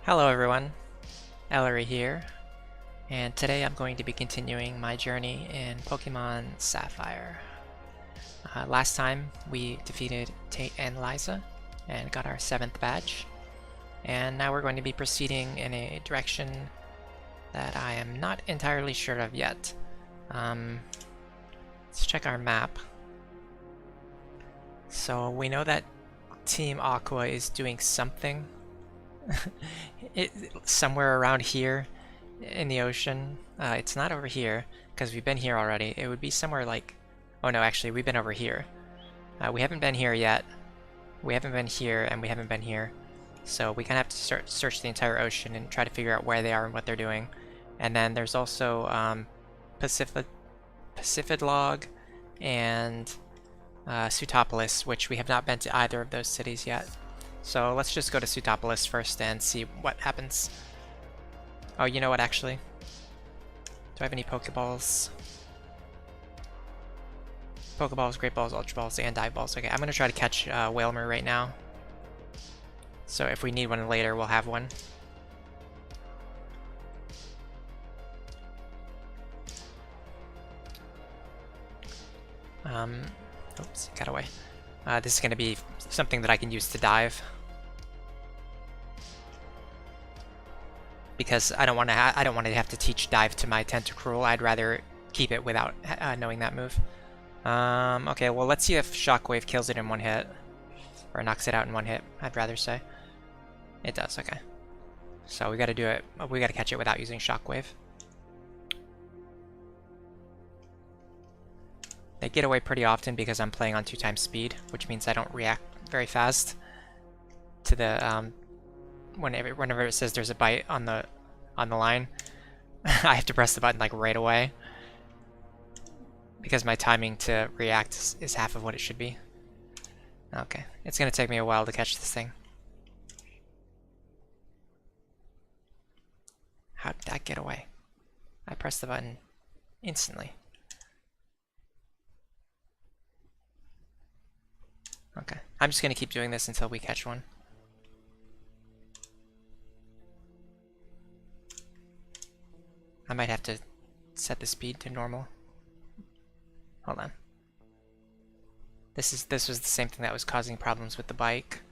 Hello everyone, Ellery here, and today I'm going to be continuing my journey in Pokemon Sapphire. Last time we defeated Tate and Liza and got our 7th badge, and now we're going to be proceeding in a direction that I am not entirely sure of yet. Let's check our map. So we know that Team Aqua is doing something somewhere around here in the ocean. It's not over here because we've been here already. It would be somewhere like, oh no, actually we've been over here. We haven't been here yet. We haven't been here, and we haven't been here. So we kind of have to search the entire ocean and try to figure out where they are and what they're doing. And then there's also Pacifidlog and Sutopolis, which we have not been to either of those cities yet. So let's just go to Sutopolis first and see what happens. Oh, you know what, actually? Do I have any Pokeballs? Pokeballs, Great Balls, Ultra Balls, and Dive Balls. Okay, I'm gonna try to catch Wailmer right now. So if we need one later, we'll have one. Oops, got away. This is gonna be something that I can use to dive. Because I don't want to have to teach dive to my Tentacruel. I'd rather keep it without knowing that move. Okay, well let's see if Shockwave kills it in one hit, or knocks it out in one hit. I'd rather say it does. Okay, so we got to do it. We got to catch it without using Shockwave. They get away pretty often because I'm playing on 2x speed, which means I don't react very fast to the whenever it says there's a bite on the line. I have to press the button like right away because my timing to react is half of what it should be. Okay, it's gonna take me a while to catch this thing. How did that get away? I pressed the button instantly. Okay, I'm just gonna keep doing this until we catch one. I might have to set the speed to normal. Hold on. This was the same thing that was causing problems with the bike.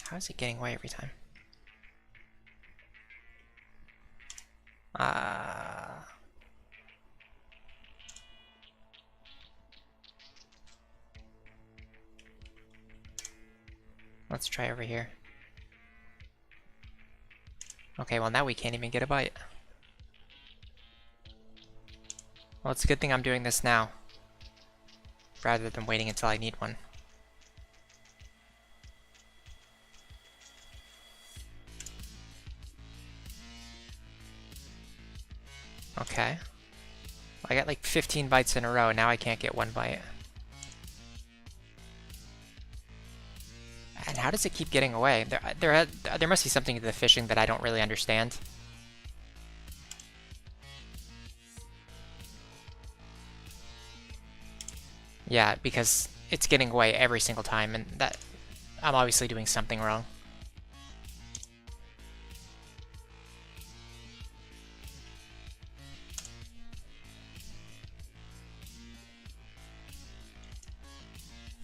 How is it getting away every time? Let's try over here. Okay, well now we can't even get a bite. Well, it's a good thing I'm doing this now, rather than waiting until I need one. Okay. I got like 15 bites in a row, now I can't get one bite. And how does it keep getting away? There must be something to the fishing that I don't really understand. Yeah, because it's getting away every single time, and that I'm obviously doing something wrong.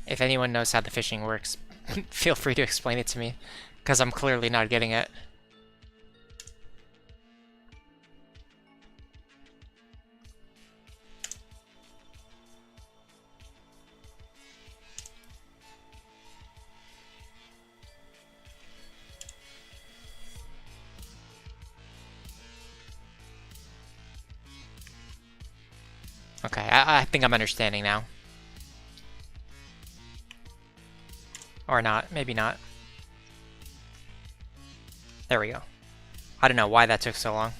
If anyone knows how the fishing works, feel free to explain it to me, because I'm clearly not getting it. Okay, I think I'm understanding now. Or not, maybe not. There we go. I don't know why that took so long.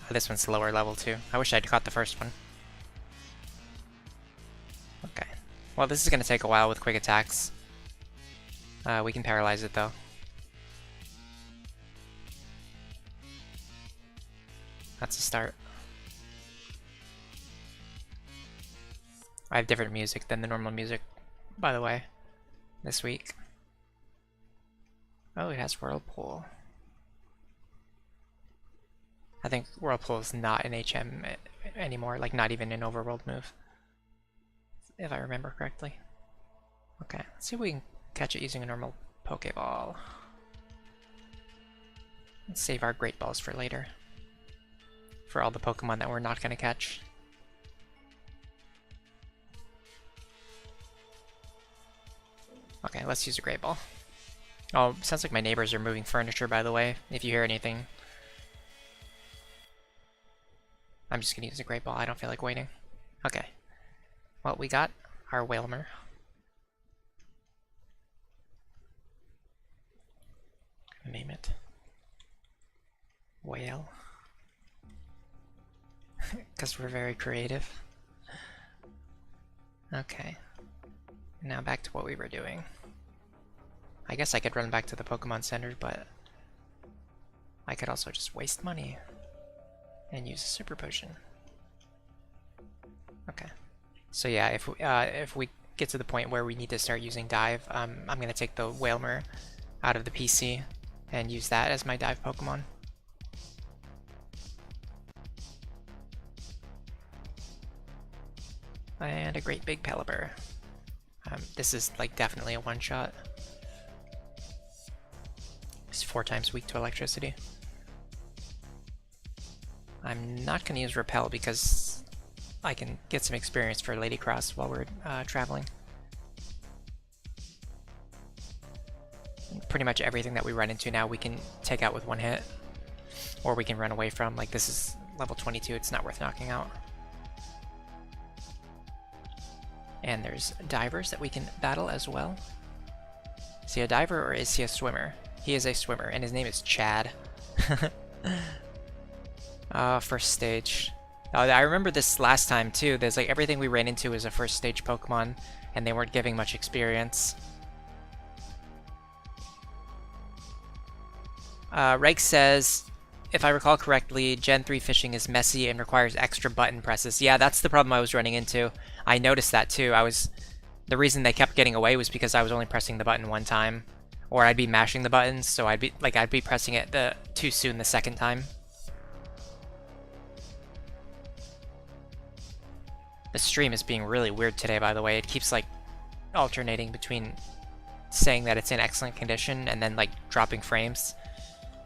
Oh, this one's lower level too. I wish I'd caught the first one. Okay. Well, this is gonna take a while with quick attacks. We can paralyze it though. That's a start. I have different music than the normal music, by the way, this week. Oh, it has Whirlpool. I think Whirlpool is not an HM anymore, like not even an overworld move, if I remember correctly. Okay, let's see if we can catch it using a normal Pokeball. Let's save our Great Balls for later. For all the Pokemon that we're not going to catch. Okay, let's use a Great Ball. Oh, sounds like my neighbors are moving furniture, by the way, if you hear anything. I'm just gonna use a Great Ball, I don't feel like waiting. Okay. Well, we got our Whalmer. Name it. Whale. Because we're very creative. Okay. Now back to what we were doing. I guess I could run back to the Pokemon Center, but I could also just waste money and use a Super Potion. Okay. So yeah, if we get to the point where we need to start using Dive, I'm gonna take the Whalmer out of the PC and use that as my Dive Pokemon. And a great big Pelipper. This is like definitely a one-shot. It's 4 times weak to electricity. I'm not going to use Repel because I can get some experience for Lady Cross while we're traveling. Pretty much everything that we run into now we can take out with one hit. Or we can run away from. Like this is level 22, it's not worth knocking out. And there's divers that we can battle as well. Is he a diver or is he a swimmer? He is a swimmer, and his name is Chad. First stage. I remember this last time too. There's like everything we ran into was a first stage Pokemon, and they weren't giving much experience. Reich says, if I recall correctly, Gen 3 fishing is messy and requires extra button presses. Yeah, that's the problem I was running into. I noticed that too. The reason they kept getting away was because I was only pressing the button one time. Or I'd be mashing the buttons, so I'd be pressing it too soon the second time. The stream is being really weird today, by the way. It keeps like alternating between saying that it's in excellent condition and then like dropping frames.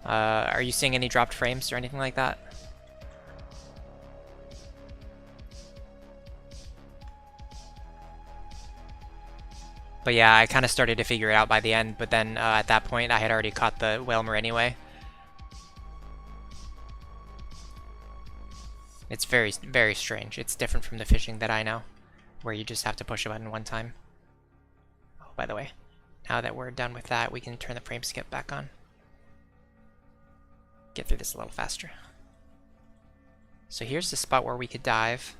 Are you seeing any dropped frames or anything like that? But yeah, I kind of started to figure it out by the end, but then at that point I had already caught the Whalmer anyway. It's very, very strange. It's different from the fishing that I know, where you just have to push a button one time. Oh, by the way, now that we're done with that, we can turn the frame skip back on. Get through this a little faster. So here's the spot where we could dive.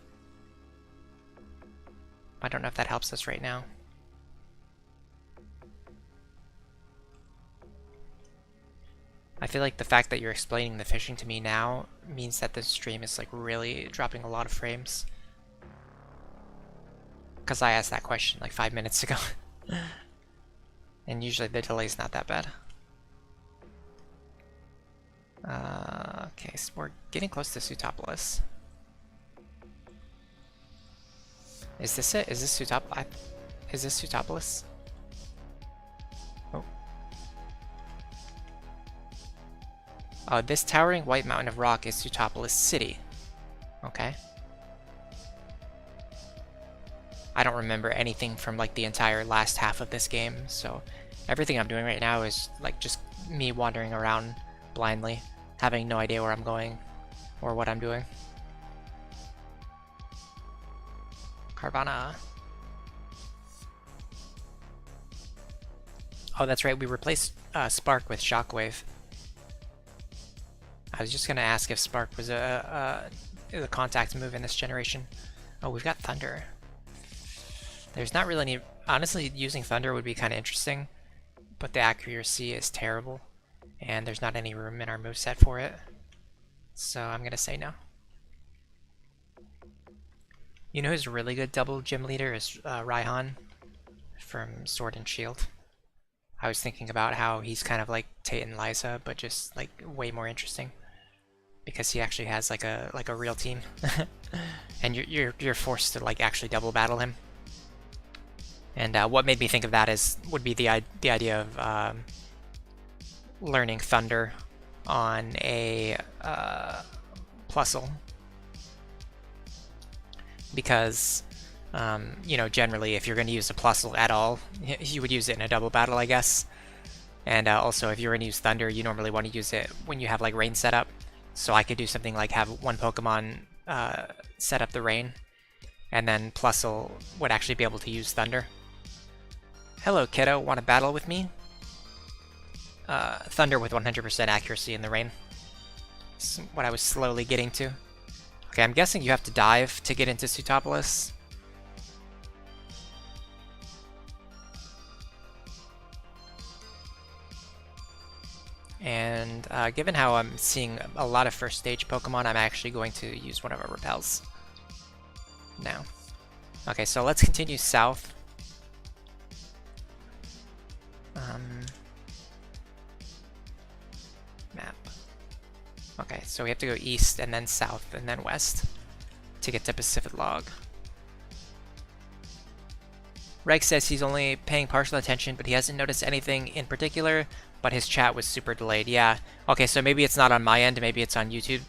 I don't know if that helps us right now. I feel like the fact that you're explaining the fishing to me now means that the stream is like really dropping a lot of frames. Because I asked that question like 5 minutes ago. And usually the delay is not that bad. Okay, so we're getting close to Sootopolis. Is this it? Is this Sootopolis? Oh. This towering white mountain of rock is Sootopolis City. Okay. I don't remember anything from like the entire last half of this game, so everything I'm doing right now is like just me wandering around blindly, having no idea where I'm going or what I'm doing. Carvana. Oh, that's right, we replaced Spark with Shockwave. I was just gonna ask if Spark was a contact move in this generation. Oh, we've got Thunder. There's not really any... Honestly, using Thunder would be kind of interesting, but the accuracy is terrible, and there's not any room in our moveset for it. So I'm gonna say no. You know who's a really good double gym leader is Raihan from Sword and Shield. I was thinking about how he's kind of like Tate and Liza, but just like way more interesting because he actually has like a real team, and you're forced to like actually double battle him. And what made me think of that would be the idea of learning Thunder on a Plusle, because you know, generally if you're going to use a Plusle at all, you would use it in a double battle, I guess. And also if you're going to use Thunder, you normally want to use it when you have like rain set up. So I could do something like have one Pokemon set up the rain, and then Plusle would actually be able to use Thunder. Hello kiddo, want to battle with me? Thunder with 100% accuracy in the rain. That's what I was slowly getting to. Okay, I'm guessing you have to dive to get into Sootopolis. And given how I'm seeing a lot of first stage Pokemon, I'm actually going to use one of our repels now. Okay, so let's continue south. Map. Okay, so we have to go east and then south and then west to get to Pacific Log. Reg says he's only paying partial attention, but he hasn't noticed anything in particular, but his chat was super delayed. Yeah, okay, so maybe it's not on my end, maybe it's on YouTube.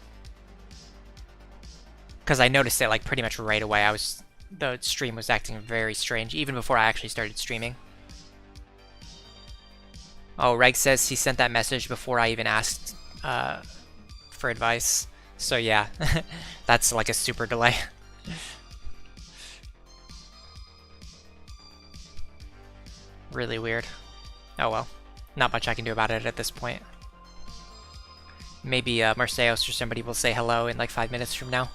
Because I noticed it like pretty much right away. The stream was acting very strange, even before I actually started streaming. Oh, Reg says he sent that message before I even asked for advice. So yeah, that's like a super delay. Really weird. Oh well, not much I can do about it at this point. Maybe Marseilles or somebody will say hello in like 5 minutes from now.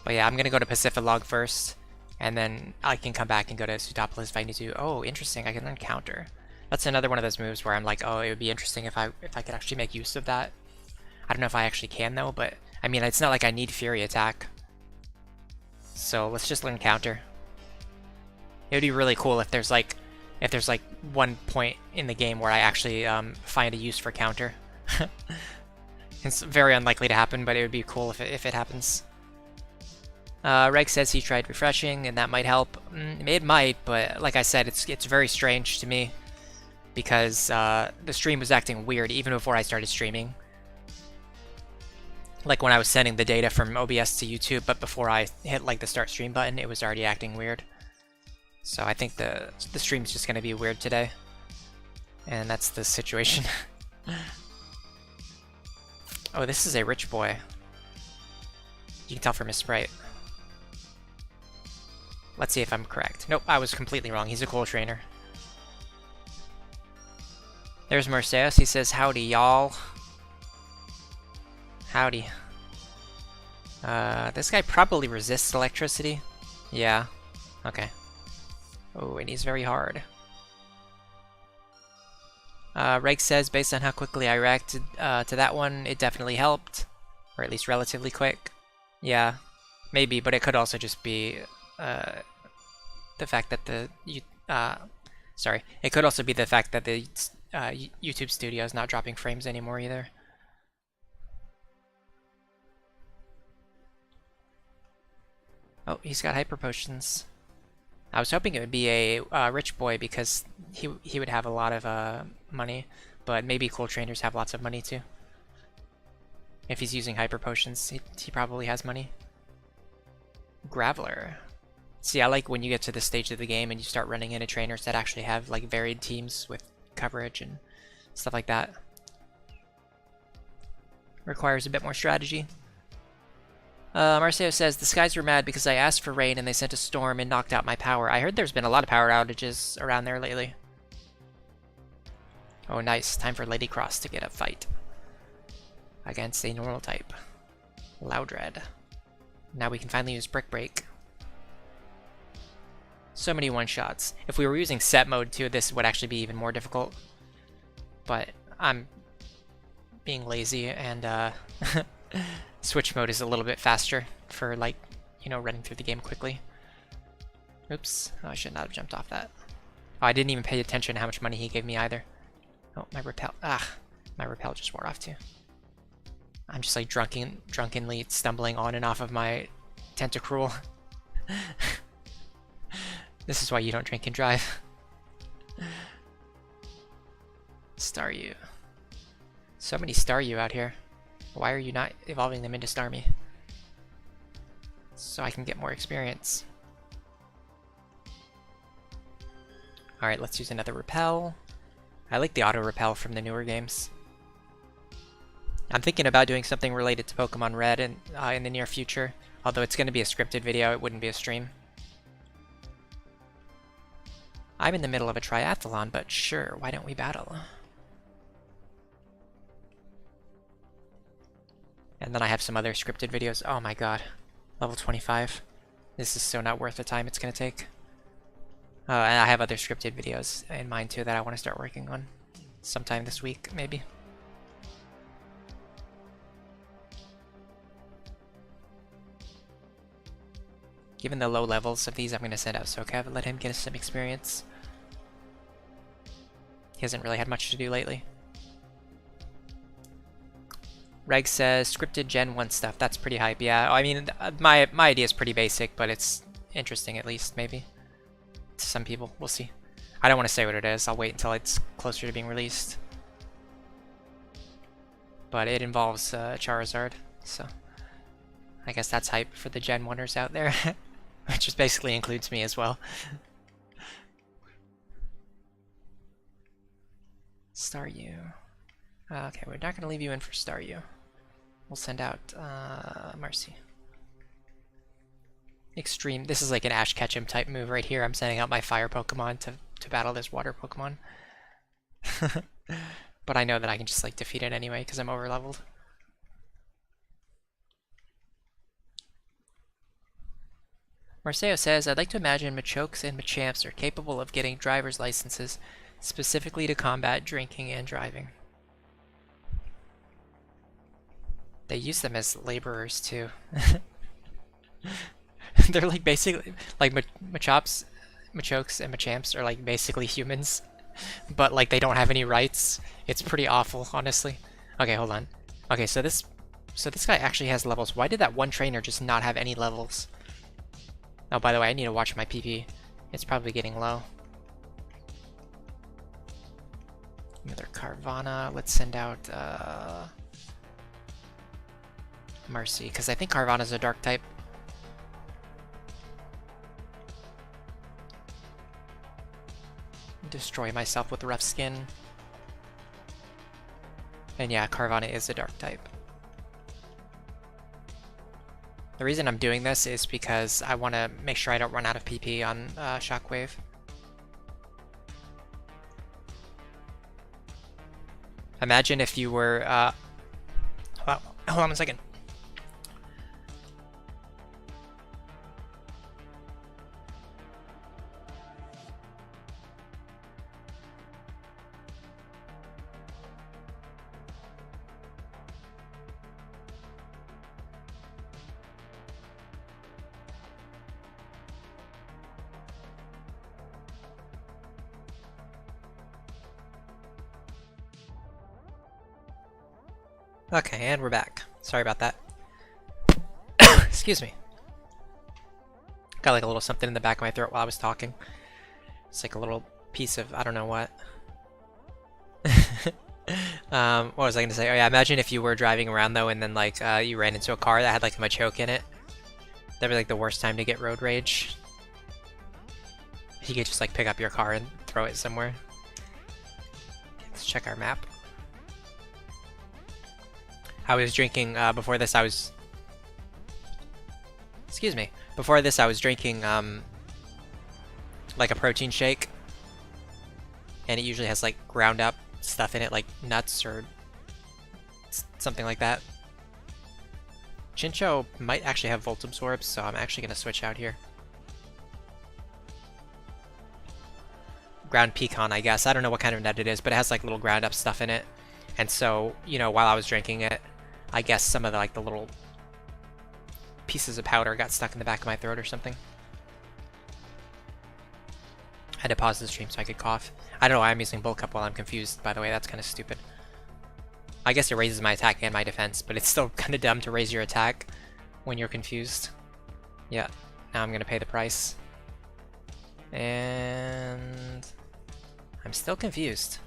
But yeah, I'm gonna go to Pacific Log first, and then I can come back and go to Sootopolis if I need to. Oh, interesting, I can learn Counter. That's another one of those moves where I'm like, oh, it would be interesting if I could actually make use of that. I don't know if I actually can though, but I mean, it's not like I need Fury Attack. So let's just learn Counter. It would be really cool if there's like one point in the game where I actually find a use for Counter. It's very unlikely to happen, but it would be cool if it happens. Reg says he tried refreshing and that might help. It might, but like I said, it's very strange to me because the stream was acting weird even before I started streaming. Like when I was sending the data from OBS to YouTube, but before I hit like the start stream button, it was already acting weird. So I think the stream's just gonna be weird today, and that's the situation. Oh, this is a rich boy. You can tell from his sprite. Let's see if I'm correct. Nope, I was completely wrong. He's a cool trainer. There's Marseilles. He says, howdy, y'all. Howdy. This guy probably resists electricity. Yeah. Okay. Oh, and he's very hard. Reg says, based on how quickly I reacted to that one, it definitely helped. Or at least relatively quick. Yeah. Maybe, but it could also just be the fact that sorry. It could also be the fact that the YouTube studio is not dropping frames anymore either. Oh, he's got hyper potions. I was hoping it would be a rich boy because he would have a lot of money, but maybe cool trainers have lots of money too. If he's using hyper potions, he probably has money. Graveler. See, I like when you get to this stage of the game and you start running into trainers that actually have like varied teams with coverage and stuff like that. Requires a bit more strategy. Marceo says, the skies were mad because I asked for rain and they sent a storm and knocked out my power. I heard there's been a lot of power outages around there lately. Oh nice, time for Lady Cross to get a fight. Against a normal type. Loudred. Now we can finally use Brick Break. So many one-shots. If we were using set mode too, this would actually be even more difficult. But I'm being lazy, and switch mode is a little bit faster for, like, you know, running through the game quickly. Oops. Oh, I should not have jumped off that. Oh, I didn't even pay attention to how much money he gave me either. Oh, my repel. My repel just wore off too. I'm just like drunkenly stumbling on and off of my tentacruel. This is why you don't drink and drive. Staryu. So many Staryu out here. Why are you not evolving them into Starmie? So I can get more experience. Alright, let's use another repel. I like the auto repel from the newer games. I'm thinking about doing something related to Pokemon Red in the near future. Although it's going to be a scripted video, it wouldn't be a stream. I'm in the middle of a triathlon, but sure, why don't we battle? And then I have some other scripted videos. Oh my god. Level 25. This is so not worth the time it's going to take. And I have other scripted videos in mind too that I want to start working on sometime this week, maybe. Given the low levels of these, I'm going to send out SoCav and let him get some experience. He hasn't really had much to do lately. Reg says, scripted Gen 1 stuff. That's pretty hype, yeah. I mean, my idea is pretty basic, but it's interesting at least, maybe. To some people, we'll see. I don't want to say what it is. I'll wait until it's closer to being released. But it involves Charizard, so I guess that's hype for the Gen 1ers out there. Which just basically includes me as well. Staryu. Okay, we're not going to leave you in for Staryu. We'll send out Marcy. Extreme. This is like an Ash Ketchum type move right here. I'm sending out my fire Pokemon to battle this water Pokemon. But I know that I can just like defeat it anyway because I'm over leveled. Marceo says, I'd like to imagine Machokes and Machamps are capable of getting driver's licenses specifically to combat drinking and driving. They use them as laborers too. They're like basically, like Machokes and Machamps are like basically humans, but like they don't have any rights. It's pretty awful, honestly. Okay, hold on. Okay, so this guy actually has levels. Why did that one trainer just not have any levels? Oh, by the way, I need to watch my PP. It's probably getting low. Another Carvana. Let's send out Marcy, because I think Carvana's a dark type. Destroy myself with rough skin. And yeah, Carvana is a dark type. The reason I'm doing this is because I want to make sure I don't run out of PP on Shockwave. Imagine if you were... hold on a second. Okay, and we're back. Sorry about that. Excuse me. Got like a little something in the back of my throat while I was talking. It's like a little piece of, I don't know what. What was I going to say? Oh yeah, imagine if you were driving around though and then like you ran into a car that had like a Machoke in it. That'd be like the worst time to get road rage. You could just like pick up your car and throw it somewhere. Let's check our map. I was drinking, before this I was... Excuse me. Before this I was drinking, like a protein shake. And it usually has like ground up stuff in it, like nuts or something like that. Chincho might actually have Volt Absorb, so I'm actually going to switch out here. Ground Pecan, I guess. I don't know what kind of nut it is, but it has like little ground up stuff in it. And so, you know, while I was drinking it, I guess some of the, like, the little pieces of powder got stuck in the back of my throat or something. I had to pause the stream so I could cough. I don't know why I'm using Bull Cup while I'm confused, by the way, that's kind of stupid. I guess it raises my attack and my defense, but it's still kind of dumb to raise your attack when you're confused. Yeah, now I'm gonna pay the price. And I'm still confused.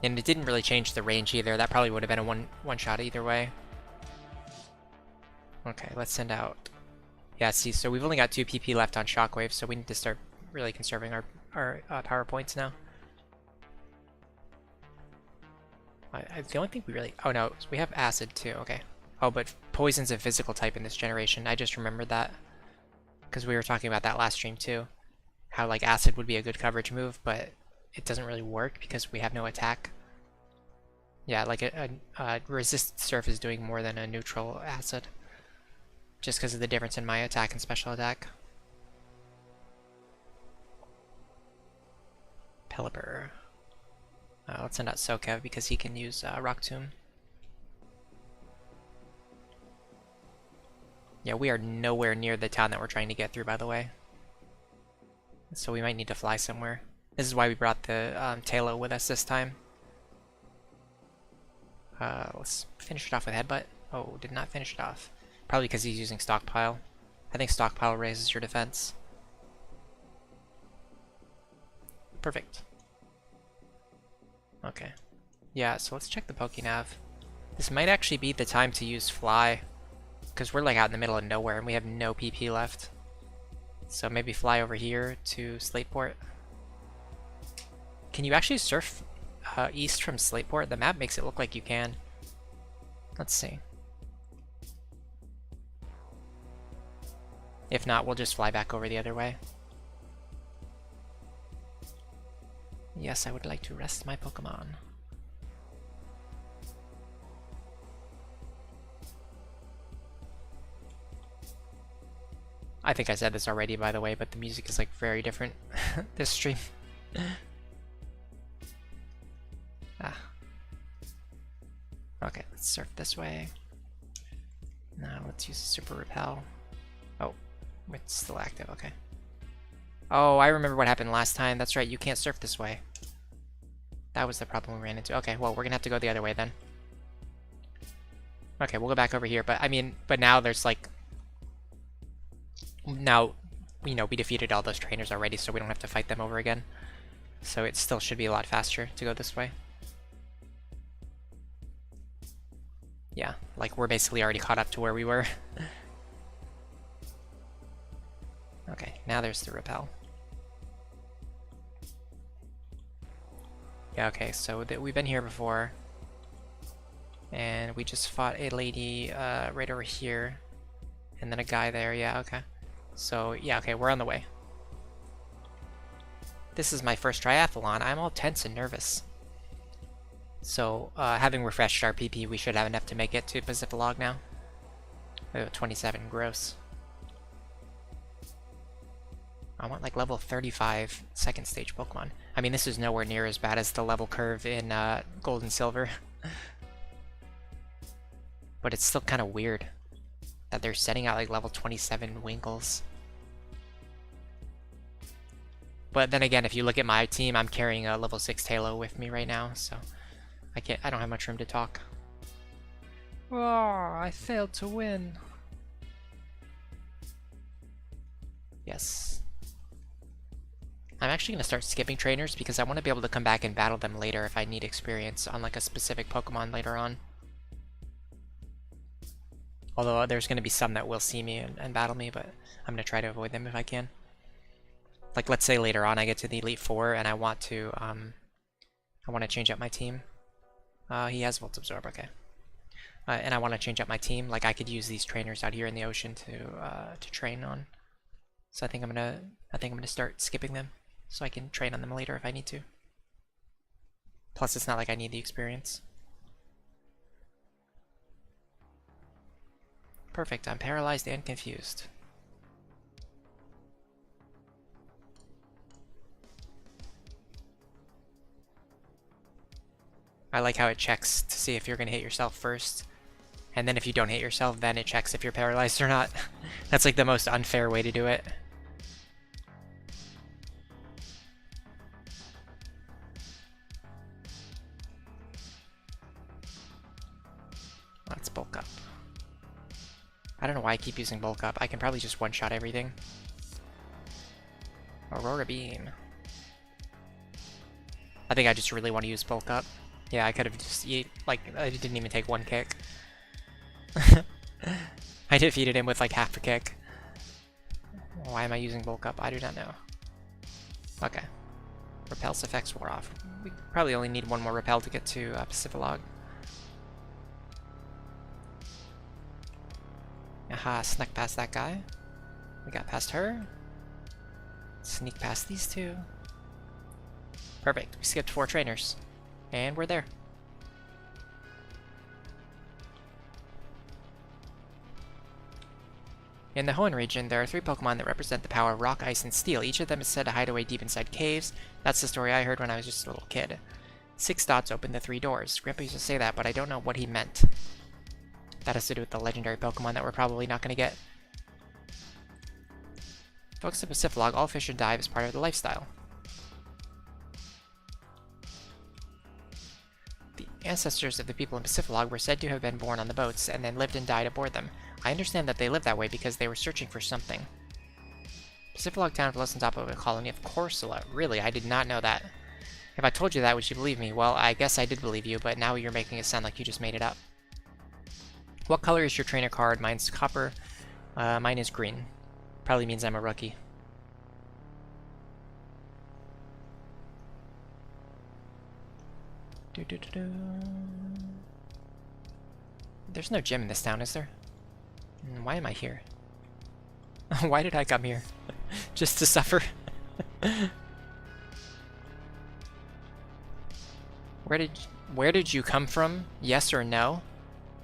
And it didn't really change the range either. That probably would have been a one shot either way. Okay, let's send out. Yeah, see, so we've only got 2 PP left on Shockwave, so we need to start really conserving our power points now. The only thing we really... Oh no, we have Acid too, okay. Oh, but Poison's a physical type in this generation. I just remembered that. Because we were talking about that last stream too. How, like, Acid would be a good coverage move, but it doesn't really work because we have no attack. Yeah, like a resist surf is doing more than a neutral Acid. Just because of the difference in my attack and special attack. Pelipper. Let's send out Sokev because he can use Rock Tomb. Yeah, we are nowhere near the town that we're trying to get through, by the way. So we might need to fly somewhere. This is why we brought the Talo with us this time. Let's finish it off with Headbutt. Oh, did not finish it off. Probably because he's using Stockpile. I think Stockpile raises your defense. Perfect. Okay. Yeah, so let's check the Pokénav. This might actually be the time to use Fly. Because we're like out in the middle of nowhere and we have no PP left. So maybe fly over here to Slateport. Can you actually surf east from Slateport? The map makes it look like you can. Let's see. If not, we'll just fly back over the other way. Yes, I would like to rest my Pokemon. I think I said this already, by the way, but the music is like very different this stream. Okay, let's surf this way. Now let's use Super Repel. Oh, it's still active, okay. Oh, I remember what happened last time. That's right, you can't surf this way. That was the problem we ran into. Okay, well, we're gonna have to go the other way then. Okay, we'll go back over here, but I mean, but now there's like... Now, you know, we defeated all those trainers already, so we don't have to fight them over again. So it still should be a lot faster to go this way. Yeah, like we're basically already caught up to where we were. Okay, now there's the Repel. Yeah, okay, so we've been here before. And we just fought a lady right over here. And then a guy there, yeah, okay. So, yeah, okay, we're on the way. This is my first triathlon. I'm all tense and nervous. So, having refreshed our PP, we should have enough to make it to Pacific now. Oh, 27, gross. I want like level 35 second stage Pokemon. I mean, this is nowhere near as bad as the level curve in Gold and Silver. But it's still kind of weird that they're setting out like level 27 Winkles. But then again, if you look at my team, I'm carrying a level 6 Halo with me right now, so I don't have much room to talk. Oh, I failed to win. Yes. I'm actually going to start skipping trainers because I want to be able to come back and battle them later if I need experience on like a specific Pokemon later on. Although there's going to be some that will see me and battle me, but I'm going to try to avoid them if I can. Like, let's say later on I get to the Elite Four and I want to change up my team. He has Volt Absorb, okay. And I want to change up my team. Like, I could use these trainers out here in the ocean to train on. So I think I'm gonna start skipping them so I can train on them later if I need to. Plus, it's not like I need the experience. Perfect. I'm paralyzed and confused. I like how it checks to see if you're gonna hit yourself first. And then if you don't hit yourself, then it checks if you're paralyzed or not. That's like the most unfair way to do it. Let's bulk up. I don't know why I keep using bulk up. I can probably just one-shot everything. Aurora Beam. I think I just really want to use bulk up. Yeah, I could have just I didn't even take one kick. I defeated him with like half a kick. Why am I using bulk up? I do not know. Okay. Repel's effects wore off. We probably only need one more repel to get to Pacific. Aha, snuck past that guy. We got past her. Sneak past these two. Perfect. We skipped 4 trainers. And we're there. In the Hoenn region, there are 3 Pokemon that represent the power of rock, ice, and steel. Each of them is said to hide away deep inside caves. That's the story I heard when I was just a little kid. 6 dots open the 3 doors. Grandpa used to say that, but I don't know what he meant. That has to do with the legendary Pokemon that we're probably not going to get. Focus on Pacific, all fish should dive as part of the lifestyle. The ancestors of the people in Pacific were said to have been born on the boats and then lived and died aboard them. I understand that they lived that way because they were searching for something. Pacific town floats on top of a colony of Corsola. Really? I did not know that. If I told you that, would you believe me? Well, I guess I did believe you, but now you're making it sound like you just made it up. What color is your trainer card? Mine's copper. Mine is green. Probably means I'm a rookie. There's no gym in this town, is there? Why am I here? Why did I come here? Just to suffer? Where did you come from? Yes or no?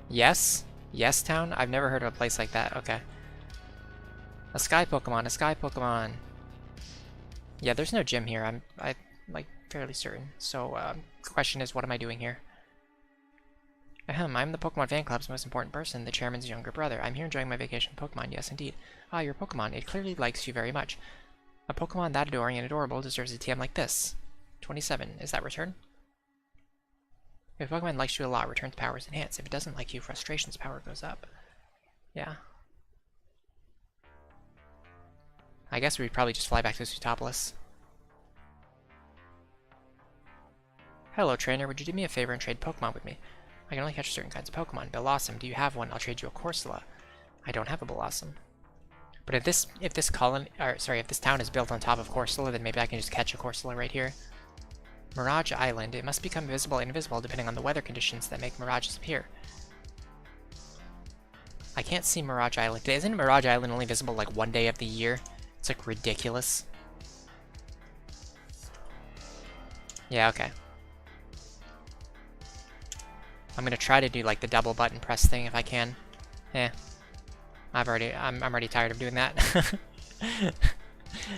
Yes? Yes town? I've never heard of a place like that. Okay. A sky Pokemon, a sky Pokemon. Yeah, there's no gym here. I'm like fairly certain. So, the question is, what am I doing here? Ahem, I'm the Pokemon fan club's most important person, the chairman's younger brother. I'm here enjoying my vacation with Pokemon, yes indeed. Ah, your Pokemon. It clearly likes you very much. A Pokemon that adoring and adorable deserves a TM like this. 27. Is that return? If a Pokemon likes you a lot, return's power is enhanced. If it doesn't like you, frustration's power goes up. Yeah. I guess we'd probably just fly back to Sootopolis. Hello, trainer. Would you do me a favor and trade Pokemon with me? I can only catch certain kinds of Pokemon. Bellossom, do you have one? I'll trade you a Corsola. I don't have a Bellossom. But if this town is built on top of Corsola, then maybe I can just catch a Corsola right here. Mirage Island. It must become visible or invisible depending on the weather conditions that make mirages appear. I can't see Mirage Island. Isn't Mirage Island only visible like one day of the year? It's like ridiculous. Yeah, okay. I'm gonna try to do like the double button press thing if I can. I'm already tired of doing that.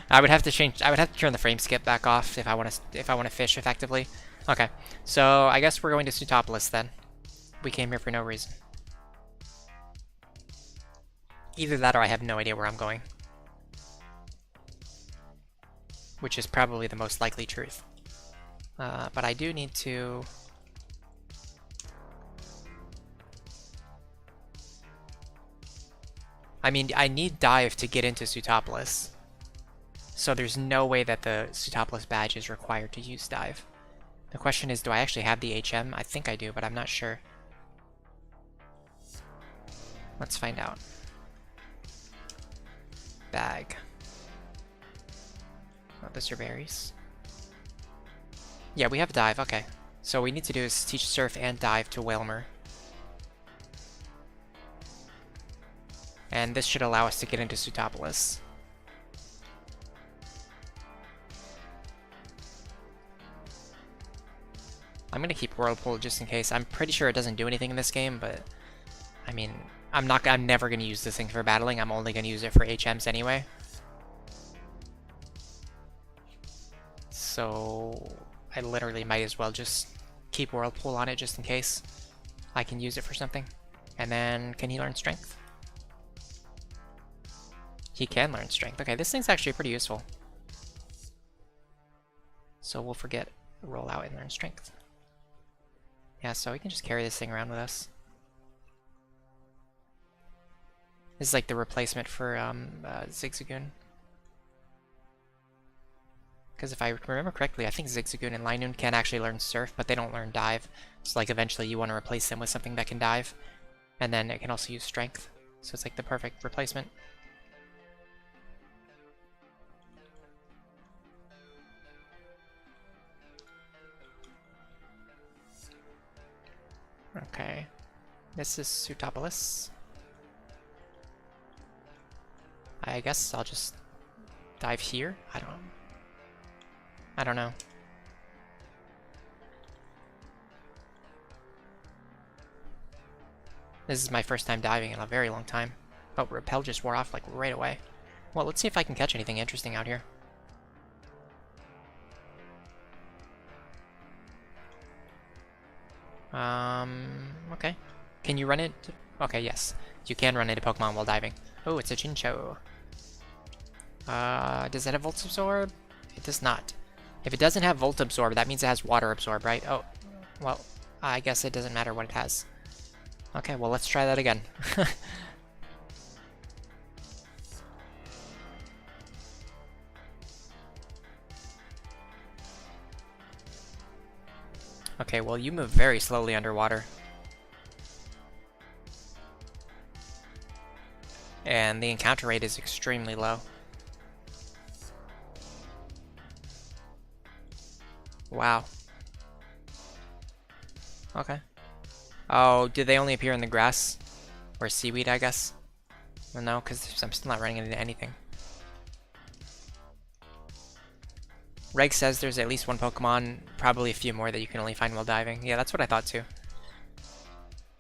I would have to turn the frame skip back off if I want to fish effectively. Okay. So, I guess we're going to Sootopolis then. We came here for no reason. Either that or I have no idea where I'm going. Which is probably the most likely truth. But I do need to... I mean, I need dive to get into Sootopolis. So there's no way that the Sootopolis badge is required to use dive. The question is, do I actually have the HM? I think I do, but I'm not sure. Let's find out. Bag. Oh, those are berries. Yeah, we have dive, okay. So what we need to do is teach surf and dive to Wailmer. And this should allow us to get into Sootopolis. I'm gonna keep Whirlpool just in case. I'm pretty sure it doesn't do anything in this game, but I mean, I'm never gonna use this thing for battling. I'm only gonna use it for HMs anyway. So I literally might as well just keep Whirlpool on it just in case I can use it for something. And then, can he learn Strength? He can learn Strength. Okay, this thing's actually pretty useful. So we'll forget Roll Out and learn Strength. Yeah, so we can just carry this thing around with us. This is like the replacement for Zigzagoon. Because if I remember correctly, I think Zigzagoon and Linoon can actually learn Surf, but they don't learn Dive. So like eventually you want to replace them with something that can dive. And then it can also use Strength. So it's like the perfect replacement. Okay. This is Pseutopolis. I guess I'll just dive here? I don't know. This is my first time diving in a very long time. Oh, Repel just wore off like right away. Well, let's see if I can catch anything interesting out here. Okay. Can you run it? Okay, yes. You can run into Pokemon while diving. Oh, it's a Chinchou. Does it have Volt Absorb? It does not. If it doesn't have Volt Absorb, that means it has Water Absorb, right? Oh, well, I guess it doesn't matter what it has. Okay, well, let's try that again. Okay, well, you move very slowly underwater. And the encounter rate is extremely low. Wow. Okay. Oh, did they only appear in the grass? Or seaweed, I guess? Well, no, because I'm still not running into anything. Reg says there's at least one Pokemon, probably a few more that you can only find while diving. Yeah, that's what I thought too.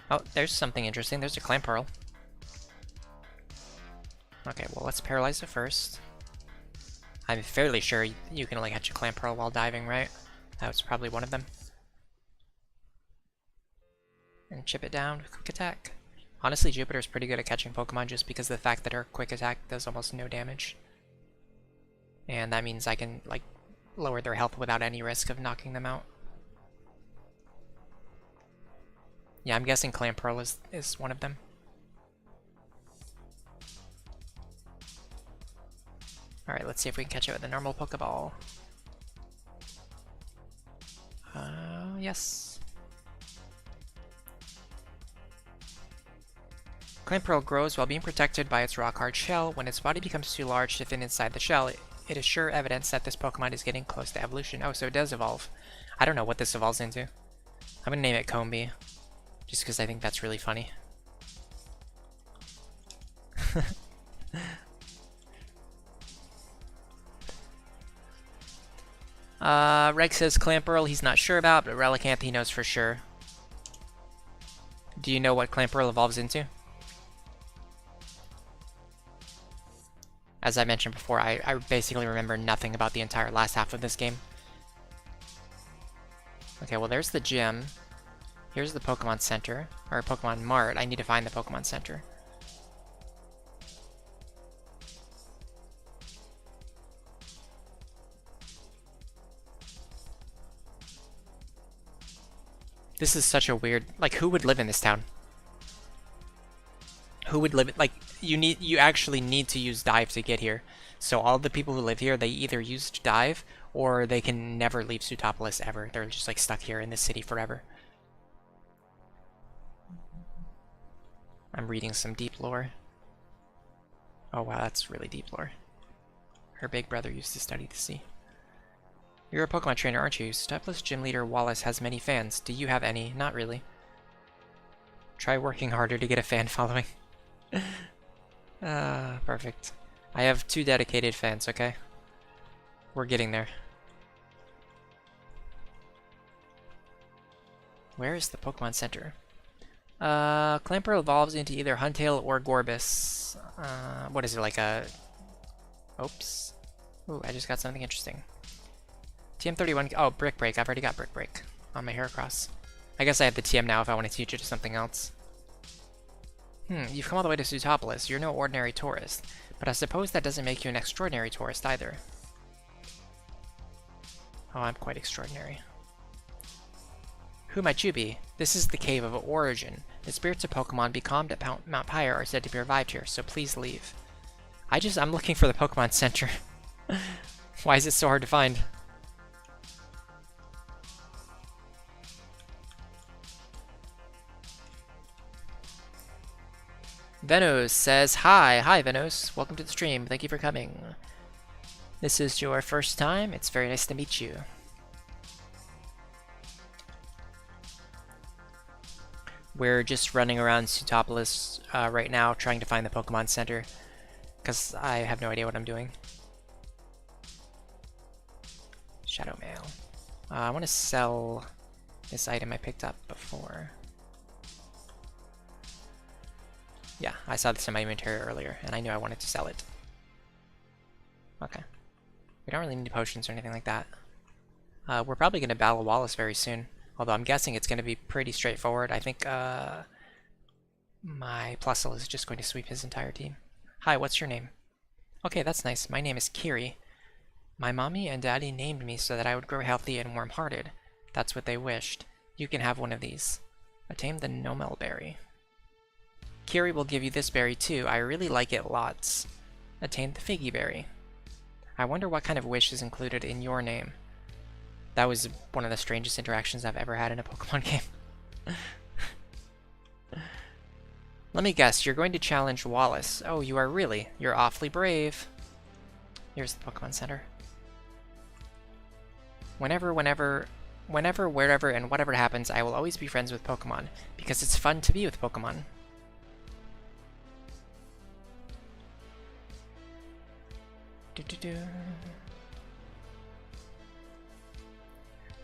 Oh, there's something interesting. There's a Clamperl. Okay, well, let's paralyze it first. I'm fairly sure you can only catch a Clamperl while diving, right? That was probably one of them. And chip it down with Quick Attack. Honestly, Jupiter's pretty good at catching Pokemon just because of the fact that her Quick Attack does almost no damage. And that means I can, like, lower their health without any risk of knocking them out. Yeah, I'm guessing Clamperl is one of them. Alright, let's see if we can catch it with a normal Pokeball. Yes. Clamperl grows while being protected by its rock-hard shell. When its body becomes too large to fit inside the shell, it is sure evidence that this Pokemon is getting close to evolution. Oh, so it does evolve. I don't know what this evolves into. I'm gonna name it Combee, just because I think that's really funny. Reg says Clamperl he's not sure about, but Relicanth he knows for sure. Do you know what Clamperl evolves into? As I mentioned before, I basically remember nothing about the entire last half of this game. Okay, well there's the gym. Here's the Pokemon Center, or Pokemon Mart. I need to find the Pokemon Center. This is such a weird, like, who would live in this town? Who would live, like, you actually need to use Dive to get here. So all the people who live here, they either used Dive, or they can never leave Pseutopolis ever. They're just, like, stuck here in this city forever. I'm reading some deep lore. Oh wow, that's really deep lore. Her big brother used to study the sea. You're a Pokemon trainer, aren't you? Stepless gym leader Wallace has many fans. Do you have any? Not really. Try working harder to get a fan following. Perfect. I have 2 dedicated fans, okay? We're getting there. Where is the Pokemon Center? Clamperl evolves into either Huntail or Gorbis. What is it, like a... Oops. Ooh, I just got something interesting. TM31, oh, Brick Break, I've already got Brick Break. on my Heracross. I guess I have the TM now if I want to teach it to something else. You've come all the way to Zootopolis. You're no ordinary tourist. But I suppose that doesn't make you an extraordinary tourist either. Oh, I'm quite extraordinary. Who might you be? This is the Cave of Origin. The spirits of Pokemon becalmed at Mount Pyre are said to be revived here, so please leave. I'm looking for the Pokemon Center. Why is it so hard to find? Venos says, Hi Venos. Welcome to the stream. Thank you for coming. This is your first time. It's very nice to meet you. We're just running around Zootopolis right now, trying to find the Pokemon Center, because I have no idea what I'm doing. Shadow Mail. I want to sell this item I picked up before. Yeah, I saw this in my inventory earlier, and I knew I wanted to sell it. Okay. We don't really need potions or anything like that. We're probably going to battle Wallace very soon. Although I'm guessing it's going to be pretty straightforward. I think my Plusle is just going to sweep his entire team. Hi, what's your name? Okay, that's nice. My name is Kiri. My mommy and daddy named me so that I would grow healthy and warm-hearted. That's what they wished. You can have one of these. Attain the Nomel Berry. Kiri will give you this berry too. I really like it lots. Attain the Figgy Berry. I wonder what kind of wish is included in your name. That was one of the strangest interactions I've ever had in a Pokemon game. Let me guess, you're going to challenge Wallace. Oh, you are really? You're awfully brave. Here's the Pokemon Center. Whenever, wherever, and whatever happens, I will always be friends with Pokemon, because it's fun to be with Pokemon.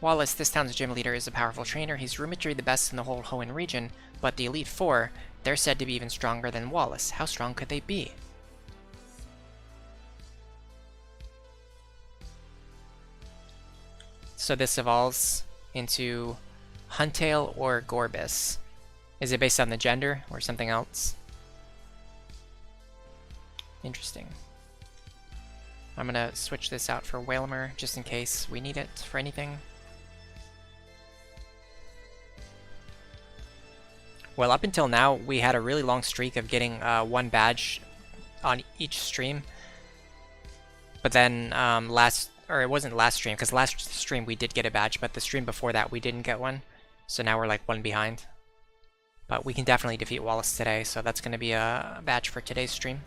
Wallace, this town's gym leader, is a powerful trainer. He's rumored to be the best in the whole Hoenn region, but the Elite Four, they're said to be even stronger than Wallace. How strong could they be? So this evolves into Huntail or Gorbis. Is it based on the gender or something else? Interesting. I'm gonna switch this out for Wailmer, just in case we need it for anything. Well, up until now, we had a really long streak of getting one badge on each stream. But then it wasn't last stream, because last stream we did get a badge, but the stream before that we didn't get one. So now we're like one behind. But we can definitely defeat Wallace today, so that's going to be a badge for today's stream.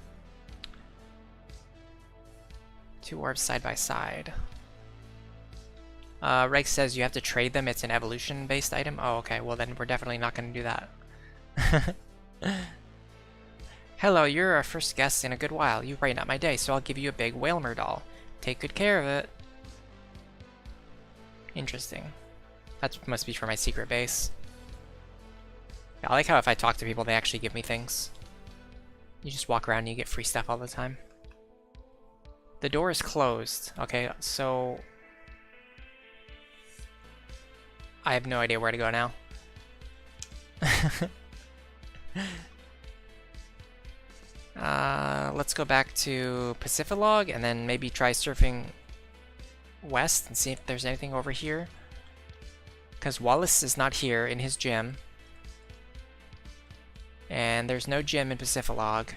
2 orbs side by side. Rex says you have to trade them. It's an evolution-based item. Oh, okay. Well, then we're definitely not going to do that. Hello, you're our first guest in a good while. You brighten up my day, so I'll give you a big Wailmer doll. Take good care of it. Interesting. That must be for my secret base. I like how if I talk to people, they actually give me things. You just walk around and you get free stuff all the time. The door is closed. Okay, so I have no idea where to go now. Let's go back to Pacificlog and then maybe try surfing west and see if there's anything over here. Because Wallace is not here in his gym. And there's no gym in Pacificlog.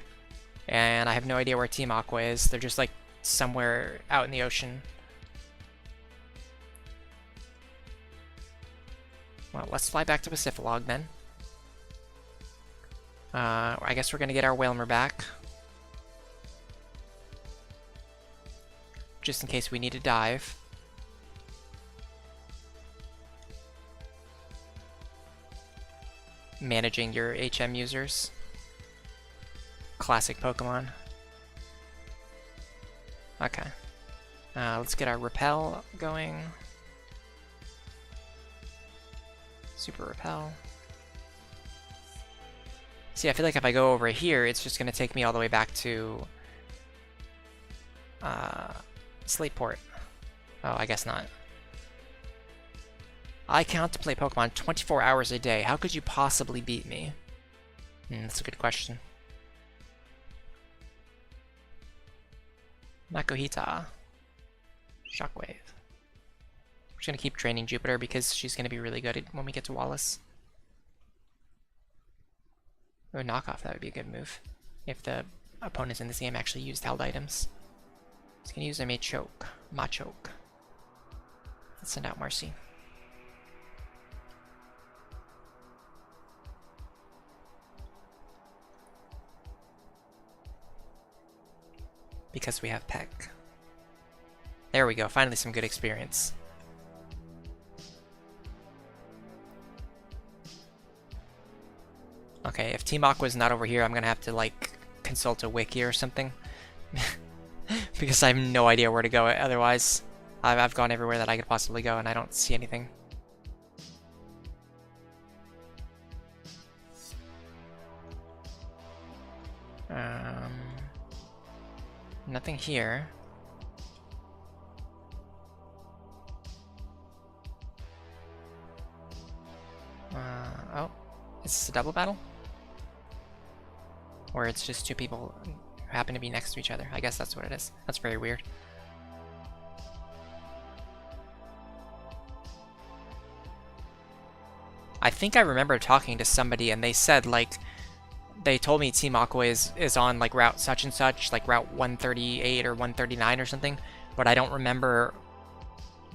And I have no idea where Team Aqua is. They're just like somewhere out in the ocean. Well, let's fly back to Pacificlog then. I guess we're gonna get our Wailmer back. Just in case we need to dive. Managing your HM users. Classic Pokemon. Okay. Let's get our Repel going. Super Repel. See, I feel like if I go over here, it's just going to take me all the way back to Slateport. Oh, I guess not. I count to play Pokemon 24 hours a day. How could you possibly beat me? That's a good question. Makuhita. Shockwave. I'm just gonna keep training Jupiter because she's gonna be really good when we get to Wallace. Or knockoff, that would be a good move. If the opponents in this game actually used held items. He's gonna use a Machoke. Let's send out Marcy. Because we have Peck. There we go, finally some good experience. Okay, if Team Aqua's not over here, I'm gonna have to, like, consult a wiki or something. Because I have no idea where to go otherwise. I've gone everywhere that I could possibly go and I don't see anything. Nothing here. Oh, is this a double battle? Or it's just two people who happen to be next to each other. I guess that's what it is. That's very weird. I think I remember talking to somebody and they said, like, they told me Team Aqua is on, like, route such and such, like route 138 or 139 or something, but I don't remember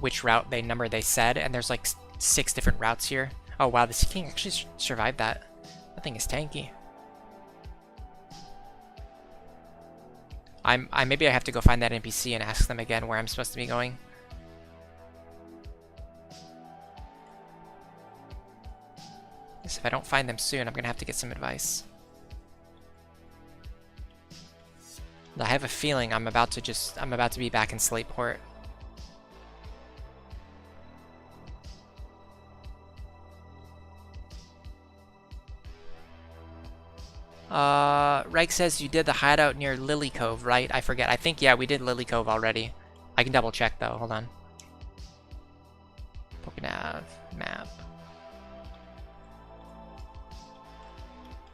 which route they said, and there's like 6 different routes here. Oh wow, this King actually survived that. That thing is tanky. Maybe I have to go find that NPC and ask them again where I'm supposed to be going. If I don't find them soon, I'm gonna have to get some advice. I have a feeling I'm about to be back in Slateport. Reg says you did the hideout near Lily Cove, right? I forget. I think, yeah, we did Lily Cove already. I can double check though. Hold on. Pokenav map.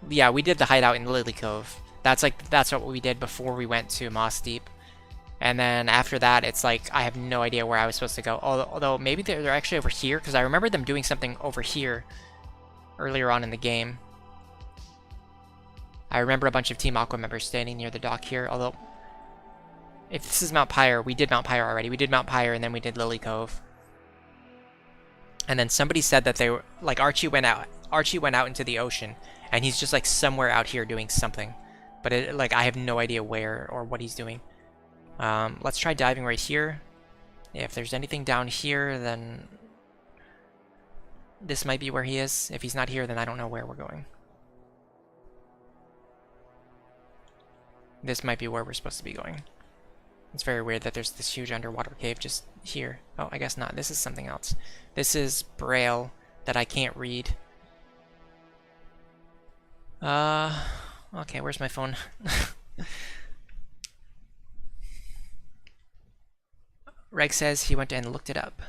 Yeah, we did the hideout in Lily Cove. That's what we did before we went to Moss Deep. And then after that, it's like I have no idea where I was supposed to go. Although maybe they're actually over here, because I remember them doing something over here earlier on in the game. I remember a bunch of Team Aqua members standing near the dock here, although if this is Mount Pyre, we did Mount Pyre already. We did Mount Pyre and then we did Lily Cove. And then somebody said that they were, like, Archie went out into the ocean, and he's just like somewhere out here doing something. But I have no idea where or what he's doing. Let's try diving right here. If there's anything down here, then this might be where he is. If he's not here, then I don't know where we're going. This might be where we're supposed to be going. It's very weird that there's this huge underwater cave just here. Oh, I guess not. This is something else. This is Braille that I can't read. Okay, where's my phone? Reg says he went and looked it up.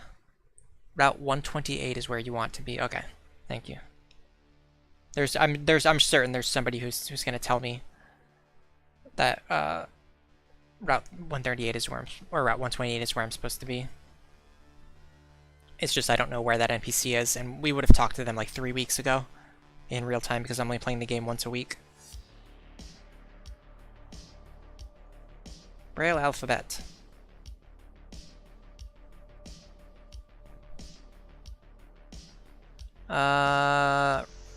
Route 128 is where you want to be. Okay, thank you. I'm certain there's somebody who's gonna tell me that Route 138 is where or Route 128 is where I'm supposed to be. It's just I don't know where that NPC is, and we would have talked to them like 3 weeks ago in real time because I'm only playing the game once a week. Braille alphabet.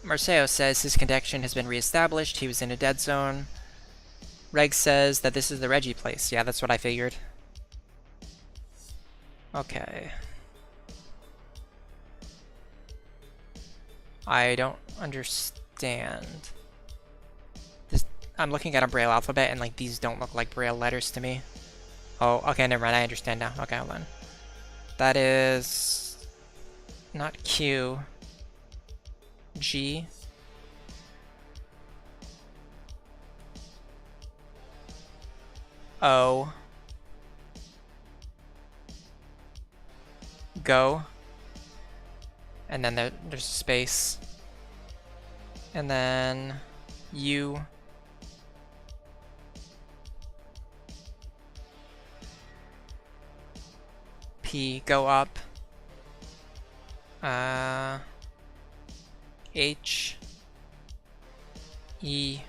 Marceo says his connection has been reestablished. He was in a dead zone. Reg says that this is the Reggie place. Yeah, that's what I figured. Okay. I don't understand. I'm looking at a Braille alphabet and like these don't look like Braille letters to me. Oh, okay, never mind. I understand now. Okay, hold on. That is not Q. G. O. Go. and then there's a space, and then U, P, go up, H, E,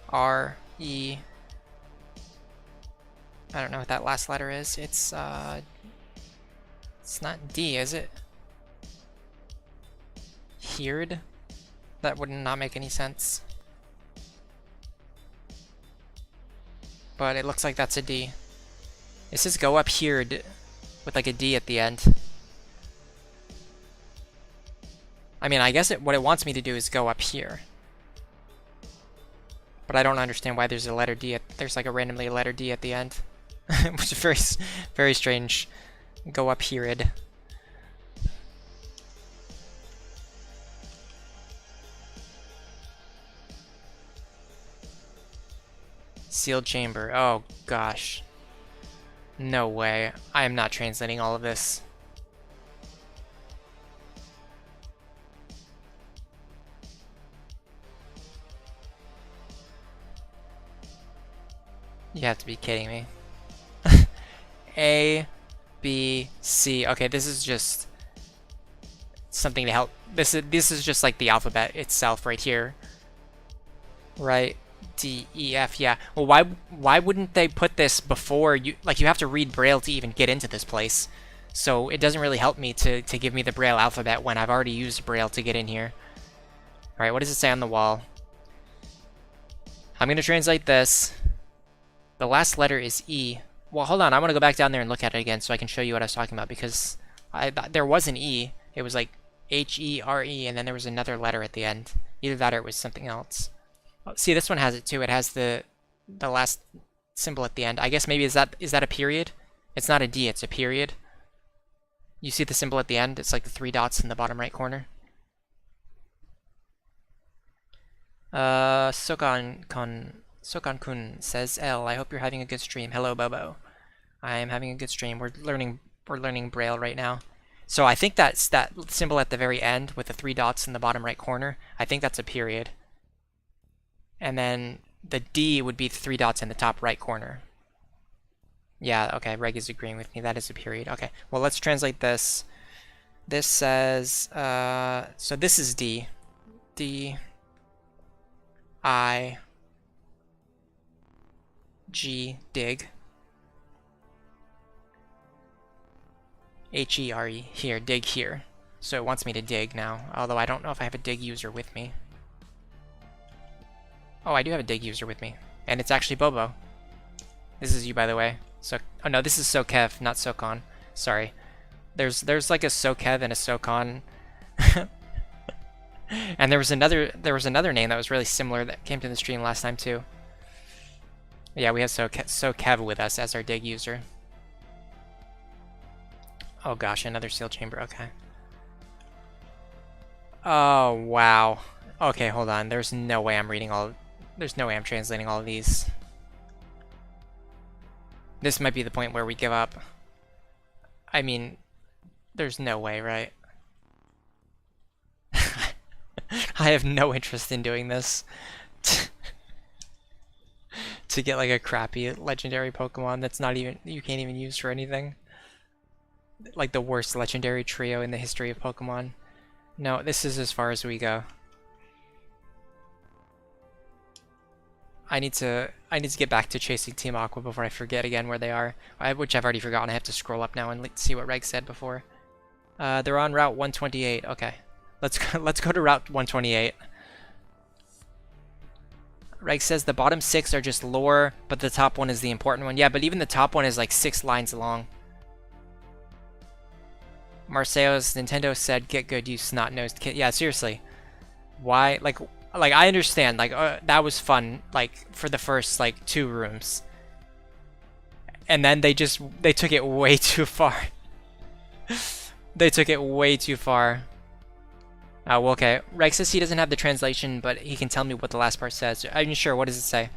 R, E, I don't know what that last letter is. It's not D, is it? Heard? That would not make any sense. But it looks like that's a D. It says go up here with like a D at the end. I mean, I guess what it wants me to do is go up here. But I don't understand why there's a letter D there's like a randomly a letter D at the end. Which is very, very strange. Go up here. Sealed chamber. Oh gosh. No way. I am not translating all of this. You have to be kidding me. A, B, C. Okay, this is just something to help. This is just like the alphabet itself right here. Right? D, E, F. Yeah. Well, why wouldn't they put this before you? Like, you have to read Braille to even get into this place. So it doesn't really help me to give me the Braille alphabet when I've already used Braille to get in here. All right. What does it say on the wall? I'm gonna translate this. The last letter is E. Well, hold on. I want to go back down there and look at it again so I can show you what I was talking about, because there was an E. It was like H-E-R-E, and then there was another letter at the end. Either that or it was something else. Oh, see, this one has it too. It has the last symbol at the end. I guess maybe is that a period? It's not a D, it's a period. You see the symbol at the end? It's like the 3 dots in the bottom right corner. Sokan-kun says, L, I hope you're having a good stream. Hello, Bobo. I am having a good stream. We're learning Braille right now. So I think that's that symbol at the very end with the 3 dots in the bottom right corner. I think that's a period. And then the D would be the 3 dots in the top right corner. Yeah, okay, Reg is agreeing with me. That is a period. Okay, well, let's translate this. This says, so this is D. D, I, G, dig. H-E-R-E, here, dig here. So it wants me to dig now, although I don't know if I have a dig user with me. Oh, I do have a dig user with me, and it's actually Bobo. This is you, by the way. So, oh no, this is Sokev, not Sokon. Sorry. There's like a Sokev and a Sokon. And there was another name that was really similar that came to the stream last time too. Yeah, we have Sokev with us as our dig user. Oh gosh, another seal chamber, okay. Oh wow. Okay, hold on. There's no way I'm translating all of these. This might be the point where we give up. I mean, there's no way, right? I have no interest in doing this. To get like a crappy legendary Pokemon that's not even, you can't even use for anything. Like the worst legendary trio in the history of Pokemon. No, this is as far as we go. I need to get back to chasing Team Aqua before I forget again where they are. Which I've already forgotten. I have to scroll up now and see what Reg said before. They're on Route 128. Okay. Let's go to Route 128. Reg says the bottom 6 are just lore, but the top one is the important one. Yeah, but even the top one is like 6 lines long. Marceo's Nintendo said, "Get good, you snot-nosed kid." Yeah, seriously. Why? Like I understand. Like that was fun. Like for the first like 2 rooms, and then they took it way too far. They took it way too far. Oh, well, okay. Rex says he doesn't have the translation, but he can tell me what the last part says. I'm sure. What does it say?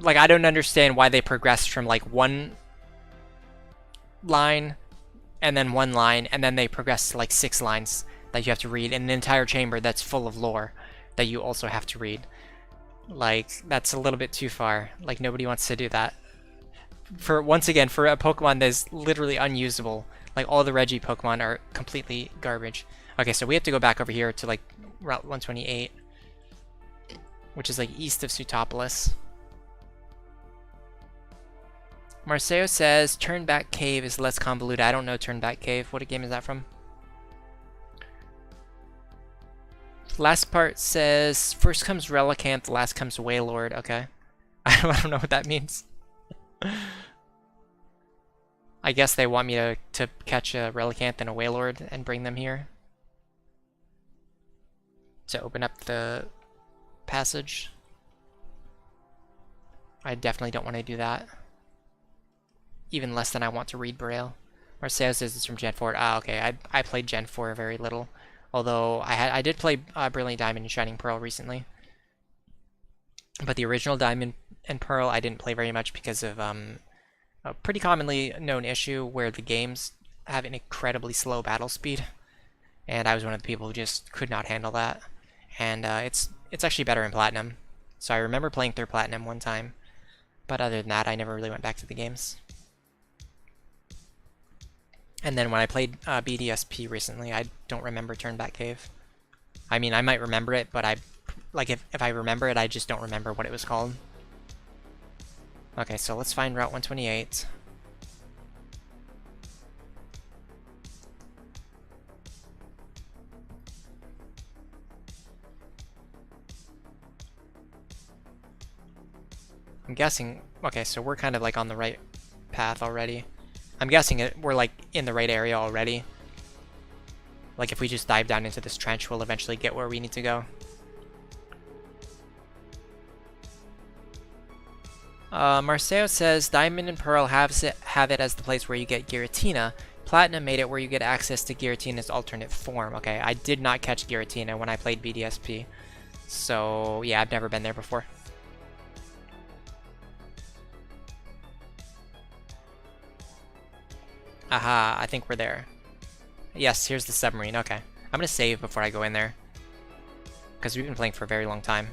Like, I don't understand why they progressed from like one line and then one line, and then they progress to like 6 lines that you have to read in an entire chamber that's full of lore that you also have to read. Like, that's a little bit too far. Like, nobody wants to do that. For once again, for a Pokemon that's literally unusable. Like, all the Reggie Pokemon are completely garbage. Okay, so we have to go back over here to like Route 128, which is like east of Sutopolis. Marceo says Turnback Cave is less convoluted. I don't know Turnback Cave. What game is that from? Last part says first comes Relicanth, last comes Wailord. Okay. I don't know what that means. I guess they want me to catch a Relicanth and a Wailord and bring them here to open up the passage. I definitely don't want to do that. Even less than I want to read Braille. Marceo says it's from Gen 4. Ah, okay. I played Gen 4 very little. Although I did play Brilliant Diamond and Shining Pearl recently. But the original Diamond and Pearl I didn't play very much because of a pretty commonly known issue where the games have an incredibly slow battle speed. And I was one of the people who just could not handle that. And it's actually better in Platinum. So I remember playing through Platinum one time. But other than that, I never really went back to the games. And then when I played BDSP recently, I don't remember Turnback Cave. I mean, I might remember it, but if I remember it, I just don't remember what it was called. Okay, so let's find Route 128. I'm guessing, okay, so we're kind of like on the right path already. I'm guessing we're like in the right area already. Like if we just dive down into this trench, we'll eventually get where we need to go. Marceo says Diamond and Pearl have it as the place where you get Giratina. Platinum made it where you get access to Giratina's alternate form. Okay, I did not catch Giratina when I played BDSP. So yeah, I've never been there before. Aha, I think we're there. Yes, here's the submarine. Okay. I'm gonna save before I go in there. Because we've been playing for a very long time.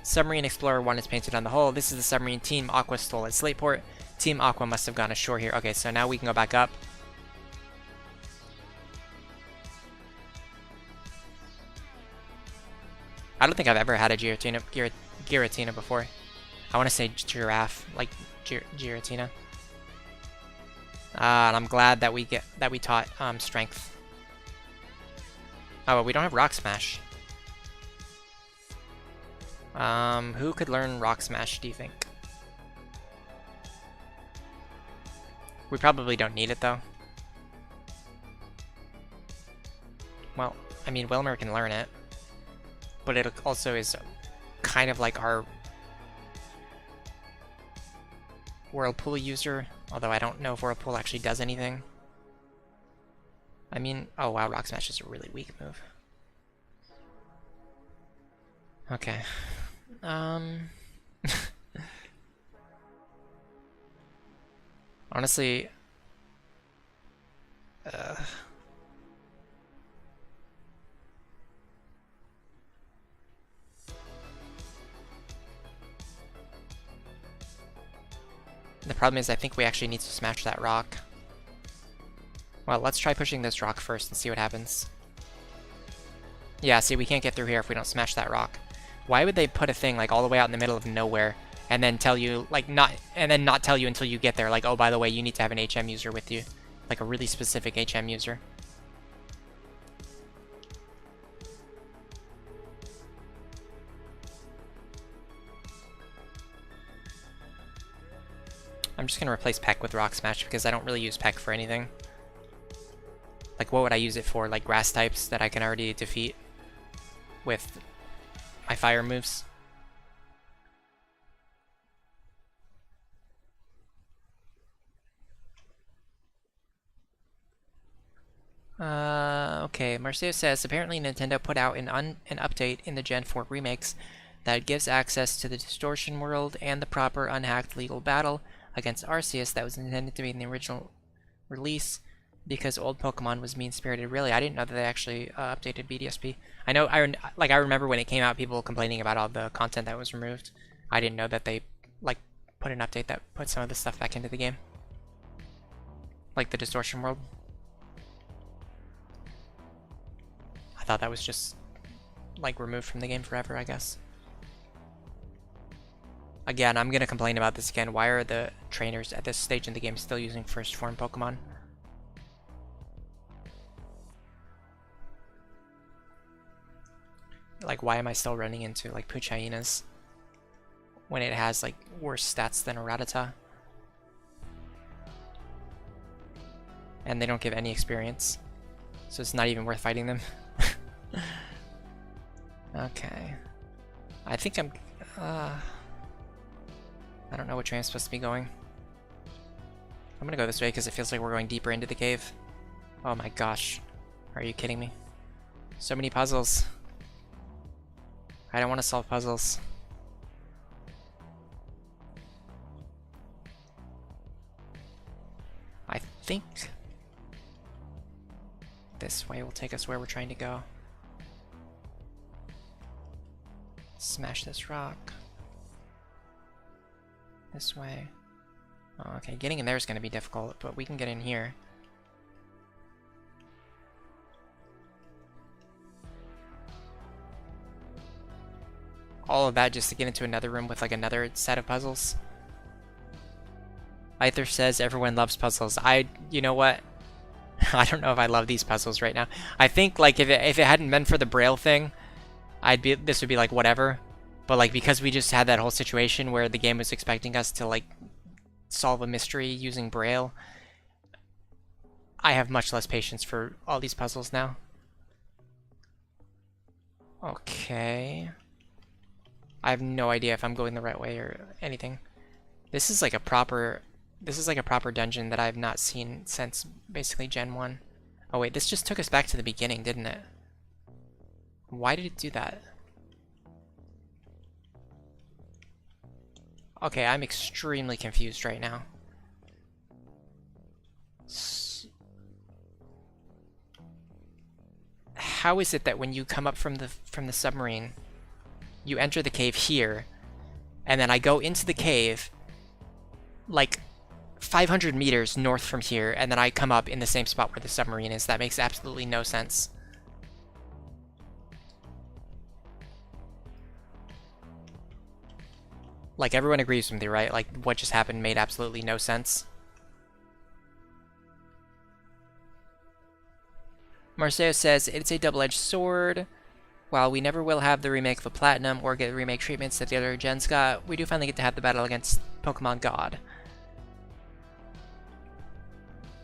Submarine Explorer 1 is painted on the hull. This is the submarine Team Aqua stole at Slateport. Team Aqua must have gone ashore here. Okay, so now we can go back up. I don't think I've ever had a Giratina before. I want to say giraffe, like Giratina. And I'm glad that we taught strength. Oh, but we don't have Rock Smash. Who could learn Rock Smash, do you think? We probably don't need it, though. Well, I mean, Wilmer can learn it. But it also is kind of like our Whirlpool user, although I don't know if Whirlpool actually does anything. I mean, oh wow, Rock Smash is a really weak move. Okay. Honestly, the problem is I think we actually need to smash that rock. Well, let's try pushing this rock first and see what happens. Yeah, see, we can't get through here if we don't smash that rock. Why would they put a thing like all the way out in the middle of nowhere and then tell you like not tell you until you get there, like, oh, by the way, you need to have an HM user with you, like a really specific HM user. I'm just gonna replace Peck with Rock Smash because I don't really use Peck for anything. Like, what would I use it for? Like grass types that I can already defeat with my fire moves. Okay, Marceo says, apparently Nintendo put out an update in the Gen 4 remakes that gives access to the distortion world and the proper unhacked legal battle against Arceus that was intended to be in the original release because old Pokemon was mean-spirited. Really, I didn't know that they actually updated BDSP. I know, I remember when it came out, people complaining about all the content that was removed. I didn't know that they like put an update that put some of the stuff back into the game, like the distortion world. I thought that was just like removed from the game forever, I guess. Again, I'm gonna complain about this again. Why are the trainers at this stage in the game still using first form Pokemon? Like, why am I still running into like Puchainas when it has like worse stats than a Rattata? And they don't give any experience, so it's not even worth fighting them. Okay. I think I'm... I don't know which way I'm supposed to be going. I'm gonna go this way because it feels like we're going deeper into the cave. Oh my gosh. Are you kidding me? So many puzzles. I don't want to solve puzzles. I think this way will take us where we're trying to go. Smash this rock. This way. Oh, okay, getting in there is going to be difficult, but we can get in here. All of that just to get into another room with like another set of puzzles. Either says everyone loves puzzles. You know what? I don't know if I love these puzzles right now. I think like if it hadn't been for the Braille thing, this would be like whatever. But like because we just had that whole situation where the game was expecting us to like solve a mystery using Braille, I have much less patience for all these puzzles now. Okay. I have no idea if I'm going the right way or anything. This is like a proper dungeon that I've not seen since basically Gen 1. Oh wait, this just took us back to the beginning, didn't it? Why did it do that? Okay, I'm extremely confused right now. How is it that when you come up from the submarine, you enter the cave here, and then I go into the cave like 500 meters north from here, and then I come up in the same spot where the submarine is? That makes absolutely no sense. Like, everyone agrees with me, right? Like, what just happened made absolutely no sense. Marceo says, it's a double-edged sword. While we never will have the remake for Platinum or get the remake treatments that the other gens got, we do finally get to have the battle against Pokemon God.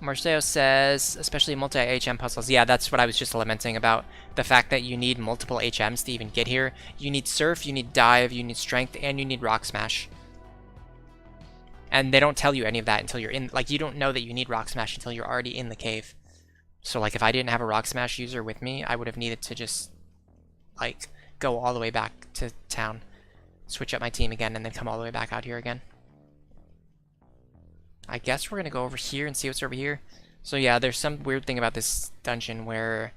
Marceo says, especially multi-HM puzzles. Yeah, that's what I was just lamenting about. The fact that you need multiple HMs to even get here. You need Surf, you need Dive, you need Strength, and you need Rock Smash. And they don't tell you any of that until you're in... Like, you don't know that you need Rock Smash until you're already in the cave. So, like, if I didn't have a Rock Smash user with me, I would have needed to just, like, go all the way back to town. Switch up my team again, and then come all the way back out here again. I guess we're gonna go over here and see what's over here. So yeah, there's some weird thing about this dungeon where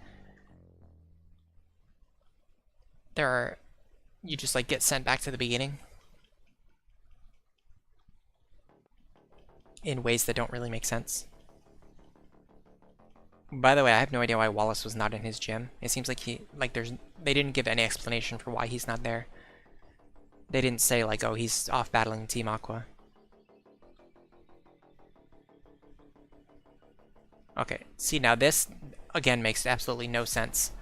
you just like get sent back to the beginning in ways that don't really make sense. By the way, I have no idea why Wallace was not in his gym. It seems like they didn't give any explanation for why he's not there. They didn't say like, oh, he's off battling Team Aqua. Okay, see now this, again, makes absolutely no sense.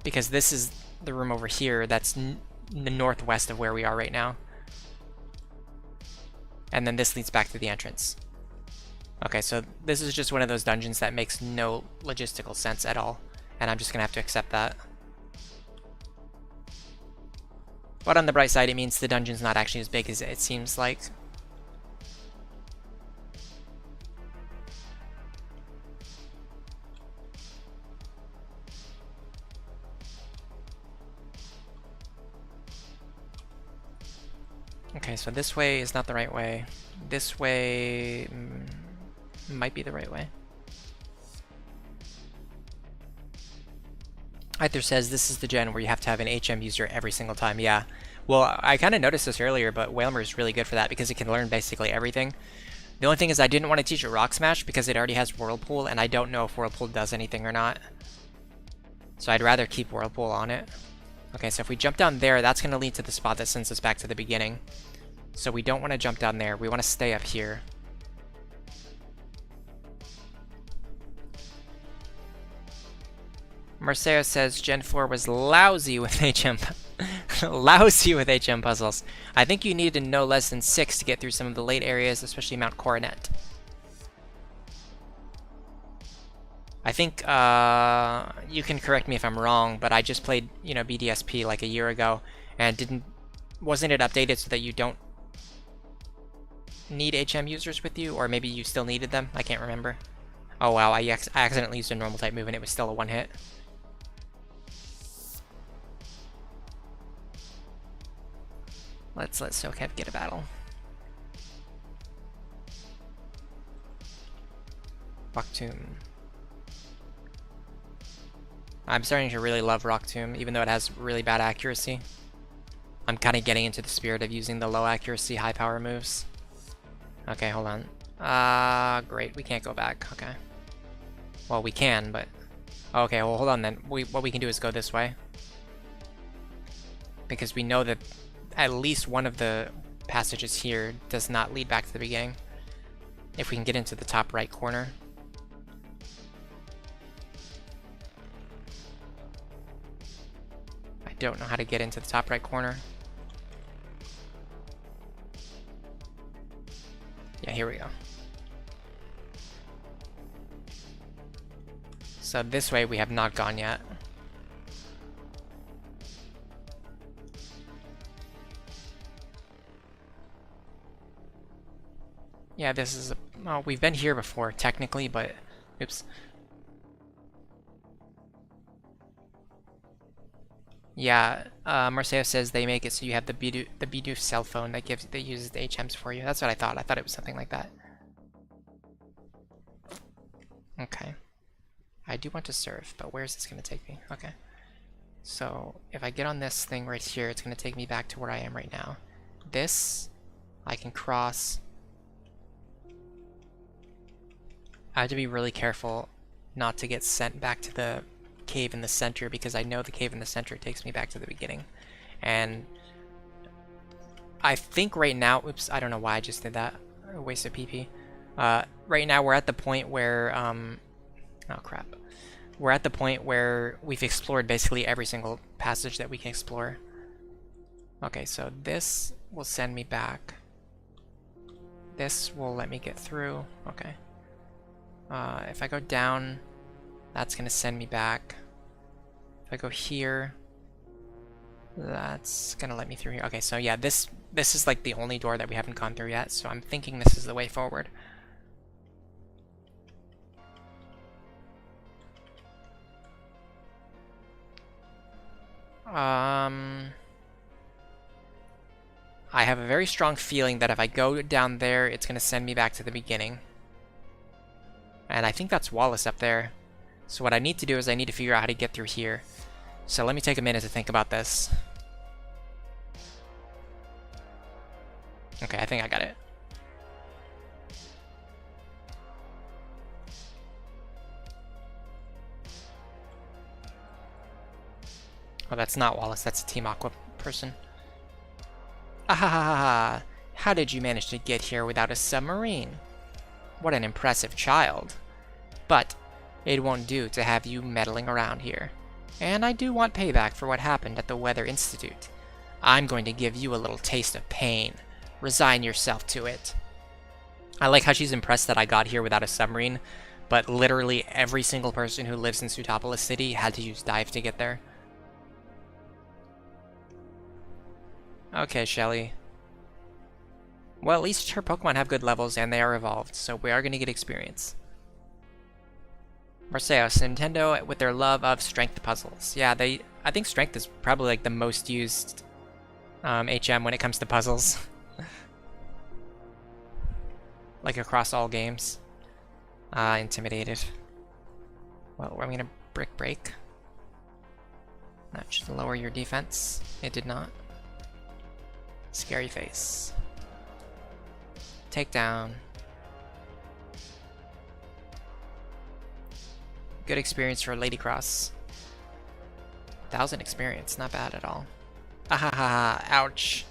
Because this is the room over here that's the northwest of where we are right now. And then this leads back to the entrance. Okay, so this is just one of those dungeons that makes no logistical sense at all. And I'm just gonna have to accept that. But on the bright side, it means the dungeon's not actually as big as it seems like. Okay, so this way is not the right way. This way might be the right way. Either says this is the gen where you have to have an HM user every single time. Yeah. Well, I kind of noticed this earlier, but Whalmer is really good for that because it can learn basically everything. The only thing is I didn't want to teach it Rock Smash because it already has Whirlpool, and I don't know if Whirlpool does anything or not. So I'd rather keep Whirlpool on it. Okay, so if we jump down there, that's going to lead to the spot that sends us back to the beginning. So we don't want to jump down there. We want to stay up here. Marceo says Gen 4 was lousy with HM lousy with HM puzzles. I think you needed no less than 6 to get through some of the late areas, especially Mount Coronet. I think you can correct me if I'm wrong, but I just played, you know, BDSP like a year ago, and wasn't it updated so that you don't need HM users with you, or maybe you still needed them? I can't remember. Oh wow, I accidentally used a normal type move and it was still a one hit. Let's let SoCav get a battle. Rock Tomb. I'm starting to really love Rock Tomb, even though it has really bad accuracy. I'm kind of getting into the spirit of using the low accuracy, high power moves. Okay, hold on. Great, we can't go back. Okay. Well, we can, but... Okay, well, hold on then. What we can do is go this way. Because we know that at least one of the passages here does not lead back to the beginning. If we can get into the top right corner. I don't know how to get into the top right corner. Yeah, here we go. So this way we have not gone yet. Yeah, this is well, we've been here before technically, but oops. Yeah, Marceo says they make it so you have the Bidoof cell phone that uses the HMs for you. That's what I thought. I thought it was something like that. Okay. I do want to serve, but where is this going to take me? Okay. So if I get on this thing right here, it's going to take me back to where I am right now. This, I can cross. I have to be really careful not to get sent back to the cave in the center, because I know the cave in the center takes me back to the beginning. And I think right now, oops, I don't know why I just did that. A waste of PP. Right now we're at the point where, oh crap. We're at the point where we've explored basically every single passage that we can explore. Okay, so this will send me back. This will let me get through. Okay. If I go down, that's gonna send me back. If I go here, that's gonna let me through here. Okay, so yeah, this is like the only door that we haven't gone through yet, so I'm thinking this is the way forward. I have a very strong feeling that if I go down there, it's gonna send me back to the beginning. And I think that's Wallace up there. So what I need to do is I need to figure out how to get through here. So let me take a minute to think about this. Okay, I think I got it. Oh, that's not Wallace, that's a Team Aqua person. Ahahaha! How did you manage to get here without a submarine? What an impressive child. But it won't do to have you meddling around here. And I do want payback for what happened at the Weather Institute. I'm going to give you a little taste of pain. Resign yourself to it. I like how she's impressed that I got here without a submarine, but literally every single person who lives in Sutopolis City had to use dive to get there. Okay, Shelly. Well, at least her Pokemon have good levels and they are evolved, so we are going to get experience. Marseos, Nintendo with their love of strength puzzles. Yeah, I think strength is probably like the most used HM when it comes to puzzles. Like across all games. Intimidated. Well, I'm gonna brick break. That should lower your defense. It did not. Scary face. Takedown. Good experience for Lady Cross. 1,000 experience, not bad at all. Ahaha, ouch.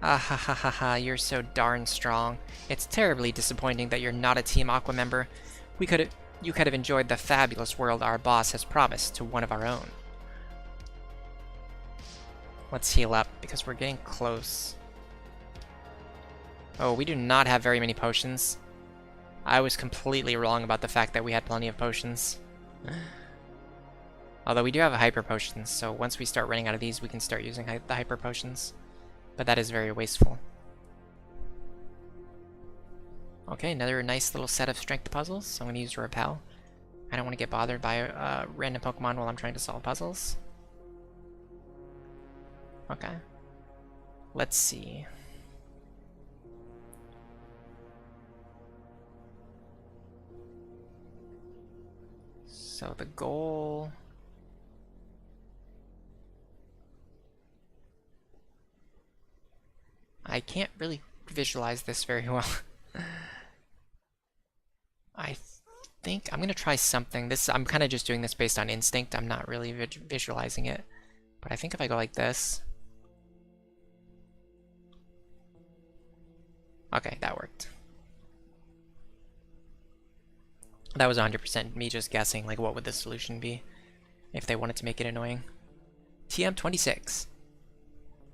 Ahahaha, you're so darn strong. It's terribly disappointing that you're not a Team Aqua member. You could have enjoyed the fabulous world our boss has promised to one of our own. Let's heal up, because we're getting close. Oh, we do not have very many potions. I was completely wrong about the fact that we had plenty of potions. Although we do have a hyper potions, so once we start running out of these, we can start using the hyper potions. But that is very wasteful. Okay, another nice little set of strength puzzles. So I'm going to use Repel. I don't want to get bothered by random Pokemon while I'm trying to solve puzzles. Okay. Let's see. So the goal... I can't really visualize this very well. I think I'm gonna try something. I'm kind of just doing this based on instinct. I'm not really visualizing it. But I think if I go like this... Okay, that worked. That was 100% me just guessing, like, what would the solution be if they wanted to make it annoying. TM26.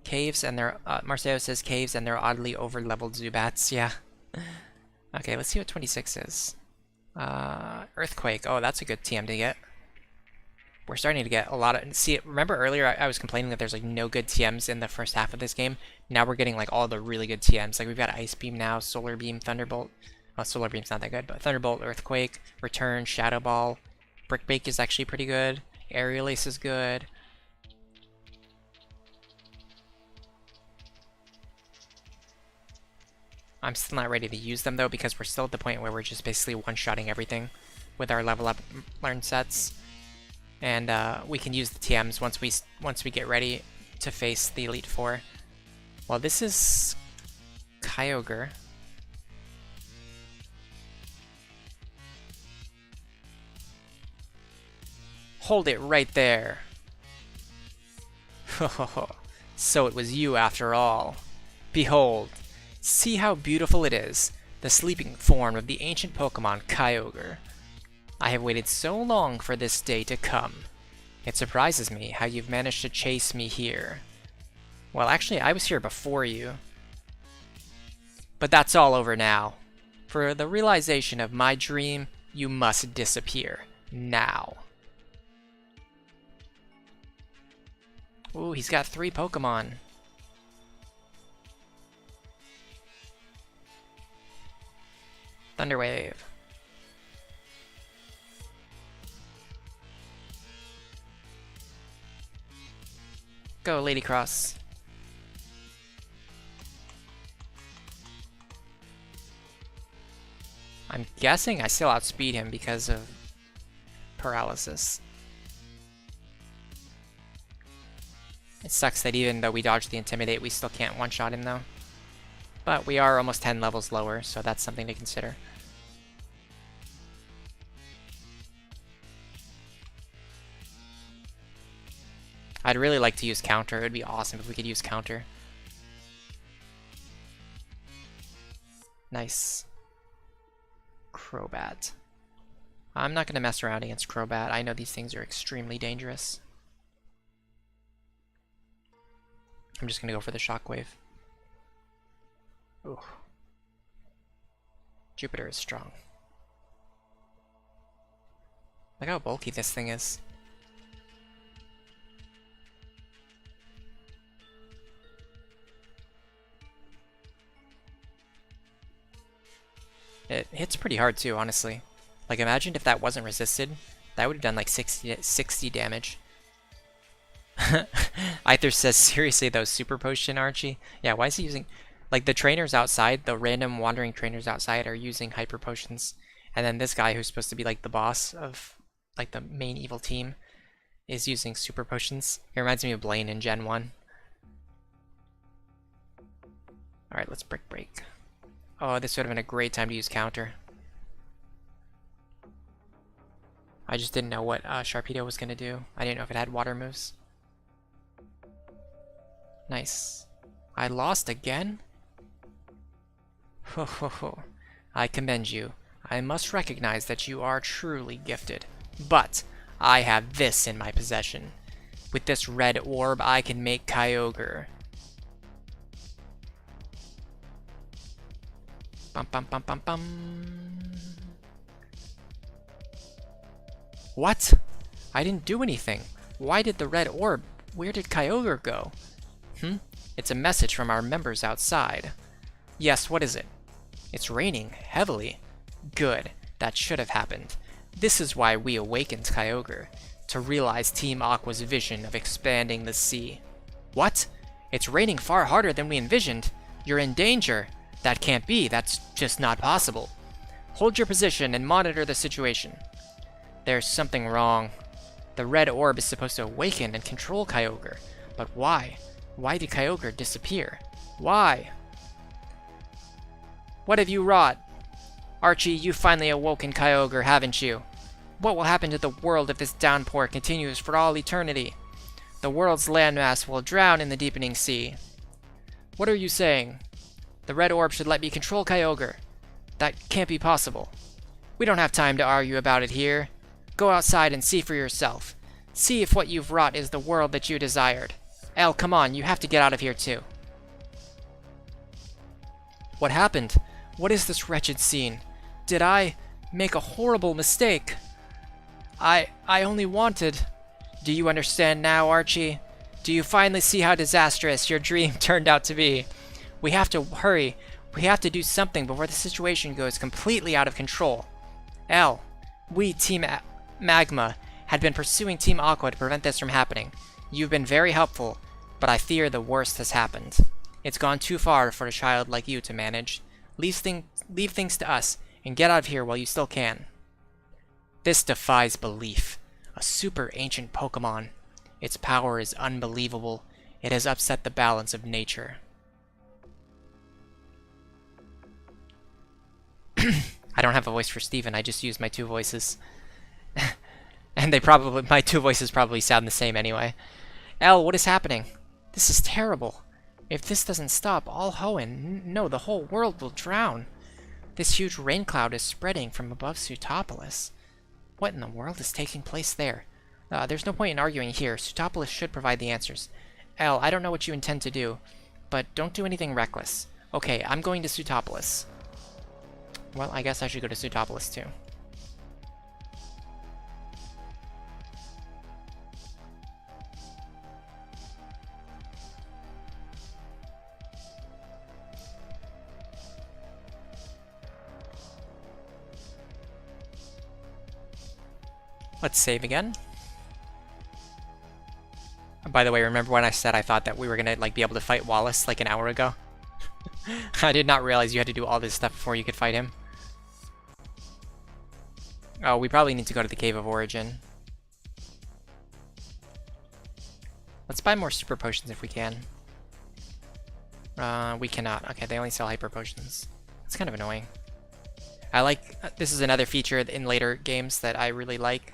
Caves and their... Marcelo says caves and their oddly over-leveled Zubats. Yeah. Okay, let's see what 26 is. Earthquake. Oh, that's a good TM to get. We're starting to get a lot of... See, remember earlier I was complaining that there's like no good TMs in the first half of this game? Now we're getting like all the really good TMs. Like we've got Ice Beam now, Solar Beam, Thunderbolt. Well, Solar Beam's not that good, but Thunderbolt, Earthquake, Return, Shadow Ball. Brick Break is actually pretty good. Aerial Ace is good. I'm still not ready to use them though because we're still at the point where we're just basically one-shotting everything with our level up learn sets. And we can use the TMs once we get ready to face the Elite Four. Well, this is Kyogre. Hold it right there. So it was you after all. Behold, see how beautiful it is, the sleeping form of the ancient Pokemon Kyogre. I have waited so long for this day to come. It surprises me how you've managed to chase me here. Well, actually, I was here before you. But that's all over now. For the realization of my dream, you must disappear. Now. Ooh, he's got 3 Pokemon. Thunder Wave. Go, Lady Cross. I'm guessing I still outspeed him because of paralysis. It sucks that even though we dodged the Intimidate, we still can't one-shot him though. But we are almost 10 levels lower, so that's something to consider. I'd really like to use Counter. It would be awesome if we could use Counter. Nice. Crobat. I'm not going to mess around against Crobat. I know these things are extremely dangerous. I'm just going to go for the Shockwave. Ooh. Jupiter is strong. Look how bulky this thing is. It hits pretty hard too, honestly. Like, imagine if that wasn't resisted. That would have done like 60 damage. Aether says, seriously though, super potion, Archie? Yeah, why is he using... Like, the trainers outside, the random wandering trainers outside are using hyper potions. And then this guy who's supposed to be, like, the boss of, like, the main evil team is using super potions. It reminds me of Blaine in Gen 1. Alright, let's break. Oh, this would have been a great time to use counter. I just didn't know what Sharpedo was going to do. I didn't know if it had water moves. Nice. I lost again? Ho ho ho. I commend you. I must recognize that you are truly gifted. But I have this in my possession. With this red orb, I can make Kyogre. Bum bum bum bum bum. What? I didn't do anything. Why did the red orb? Where did Kyogre go? It's a message from our members outside. Yes, what is it? It's raining heavily. Good. That should have happened. This is why we awakened Kyogre. To realize Team Aqua's vision of expanding the sea. What? It's raining far harder than we envisioned. You're in danger. That can't be. That's just not possible. Hold your position and monitor the situation. There's something wrong. The red orb is supposed to awaken and control Kyogre. But why? Why did Kyogre disappear? Why? What have you wrought? Archie, you finally awoken Kyogre, haven't you? What will happen to the world if this downpour continues for all eternity? The world's landmass will drown in the deepening sea. What are you saying? The red orb should let me control Kyogre. That can't be possible. We don't have time to argue about it here. Go outside and see for yourself. See if what you've wrought is the world that you desired. Elle, come on, you have to get out of here too. What happened? What is this wretched scene? Did I make a horrible mistake? I only wanted... Do you understand now, Archie? Do you finally see how disastrous your dream turned out to be? We have to hurry. We have to do something before the situation goes completely out of control. Elle, we, Team Magma, had been pursuing Team Aqua to prevent this from happening. You've been very helpful, but I fear the worst has happened. It's gone too far for a child like you to manage. Leave things to us, and get out of here while you still can. This defies belief. A super ancient Pokemon. Its power is unbelievable. It has upset the balance of nature. I don't have a voice for Steven, I just use my two voices. And my two voices probably sound the same anyway. Elle, what is happening? This is terrible. If this doesn't stop, all Hoenn, no, the whole world will drown. This huge rain cloud is spreading from above Sootopolis. What in the world is taking place there? There's no point in arguing here. Sootopolis should provide the answers. Elle, I don't know what you intend to do, but don't do anything reckless. Okay, I'm going to Sootopolis. Well, I guess I should go to Sootopolis too. Let's save again. By the way, remember when I said I thought that we were gonna be able to fight Wallace like an hour ago? I did not realize you had to do all this stuff before you could fight him. Oh, we probably need to go to the Cave of Origin. Let's buy more super potions if we can. We cannot. Okay, they only sell hyper potions. That's kind of annoying. I like, this is another feature in later games that I really like.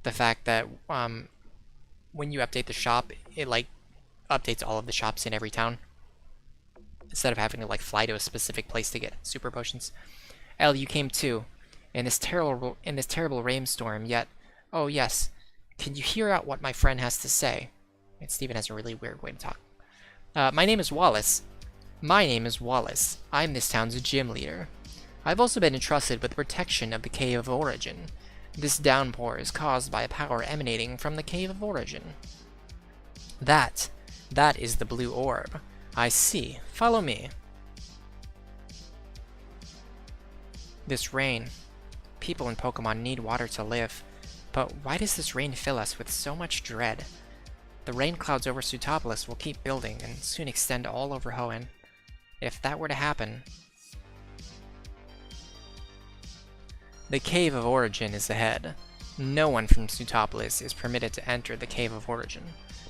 The fact that when you update the shop, it updates all of the shops in every town. Instead of having to fly to a specific place to get super potions. Elle, you came too. In this terrible rainstorm, yet... Oh yes. Can you hear out what my friend has to say? And Steven has a really weird way to talk. My name is Wallace. My name is Wallace. I'm this town's gym leader. I've also been entrusted with the protection of the Cave of Origin. This downpour is caused by a power emanating from the Cave of Origin. That is the blue orb. I see. Follow me. This rain. People and Pokemon need water to live. But why does this rain fill us with so much dread? The rain clouds over Pseutopolis will keep building and soon extend all over Hoenn. If that were to happen... The Cave of Origin is ahead. No one from Pseutopolis is permitted to enter the Cave of Origin.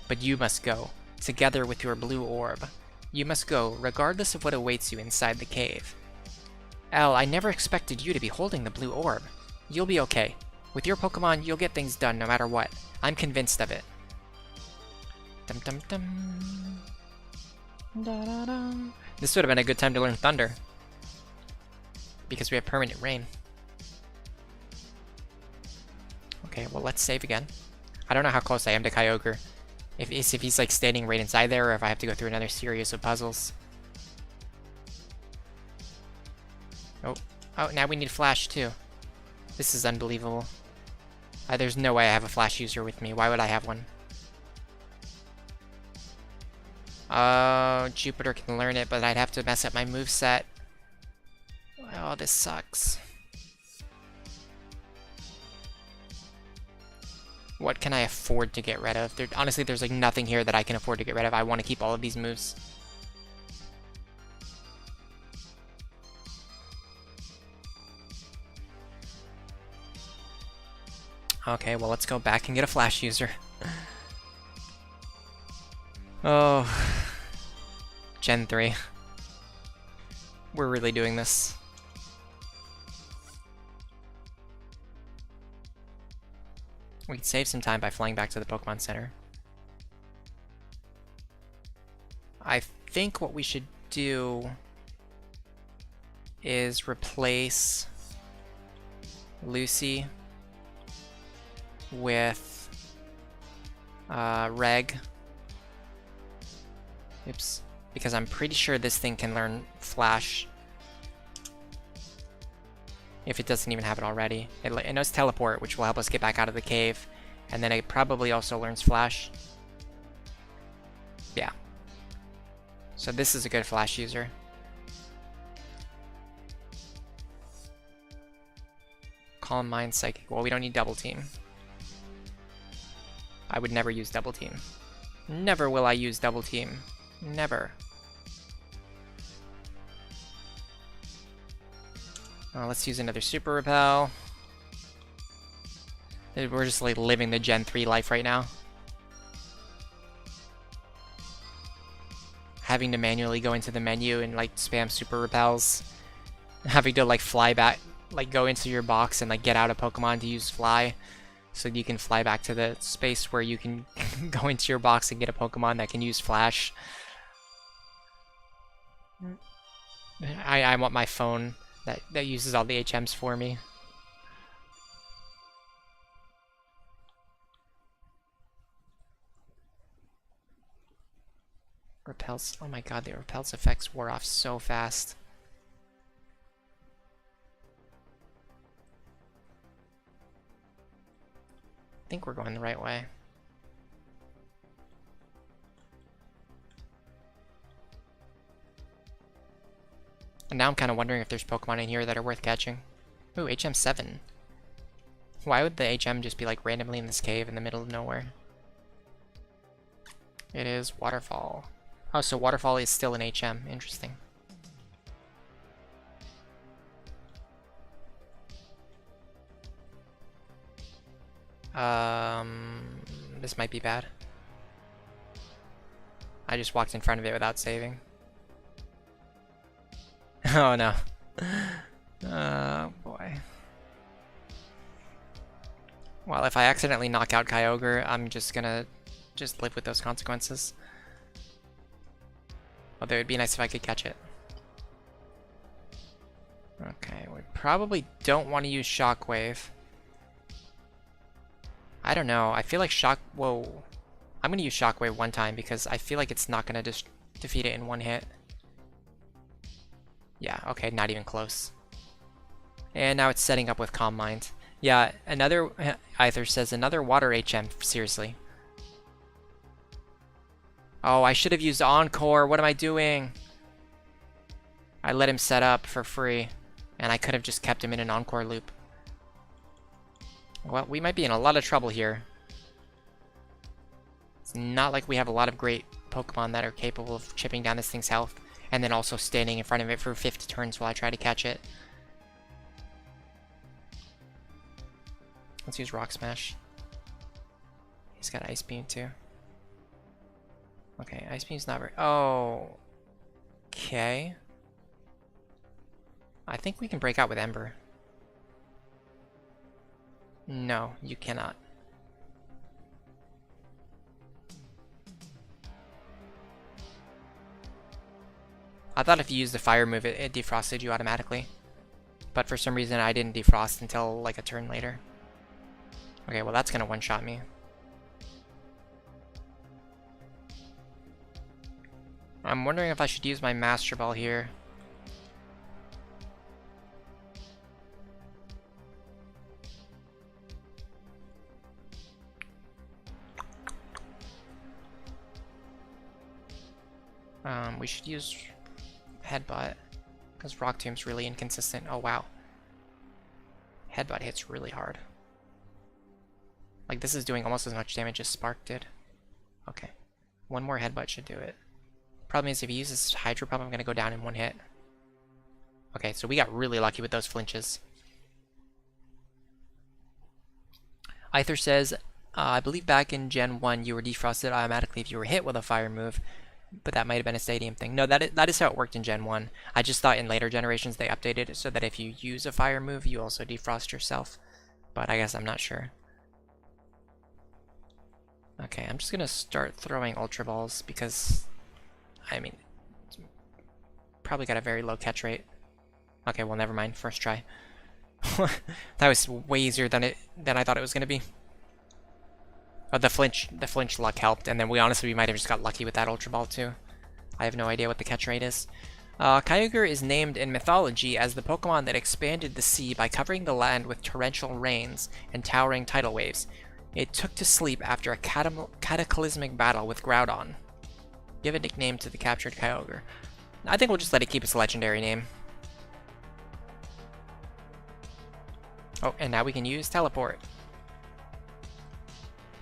But you must go, together with your blue orb. You must go, regardless of what awaits you inside the cave. Elle, I never expected you to be holding the blue orb. You'll be okay. With your Pokemon, you'll get things done no matter what. I'm convinced of it. Dum dum dum. Da da dum. This would have been a good time to learn Thunder. Because we have permanent rain. Okay, well let's save again. I don't know how close I am to Kyogre. If he's like standing right inside there, or if I have to go through another series of puzzles. Oh, now we need Flash too. This is unbelievable. There's no way I have a Flash user with me. Why would I have one? Oh, Jupiter can learn it, but I'd have to mess up my moveset. Oh, this sucks. What can I afford to get rid of? Honestly, there's like nothing here that I can afford to get rid of. I want to keep all of these moves. Okay, well let's go back and get a Flash user. Oh. Gen 3. We're really doing this. We can save some time by flying back to the Pokemon Center. I think what we should do is replace Lucy with Reg. Oops. Because I'm pretty sure this thing can learn Flash. If it doesn't even have it already. It knows Teleport, which will help us get back out of the cave. And then it probably also learns Flash. Yeah. So this is a good Flash user. Calm Mind, Psychic. Well, we don't need Double Team. I would never use Double Team. Never will I use Double Team. Never. Let's use another Super Repel. We're just like living the Gen 3 life right now. Having to manually go into the menu and like spam Super Repels. Having to like fly back, like go into your box and like get out a Pokemon to use Fly. So you can fly back to the space where you can go into your box and get a Pokemon that can use Flash. I want my phone that uses all the HMs for me. Repels. Oh my god, the Repels effects wore off so fast. I think we're going the right way. And now I'm kind of wondering if there's Pokemon in here that are worth catching. Ooh, HM7. Why would the HM just be like randomly in this cave in the middle of nowhere? It is Waterfall. Oh, so Waterfall is still an HM. Interesting. This might be bad. I just walked in front of it without saving. Oh no. Oh boy. Well, if I accidentally knock out Kyogre, I'm just gonna live with those consequences. Although it would be nice if I could catch it. Okay, we probably don't want to use Shockwave. I don't know, I feel like Whoa. I'm gonna use Shockwave one time because I feel like it's not gonna just defeat it in one hit. Yeah, okay, not even close. And now it's setting up with Calm Mind. Yeah, another Either says another Water HM, seriously. Oh, I should have used Encore. What am I doing? I let him set up for free, and I could have just kept him in an Encore loop. Well, we might be in a lot of trouble here. It's not like we have a lot of great Pokemon that are capable of chipping down this thing's health and then also standing in front of it for 50 turns while I try to catch it. Let's use Rock Smash. He's got Ice Beam too. Okay, Ice Beam's not very... Oh. Okay. I think we can break out with Ember. No, you cannot. I thought if you used the fire move, it defrosted you automatically. But for some reason, I didn't defrost until like a turn later. Okay, well that's gonna one-shot me. I'm wondering if I should use my Master Ball here. We should use Headbutt, because Rock Tomb's really inconsistent. Oh wow. Headbutt hits really hard. Like this is doing almost as much damage as Spark did. Okay. One more Headbutt should do it. Problem is if he uses Hydro Pump, I'm going to go down in one hit. Okay, so we got really lucky with those flinches. Aether says, I believe back in Gen 1 you were defrosted automatically if you were hit with a fire move. But that might have been a stadium thing. No, that is how it worked in Gen 1. I just thought in later generations they updated it so that if you use a fire move, you also defrost yourself. But I guess I'm not sure. Okay, I'm just going to start throwing Ultra Balls because, I mean, probably got a very low catch rate. Okay, well never mind. First try. That was way easier than I thought it was going to be. Oh, the flinch luck helped, and then we might have just got lucky with that Ultra Ball too. I have no idea what the catch rate is. Kyogre is named in mythology as the Pokemon that expanded the sea by covering the land with torrential rains and towering tidal waves. It took to sleep after a cataclysmic battle with Groudon. Give a nickname to the captured Kyogre. I think we'll just let it keep its legendary name. Oh, and now we can use Teleport.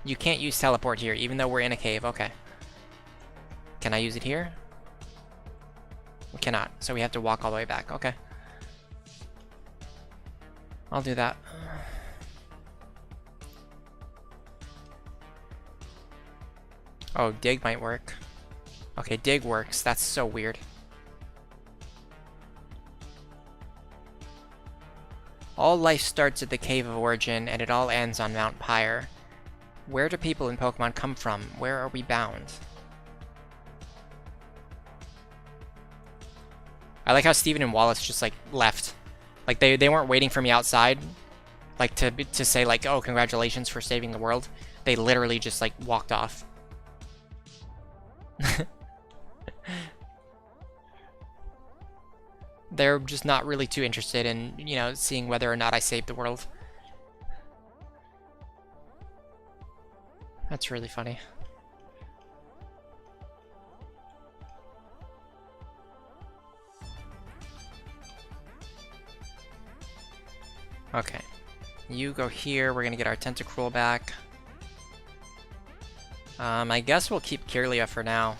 You can't use Teleport here, even though we're in a cave. Okay. Can I use it here? We cannot, so we have to walk all the way back. Okay. I'll do that. Oh, Dig might work. Okay, Dig works. That's so weird. All life starts at the Cave of Origin, and it all ends on Mount Pyre. Where do people in Pokemon come from? Where are we bound? I like how Steven and Wallace just like left. Like they weren't waiting for me outside, like to say like, oh, congratulations for saving the world. They literally just like walked off. They're just not really too interested in, you know, seeing whether or not I saved the world. That's really funny. Okay. You go here. We're gonna get our Tentacruel back. I guess we'll keep Kirlia for now.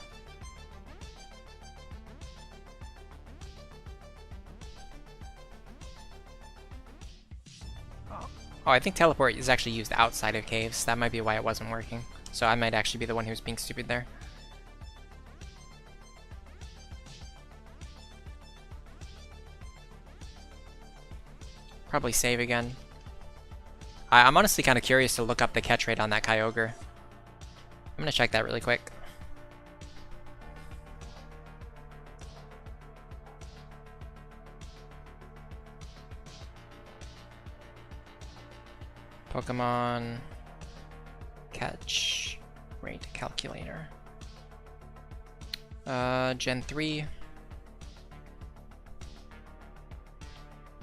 Oh, I think Teleport is actually used outside of caves. That might be why it wasn't working. So I might actually be the one who's being stupid there. Probably save again. I'm honestly kind of curious to look up the catch rate on that Kyogre. I'm gonna check that really quick. Pokemon catch rate calculator. Gen 3.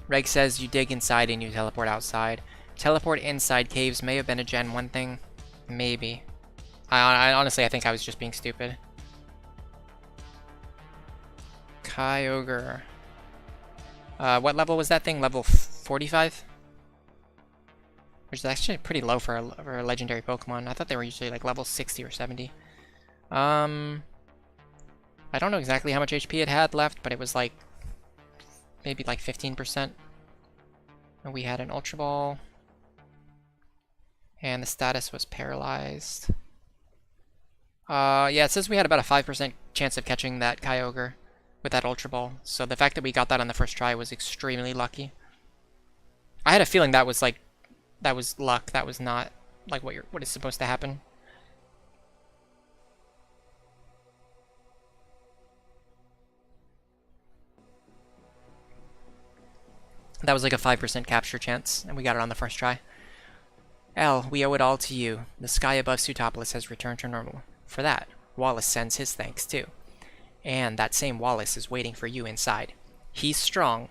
Reg says you dig inside and you teleport outside. Teleport inside caves may have been a Gen 1 thing. Maybe. I honestly, I think I was just being stupid. Kyogre. What level was that thing? Level 45? which is actually pretty low for a legendary Pokemon. I thought they were usually like level 60 or 70. I don't know exactly how much HP it had left, but it was like maybe like 15%. And we had an Ultra Ball. And the status was paralyzed. Yeah, it says we had about a 5% chance of catching that Kyogre with that Ultra Ball. So the fact that we got that on the first try was extremely lucky. I had a feeling that was luck. That was not like what is supposed to happen. That was like a 5% capture chance, and we got it on the first try. L, we owe it all to you. The sky above Sutopolis has returned to normal. For that, Wallace sends his thanks too. And that same Wallace is waiting for you inside. He's strong,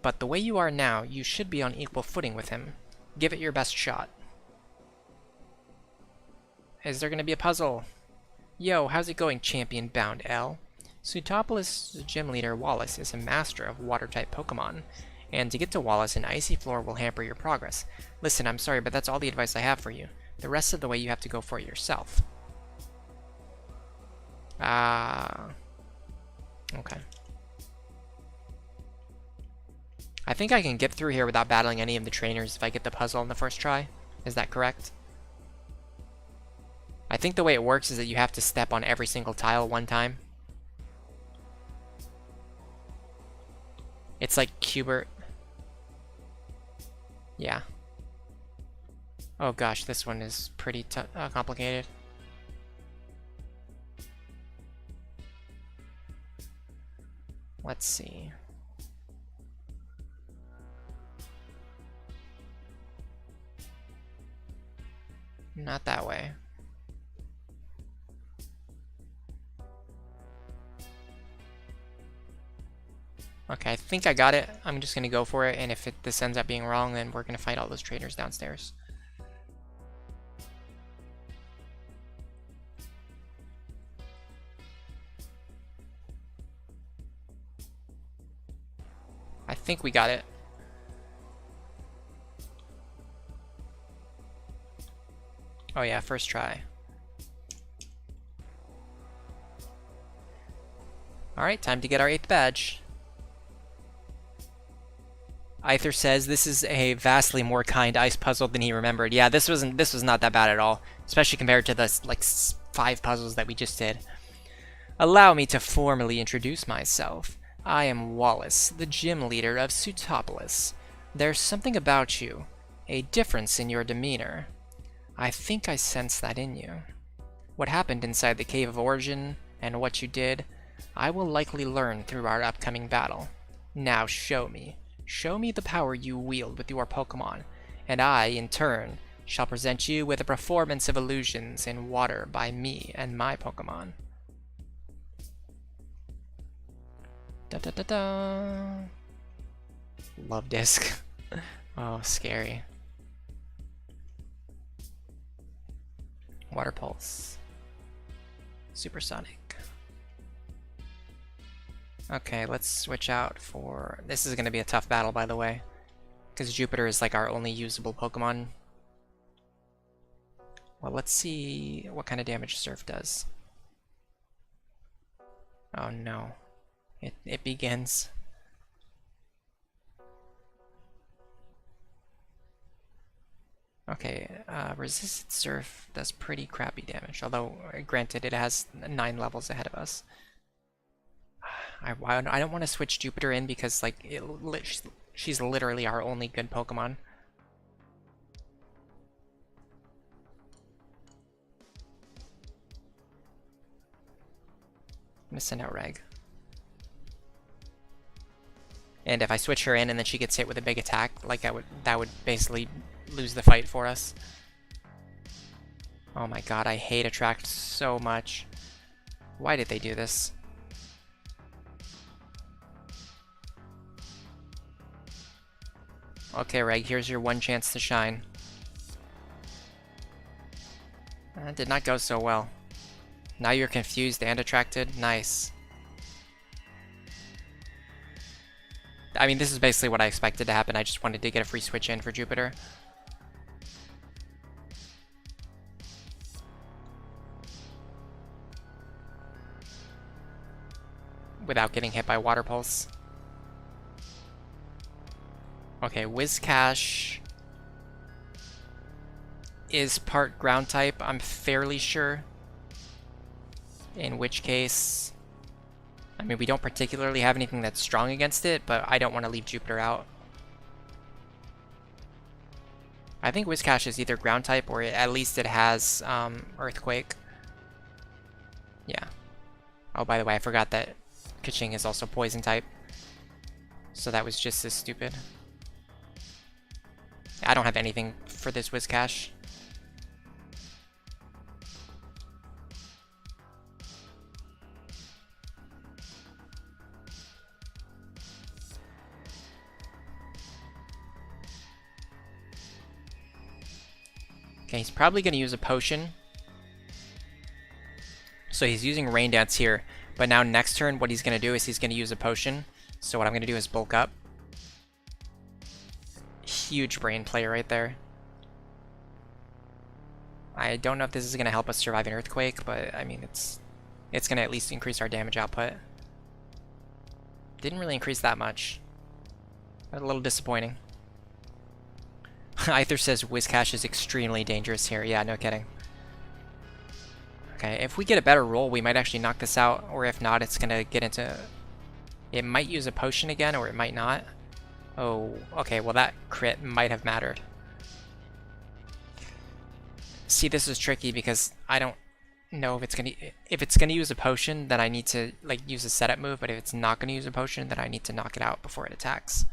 but the way you are now, you should be on equal footing with him. Give it your best shot. Is there gonna be a puzzle? Yo, how's it going, champion bound L? Sutopolis' gym leader Wallace is a master of water-type Pokemon. And to get to Wallace, an icy floor will hamper your progress. Listen, I'm sorry, but that's all the advice I have for you. The rest of the way you have to go for it yourself. Okay. I think I can get through here without battling any of the trainers if I get the puzzle on the first try. Is that correct? I think the way it works is that you have to step on every single tile one time. It's like Cubert. Yeah. Oh gosh, this one is pretty complicated. Let's see. Not that way. Okay, I think I got it. I'm just gonna go for it, and if this ends up being wrong, then we're gonna fight all those trainers downstairs. I think we got it. Oh yeah, first try. Alright, time to get our 8th badge. Either says this is a vastly more kind ice puzzle than he remembered. Yeah, this was not that bad at all, especially compared to the like 5 puzzles that we just did. Allow me to formally introduce myself. I am Wallace, the gym leader of Sutopolis. There's something about you, a difference in your demeanor. I think I sense that in you. What happened inside the Cave of Origin, and what you did, I will likely learn through our upcoming battle. Now show me. Show me the power you wield with your Pokemon, and I, in turn, shall present you with a performance of illusions in water by me and my Pokemon. Da da da da. Love disc. Oh, scary. Water Pulse. Supersonic. Okay, let's switch out for... This is going to be a tough battle, by the way, because Jupiter is like our only usable Pokemon. Well, let's see what kind of damage Surf does. Oh no. It begins. Okay, Resisted Surf does pretty crappy damage, although, granted, it has 9 levels ahead of us. I don't want to switch Jupiter in because, like, she's literally our only good Pokemon. I'm gonna send out Reg. And if I switch her in and then she gets hit with a big attack, like that would basically lose the fight for us. Oh my god, I hate Attract so much. Why did they do this? Okay, Reg, here's your one chance to shine. That did not go so well. Now you're confused and attracted. Nice. I mean, this is basically what I expected to happen. I just wanted to get a free switch in for Jupiter. without getting hit by Water Pulse. Okay, Whiscash is part ground type, I'm fairly sure. In which case, I mean, we don't particularly have anything that's strong against it, but I don't want to leave Jupiter out. I think Whiscash is either ground type or at least it has Earthquake. Yeah. Oh, by the way, I forgot that Kaching is also poison type. So that was just as stupid. I don't have anything for this Whiscash. Okay, he's probably going to use a potion. So he's using Rain Dance here. But now next turn, what he's going to do is he's going to use a potion. So what I'm going to do is bulk up. Huge brain play right there. I don't know if this is going to help us survive an Earthquake, but I mean, it's going to at least increase our damage output. Didn't really increase that much. A little disappointing. Aether says Whiscash is extremely dangerous here. Yeah, no kidding. Okay, if we get a better roll, we might actually knock this out, or if not, it's gonna get into... It might use a potion again, or it might not. Oh, okay, well that crit might have mattered. See, this is tricky because I don't know if it's gonna use a potion, then I need to like use a setup move, but if it's not gonna use a potion, then I need to knock it out before it attacks.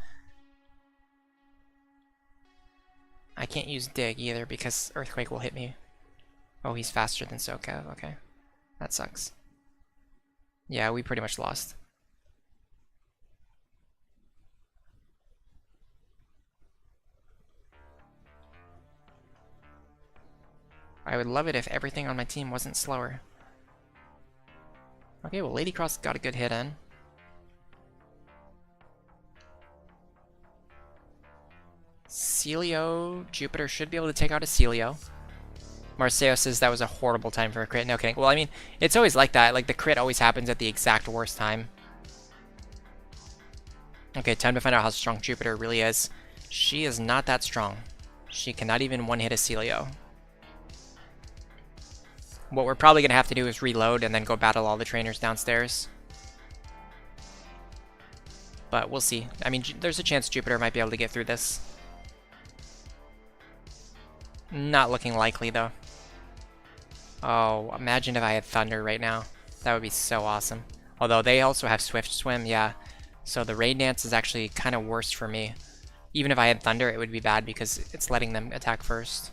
I can't use Dig either because Earthquake will hit me. Oh, he's faster than Soka. Okay. That sucks. Yeah, we pretty much lost. I would love it if everything on my team wasn't slower. Okay, well, Lady Cross got a good hit in. Celio, Jupiter should be able to take out a Celio. Marceo says that was a horrible time for a crit. No kidding. Well, I mean, it's always like that. Like, the crit always happens at the exact worst time. Okay, time to find out how strong Jupiter really is. She is not that strong. She cannot even one-hit a Celio. What we're probably going to have to do is reload and then go battle all the trainers downstairs. But we'll see. I mean, there's a chance Jupiter might be able to get through this. Not looking likely, though. Oh, imagine if I had Thunder right now. That would be so awesome. Although they also have Swift Swim, yeah. So the Rain Dance is actually kind of worse for me. Even if I had Thunder, it would be bad because it's letting them attack first.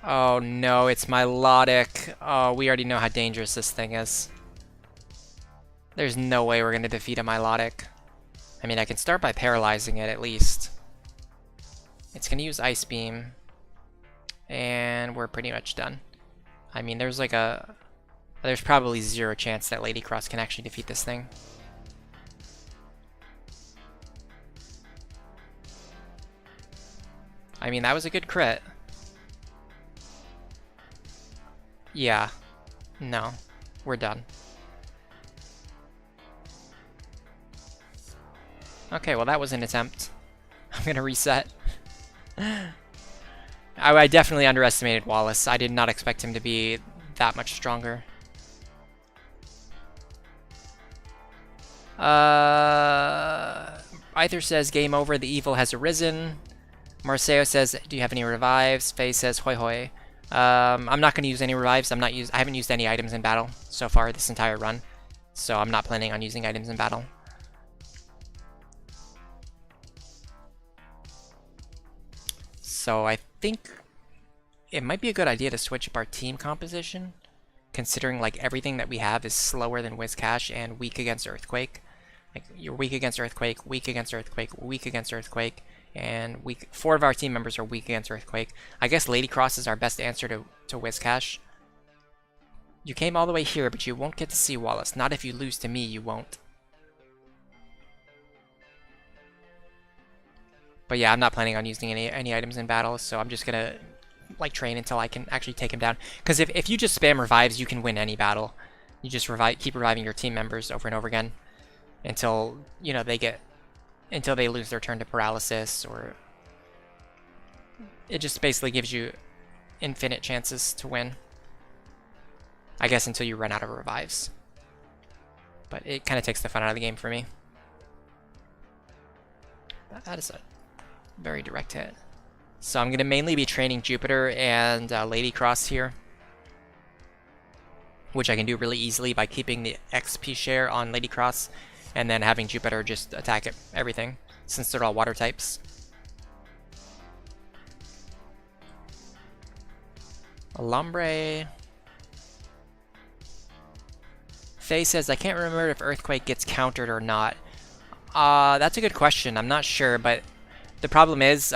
Oh no, it's Milotic. Oh, we already know how dangerous this thing is. There's no way we're going to defeat a Milotic. I mean, I can start by paralyzing it at least. It's going to use Ice Beam. And we're pretty much done. I mean, there's probably 0 chance that Lady Cross can actually defeat this thing. I mean, that was a good crit. Yeah. No. We're done. Okay, well that was an attempt. I'm gonna reset. I definitely underestimated Wallace. I did not expect him to be that much stronger. Aether says, game over, the evil has arisen. Marceo says, do you have any revives? Faye says, hoi hoi. I'm not going to use any revives. I haven't used any items in battle so far this entire run. So I'm not planning on using items in battle. So I think it might be a good idea to switch up our team composition, considering like everything that we have is slower than Whiscash and weak against Earthquake. Like, you're weak against Earthquake, weak against Earthquake, weak against Earthquake, and 4 of our team members are weak against Earthquake. I guess Lady Cross is our best answer to Whiscash. You came all the way here, but you won't get to see Wallace. Not if you lose to me, you won't. But yeah, I'm not planning on using any items in battle, so I'm just gonna like train until I can actually take him down. Because if you just spam revives, you can win any battle. You just keep reviving your team members over and over again until until they lose their turn to paralysis, or it just basically gives you infinite chances to win. I guess until you run out of revives. But it kind of takes the fun out of the game for me. That is a very direct hit. So I'm going to mainly be training Jupiter and Lady Cross here, which I can do really easily by keeping the XP share on Lady Cross and then having Jupiter just attack everything, since they're all water types. Alambre. Faye says, I can't remember if Earthquake gets countered or not. That's a good question. I'm not sure, but the problem is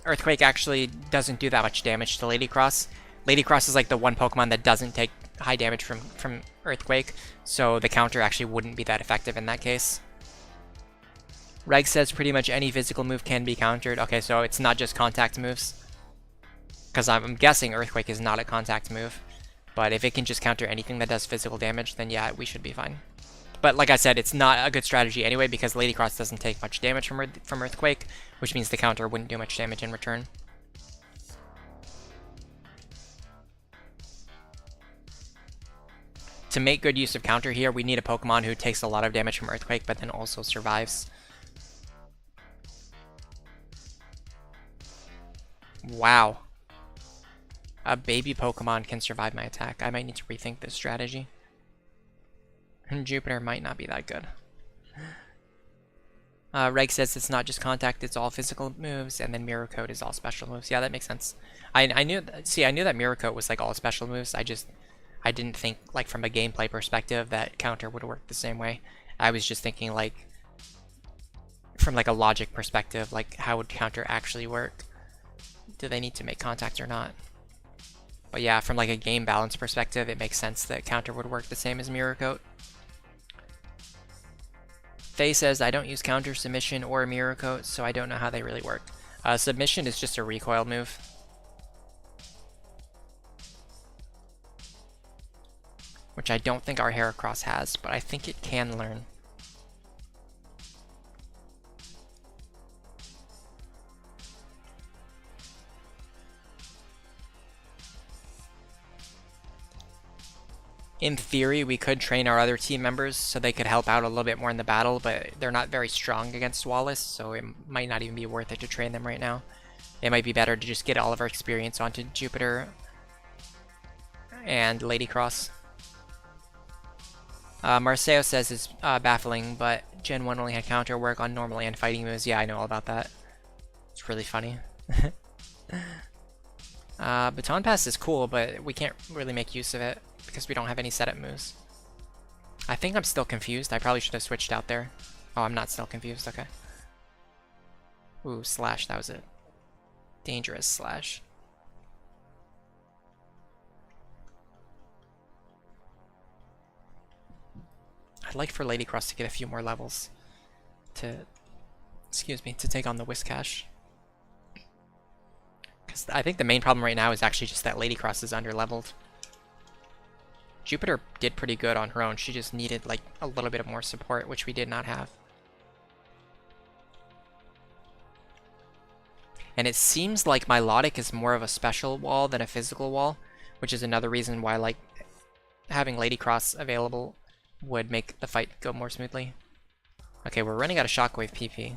Earthquake actually doesn't do that much damage to Lady Cross. Lady Cross is like the one Pokemon that doesn't take high damage from Earthquake, so the counter actually wouldn't be that effective in that case. Reg says pretty much any physical move can be countered. Okay, so it's not just contact moves. Because I'm guessing Earthquake is not a contact move. But if it can just counter anything that does physical damage, then yeah, we should be fine. But like I said, it's not a good strategy anyway, because Lady Cross doesn't take much damage from Earthquake, which means the counter wouldn't do much damage in return. To make good use of counter here, we need a Pokemon who takes a lot of damage from Earthquake, but then also survives. Wow. A baby Pokemon can survive my attack. I might need to rethink this strategy. And Jupiter might not be that good. Reg says it's not just contact, it's all physical moves, and then Mirror Coat is all special moves. Yeah, that makes sense. I knew that Mirror Coat was like all special moves. I didn't think like from a gameplay perspective that counter would work the same way. I was just thinking like from like a logic perspective, like how would counter actually work? Do they need to make contact or not? But yeah, from like a game balance perspective, it makes sense that counter would work the same as Mirror Coat. Faye says, I don't use counter, submission, or Mirror Coat, so I don't know how they really work. Submission is just a recoil move. Which I don't think our Heracross has, but I think it can learn. In theory, we could train our other team members so they could help out a little bit more in the battle, but they're not very strong against Wallace, so it might not even be worth it to train them right now. It might be better to just get all of our experience onto Jupiter and Lady Cross. Marceo says it's baffling, but Gen 1 only had counter work on normal and fighting moves. Yeah, I know all about that. It's really funny. Baton Pass is cool, but we can't really make use of it because we don't have any setup moves. I think I'm still confused. I probably should have switched out there. Oh, I'm not still confused. Okay. Ooh, slash. That was a dangerous slash. I'd like for Lady Cross to get a few more levels to, to take on the Whiscash. Because I think the main problem right now is actually just that Lady Cross is under-leveled. Jupiter did pretty good on her own. She just needed like a little bit of more support, which we did not have. And it seems like Milotic is more of a special wall than a physical wall, which is another reason why like having Lady Cross available would make the fight go more smoothly. Okay, we're running out of Shockwave PP.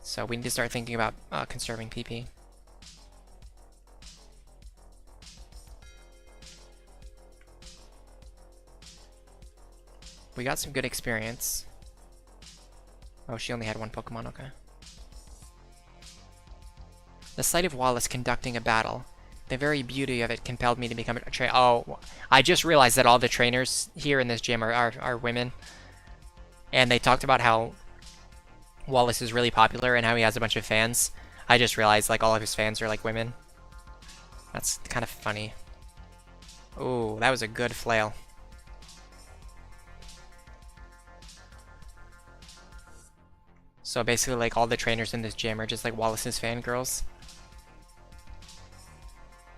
So we need to start thinking about conserving PP. We got some good experience. Oh, she only had one Pokemon, okay. The sight of Wallace conducting a battle. The very beauty of it compelled me to become a trainer. Oh, I just realized that all the trainers here in this gym are women. And they talked about how Wallace is really popular and how he has a bunch of fans. I just realized like all of his fans are like women. That's kind of funny. Ooh, that was a good flail. So basically like all the trainers in this gym are just like Wallace's fangirls.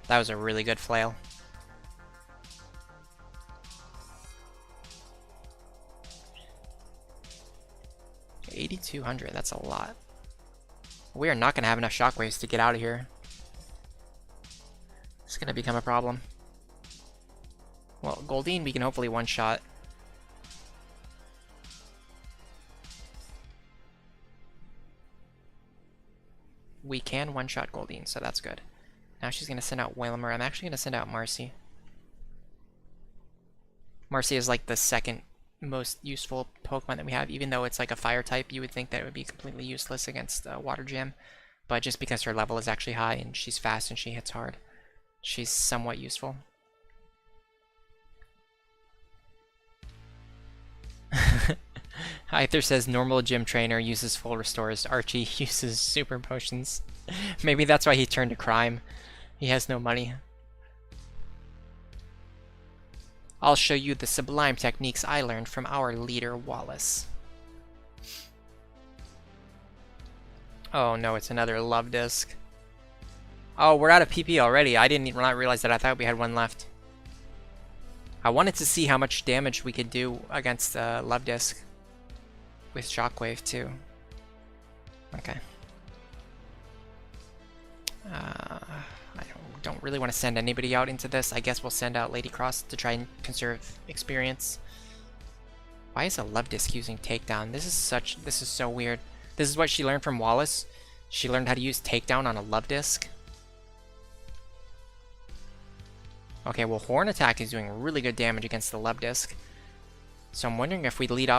That was a really good flail. $8,200, that's a lot. We are not going to have enough shockwaves to get out of here. It's going to become a problem. Well, Goldeen we can hopefully one-shot. We can one-shot Goldeen, so that's good. Now she's going to send out Waylamer. I'm actually going to send out Marcy. Marcy is like the second most useful Pokemon that we have. Even though it's like a fire type, you would think that it would be completely useless against Water Gym. But just because her level is actually high and she's fast and she hits hard, she's somewhat useful. Aether says normal gym trainer uses full restores. Archie uses super potions. Maybe that's why he turned to crime. He has no money. I'll show you the sublime techniques I learned from our leader, Wallace. Oh no, it's another love disc. Oh, we're out of PP already. I didn't even realize that. I thought we had one left. I wanted to see how much damage we could do against love disc with Shockwave too. Okay. I don't really want to send anybody out into this. I guess we'll send out Lady Cross to try and conserve experience. Why is a love disc using takedown? This is so weird. This is what she learned from Wallace. She learned how to use takedown on a love disc. Okay, well, Horn Attack is doing really good damage against the love disc. So I'm wondering if we lead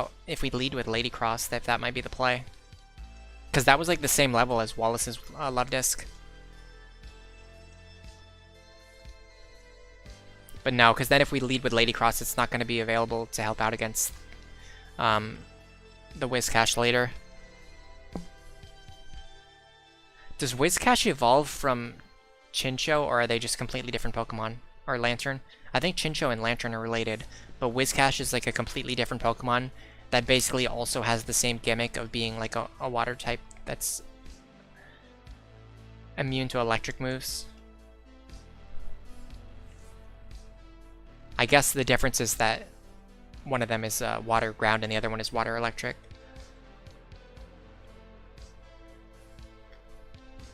with Lady Cross, if that might be the play. Because that was like the same level as Wallace's love disc. But no, because then if we lead with Lady Cross, it's not going to be available to help out against the Whiscash later. Does Whiscash evolve from Chinchou, or are they just completely different Pokemon? Or Lantern? I think Chinchou and Lantern are related, but Whiscash is like a completely different Pokemon that basically also has the same gimmick of being like a water type that's immune to electric moves. I guess the difference is that one of them is water ground and the other one is water electric.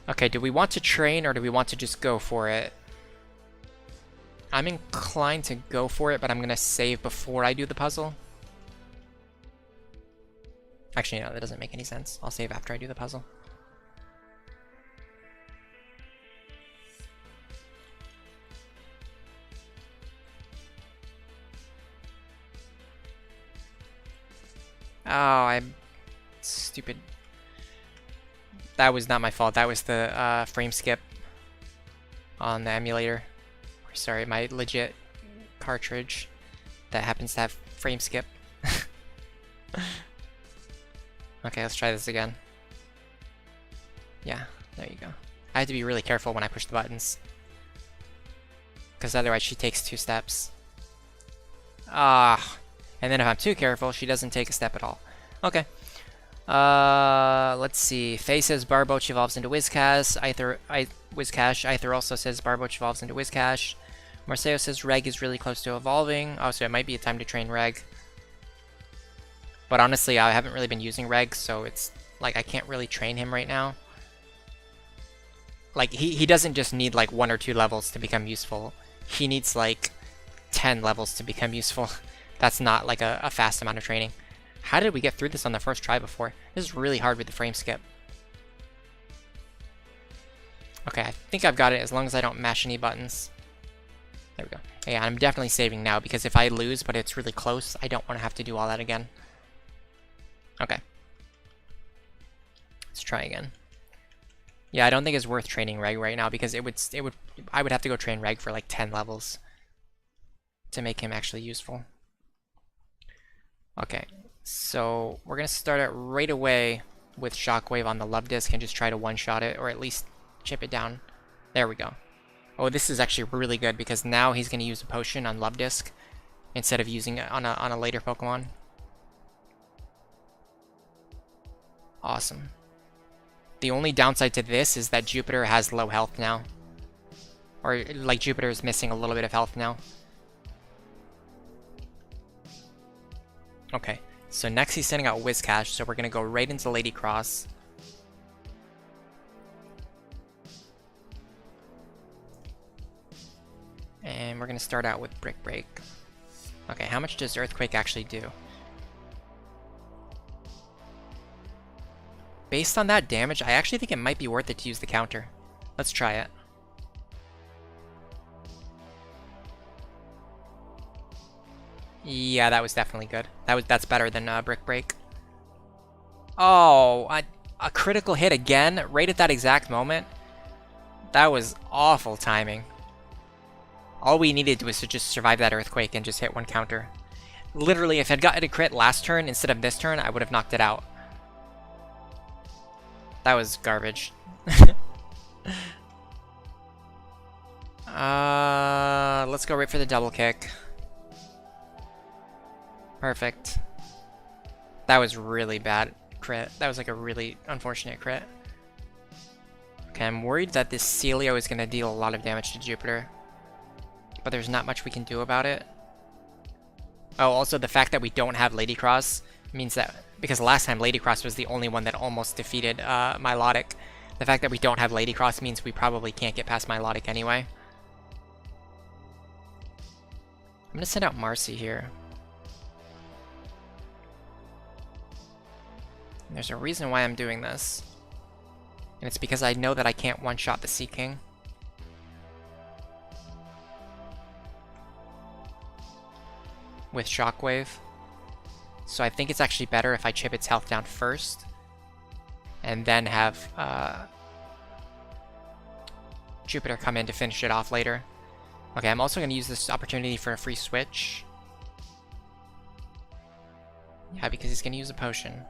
Okay, do we want to train or do we want to just go for it? I'm inclined to go for it, but I'm going to save before I do the puzzle. Actually, no, that doesn't make any sense. I'll save after I do the puzzle. Oh, I'm stupid. That was not my fault. That was the frame skip on the emulator. Sorry, my legit cartridge that happens to have frame skip. Okay, let's try this again. Yeah, there you go. I have to be really careful when I push the buttons, because otherwise she takes 2 steps. Ah, and then if I'm too careful, she doesn't take a step at all. Okay. Let's see. Faye says Barboach evolves into Whiscash. Whiscash. Aether also says Barboach evolves into Whiscash. Marceo says Reg is really close to evolving. Oh, so it might be a time to train Reg. But honestly, I haven't really been using Reg, so it's like I can't really train him right now. Like, he doesn't just need like 1 or 2 levels to become useful. He needs like 10 levels to become useful. That's not like a fast amount of training. How did we get through this on the first try before? This is really hard with the frame skip. Okay, I think I've got it as long as I don't mash any buttons. There we go. Yeah, I'm definitely saving now because if I lose but it's really close, I don't want to have to do all that again. Okay. Let's try again. Yeah, I don't think it's worth training Reg right now because I would have to go train Reg for like 10 levels to make him actually useful. Okay, so we're gonna start it right away with Shockwave on the love disc and just try to one-shot it or at least chip it down. There we go. Oh, this is actually really good because now he's gonna use a potion on love disc instead of using it on a later Pokemon. Awesome. The only downside to this is that Jupiter has low health now. Or, like, Jupiter is missing a little bit of health now. Okay, so next he's sending out Whiscash, so we're gonna go right into Lady Cross. And we're gonna start out with Brick Break. Okay, how much does Earthquake actually do? Based on that damage, I actually think it might be worth it to use the counter. Let's try it. Yeah, that was definitely good. That's better than Brick Break. Oh, a critical hit again, right at that exact moment. That was awful timing. All we needed was to just survive that Earthquake and just hit one counter. Literally, if I'd gotten a crit last turn instead of this turn, I would have knocked it out. That was garbage. Let's go right for the double kick. Perfect. That was really bad crit. That was like a really unfortunate crit. Okay, I'm worried that this Celio is going to deal a lot of damage to Jupiter. But there's not much we can do about it. Oh, also the fact that we don't have Lady Cross means that, because last time Lady Cross was the only one that almost defeated Milotic, the fact that we don't have Lady Cross means we probably can't get past Milotic anyway. I'm going to send out Marcy here. And there's a reason why I'm doing this. And it's because I know that I can't one-shot the Sea King. With Shockwave. So I think it's actually better if I chip its health down first. And then have Jupiter come in to finish it off later. Okay, I'm also going to use this opportunity for a free switch. Yeah, because he's going to use a potion.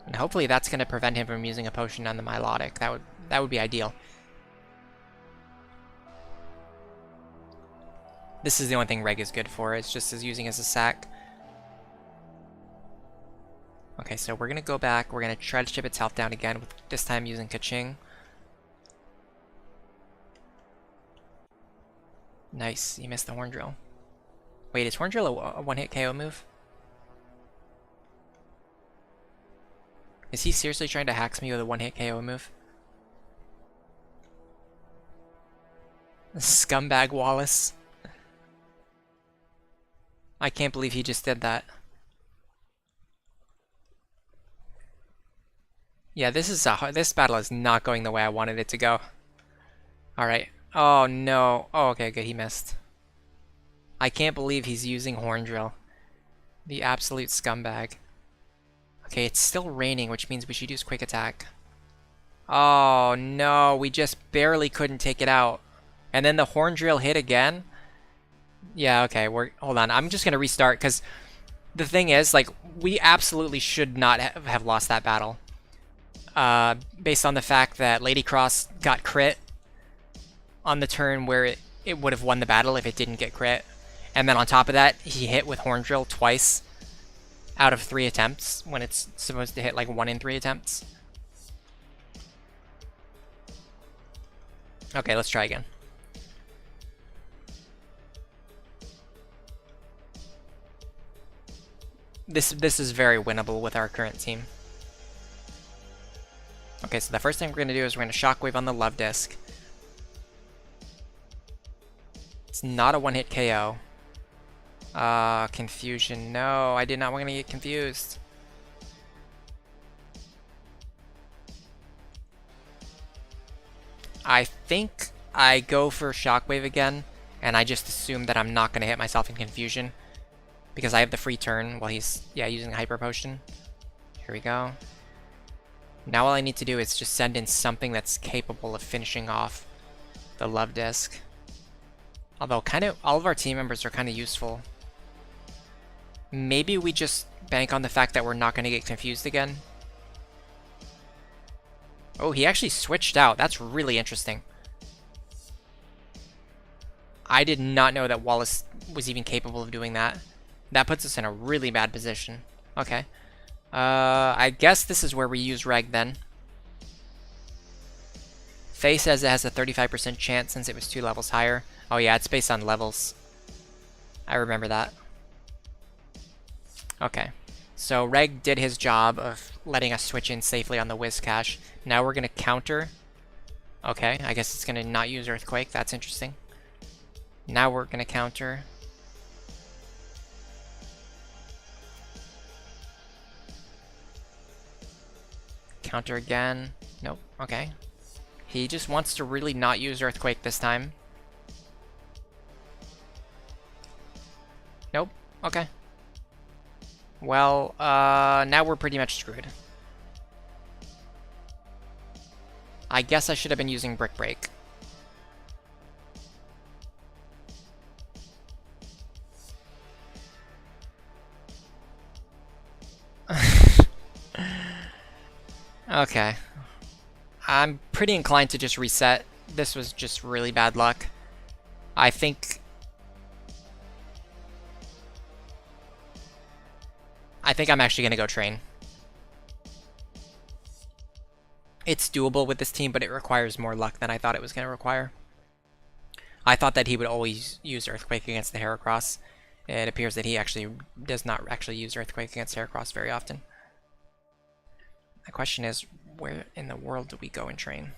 And hopefully that's going to prevent him from using a potion on the Milotic. That would be ideal. This is the only thing Reg is good for. It's just as using as a sack. Okay, so we're going to go back. We're going to try to chip its health down again, with this time using Kaching. Nice, you missed the Horn Drill. Wait, is Horn Drill a one-hit KO move? Is he seriously trying to hack me with a one-hit KO move? Scumbag Wallace. I can't believe he just did that. Yeah, this battle is not going the way I wanted it to go. Alright. Oh no. Oh, okay, good, he missed. I can't believe he's using Horn Drill. The absolute scumbag. Okay, it's still raining, which means we should use Quick Attack. Oh no, we just barely couldn't take it out. And then the Horn Drill hit again? Yeah, okay, hold on. I'm just gonna restart, because the thing is, like, we absolutely should not have lost that battle. Based on the fact that Lady Cross got crit on the turn where it would have won the battle if it didn't get crit. And then on top of that, he hit with Horn Drill twice out of 3 attempts, when it's supposed to hit like 1 in 3 attempts. Okay, let's try again. This is very winnable with our current team. Okay, so the first thing we're going to do is we're going to Shockwave on the Love Disc. It's not a one-hit KO. Confusion. No, I did not want to get confused. I think I go for Shockwave again, and I just assume that I'm not going to hit myself in confusion, because I have the free turn while he's, yeah, using Hyper Potion. Here we go. Now all I need to do is just send in something that's capable of finishing off the Love Disc. Although kind of all of our team members are kind of useful. Maybe we just bank on the fact that we're not going to get confused again. Oh, he actually switched out. That's really interesting. I did not know that Wallace was even capable of doing that. That puts us in a really bad position. Okay. I guess this is where we use Reg then. Faye says it has a 35% chance since it was 2 levels higher. Oh yeah, it's based on levels. I remember that. Okay. So Reg did his job of letting us switch in safely on the Wiz Cache. Now we're going to counter. Okay, I guess it's going to not use Earthquake. That's interesting. Now we're going to counter. Counter again. Nope. Okay. He just wants to really not use Earthquake this time. Nope. Okay. Well, now we're pretty much screwed. I guess I should have been using Brick Break. Okay. I'm pretty inclined to just reset. This was just really bad luck. I think I'm actually going to go train. It's doable with this team, but it requires more luck than I thought it was going to require. I thought that he would always use Earthquake against the Heracross. It appears that he actually does not actually use Earthquake against Heracross very often. My question is, where in the world do we go and train?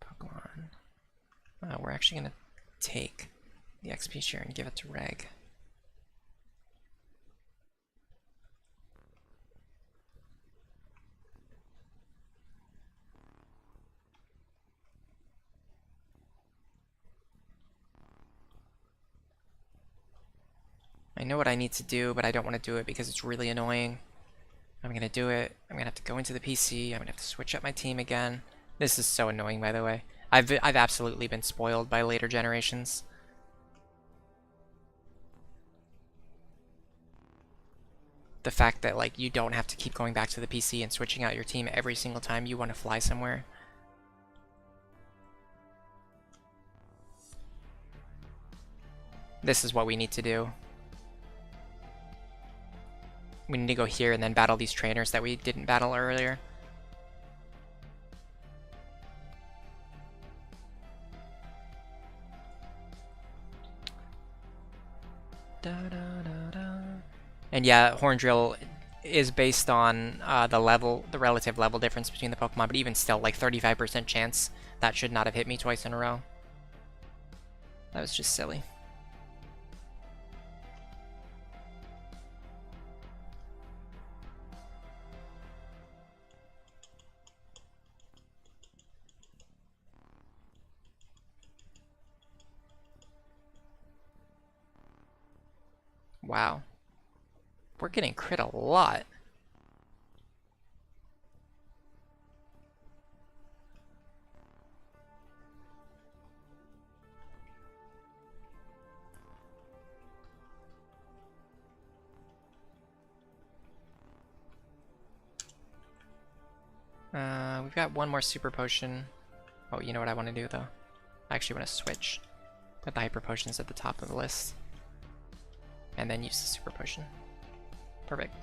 Pokemon. We're actually going to take the XP share and give it to Reg. I know what I need to do, but I don't want to do it because it's really annoying. I'm going to do it. I'm going to have to go into the PC. I'm going to have to switch up my team again. This is so annoying, by the way. I've absolutely been spoiled by later generations. The fact that, like, you don't have to keep going back to the PC and switching out your team every single time you want to fly somewhere. This is what we need to do. We need to go here and then battle these trainers that we didn't battle earlier. And yeah, Horn Drill is based on the relative level difference between the Pokemon, but even still, like 35% chance. That should not have hit me twice in a row. That was just silly. Wow. We're getting crit a lot. We've got one more super potion. Oh, you know what I want to do though? I actually want to switch. Put the hyper potions at the top of the list. And then use the super potion. Perfect.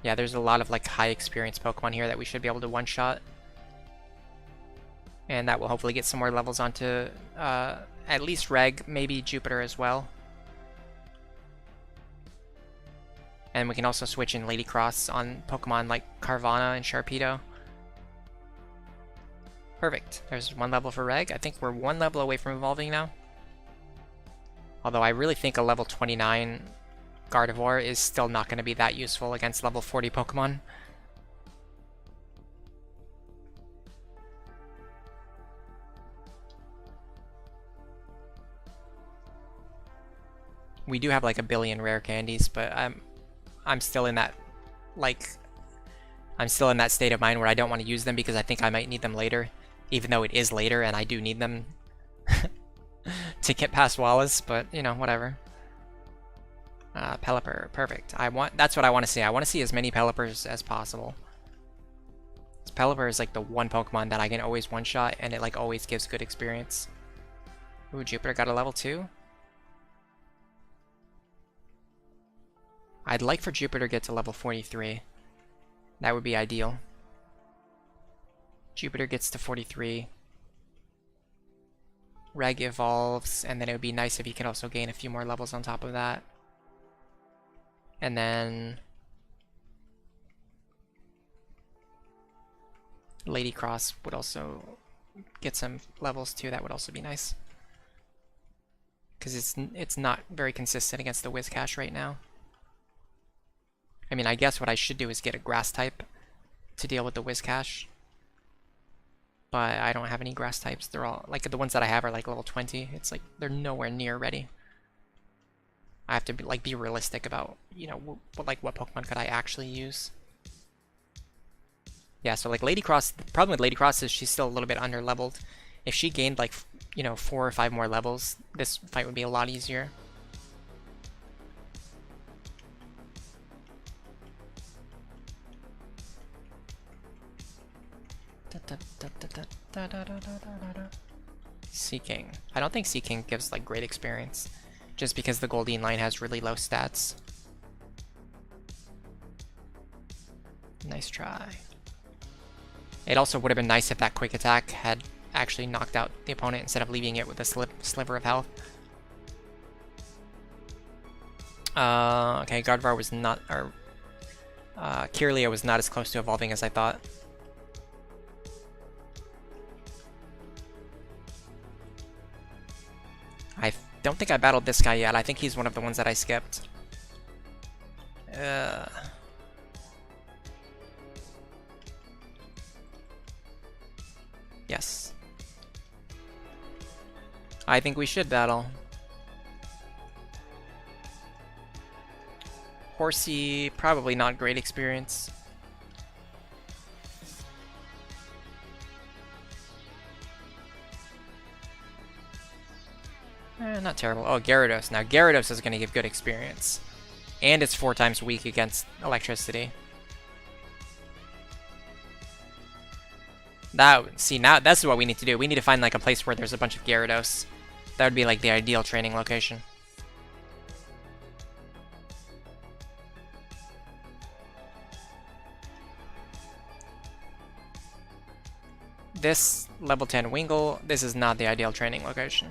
Yeah, there's a lot of like high experience Pokemon here that we should be able to one-shot. And that will hopefully get some more levels onto at least Reg, maybe Jupiter as well. And we can also switch in Lady Cross on Pokemon like Carvana and Sharpedo. Perfect. There's one level for Reg. I think we're one level away from evolving now. Although I really think a level 29 Gardevoir is still not going to be that useful against level 40 Pokemon. We do have like a billion rare candies, but I'm still in that state of mind where I don't want to use them because I think I might need them later, even though it is later and I do need them to get past Wallace, but you know, whatever. Pelipper, perfect. That's what I want to see. I want to see as many Pelippers as possible. Pelipper is like the one Pokemon that I can always one-shot and it like always gives good experience. Ooh, Jupiter got a level 2. I'd like for Jupiter to get to level 43. That would be ideal. Jupiter gets to 43. Reg evolves, and then it would be nice if he could also gain a few more levels on top of that. And then Lady Cross would also get some levels too. That would also be nice. Because it's not very consistent against the Whiscash right now. I mean, I guess what I should do is get a grass type to deal with the Whiscash. But I don't have any grass types. They're all, like, the ones that I have are like level 20. It's like, they're nowhere near ready. I have to be, like, be realistic about, you know, what Pokemon could I actually use. Yeah, so like Lady Cross, the problem with Lady Cross is she's still a little bit under-leveled. If she gained like, you know, 4 or 5 more levels, this fight would be a lot easier. Seeking. I don't think Seeking gives like great experience, just because the Goldeen line has really low stats. Nice try. It also would have been nice if that quick attack had actually knocked out the opponent instead of leaving it with a sliver of health. Okay, Gardevoir was not, or Kirlia was not as close to evolving as I thought. I don't think I battled this guy yet. I think he's one of the ones that I skipped. Yes. I think we should battle. Horsey, probably not great experience. Not terrible. Oh, Gyarados. Now, Gyarados is going to give good experience. And it's 4 times weak against electricity. See, now that's what we need to do. We need to find like a place where there's a bunch of Gyarados. That would be like the ideal training location. This level 10 Wingull, this is not the ideal training location.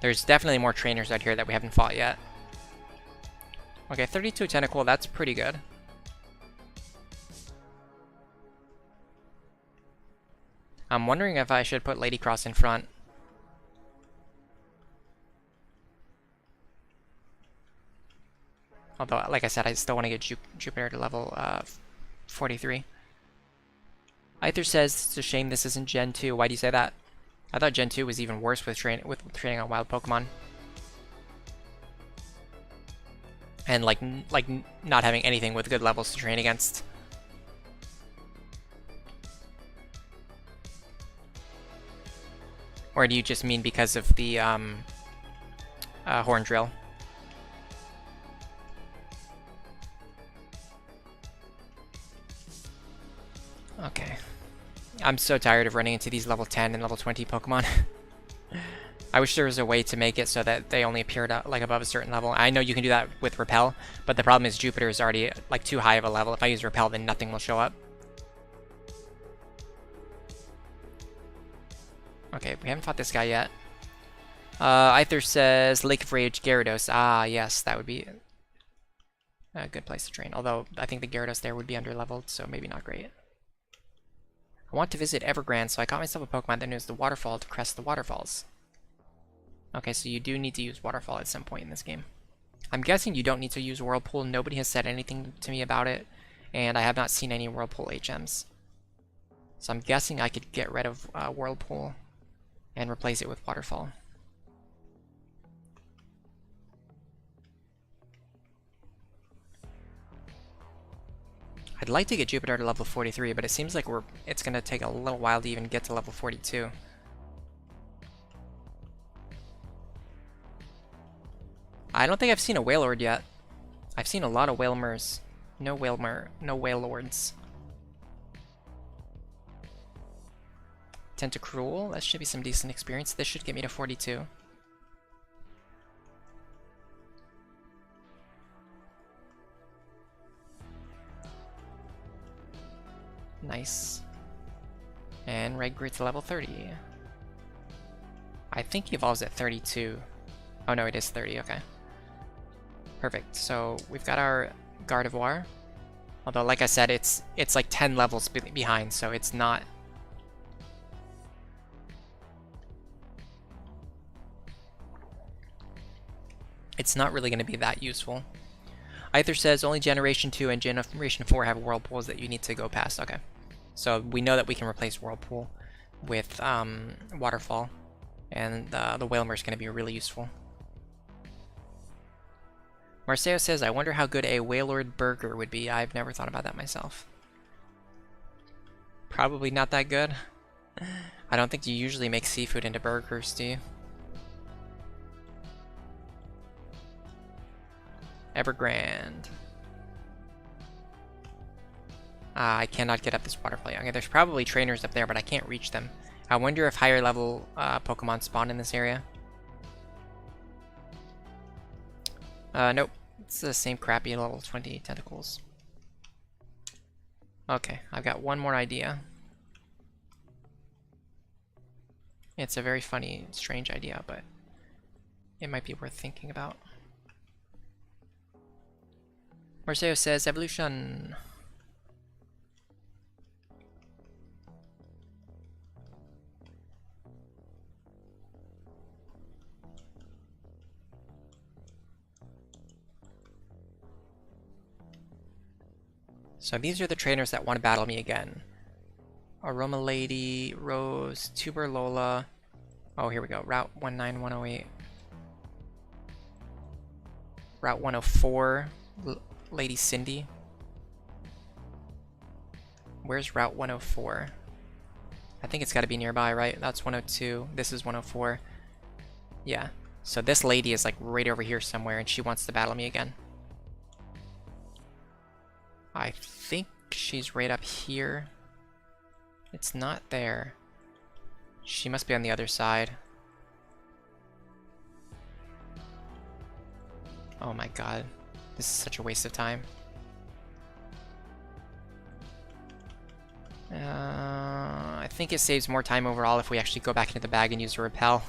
There's definitely more trainers out here that we haven't fought yet. Okay, 32 Tentacle, that's pretty good. I'm wondering if I should put Lady Cross in front. Although, like I said, I still want to get Jupiter to level 43. Aether says, it's a shame this isn't Gen 2. Why do you say that? I thought Gen 2 was even worse with training on wild Pokemon. And like not having anything with good levels to train against. Or do you just mean because of the Horn Drill? Okay. I'm so tired of running into these level 10 and level 20 Pokemon. I wish there was a way to make it so that they only appeared like above a certain level. I know you can do that with Repel, but the problem is Jupiter is already like too high of a level. If I use Repel, then nothing will show up. Okay, we haven't fought this guy yet. Aether says Lake of Rage Gyarados. Ah, yes, that would be a good place to train. Although I think the Gyarados there would be underleveled, so maybe not great. I want to visit Evergrande, so I caught myself a Pokemon that knows the waterfall to crest the waterfalls. Okay, so you do need to use Waterfall at some point in this game. I'm guessing you don't need to use Whirlpool. Nobody has said anything to me about it, and I have not seen any Whirlpool HMs. So I'm guessing I could get rid of Whirlpool and replace it with Waterfall. I'd like to get Jupiter to level 43, but it seems like it's going to take a little while to even get to level 42. I don't think I've seen a Wailord yet. I've seen a lot of Wailmers. No Wailords. Tentacruel, that should be some decent experience. This should get me to 42. Nice. And Red grew to level 30. I think he evolves at 32. Oh no, it is 30, okay. Perfect. So we've got our Gardevoir. Although, like I said, it's like 10 levels behind, so it's not... It's not really going to be that useful. Either says only Generation 2 and Generation 4 have Whirlpools that you need to go past. Okay. So we know that we can replace Whirlpool with Waterfall. And the Wailmer is going to be really useful. Marceo says, I wonder how good a Wailord burger would be. I've never thought about that myself. Probably not that good. I don't think you usually make seafood into burgers, do you? Evergrande. I cannot get up this waterfall. Okay, there's probably trainers up there, but I can't reach them. I wonder if higher level Pokemon spawn in this area. Nope. It's the same crappy level 20 tentacles. Okay, I've got one more idea. It's a very funny, strange idea, but it might be worth thinking about. Marceo says, evolution. So these are the trainers that want to battle me again. Aroma Lady, Rose, Tuber Lola. Oh, here we go. Route 19108. Route 104, Lady Cindy. Where's Route 104? I think it's got to be nearby, right? That's 102. This is 104. Yeah. So this lady is like right over here somewhere, and she wants to battle me again. I think she's right up here. It's not there. She must be on the other side. Oh my god. This is such a waste of time. I think it saves more time overall if we actually go back into the bag and use a repel.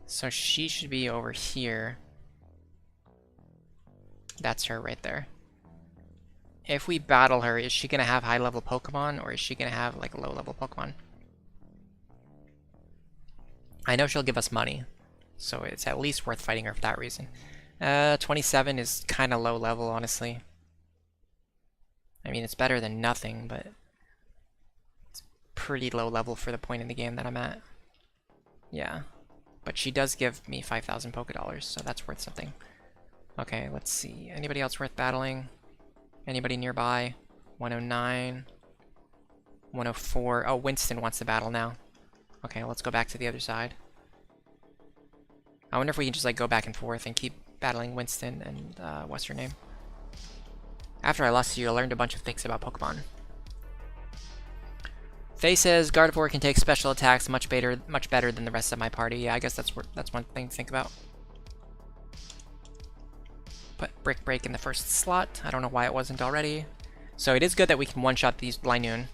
So she should be over here. That's her right there. If we battle her, is she gonna have high level Pokemon, or is she gonna have like low level Pokemon? I know she'll give us money, so it's at least worth fighting her for that reason. 27 is kind of low level, honestly. I mean, it's better than nothing, but it's pretty low level for the point in the game that I'm at. Yeah. But she does give me 5,000 Pokédollars, so that's worth something. Okay, let's see. Anybody else worth battling? Anybody nearby? 109. 104. Oh, Winston wants to battle now. Okay, let's go back to the other side. I wonder if we can just like go back and forth and keep battling Winston and what's her name? After I lost to you, I learned a bunch of things about Pokemon. Faye says Gardevoir can take special attacks much better than the rest of my party. Yeah, I guess that's one thing to think about. Put Brick Break in the first slot. I don't know why it wasn't already. So it is good that we can one-shot these Linoon,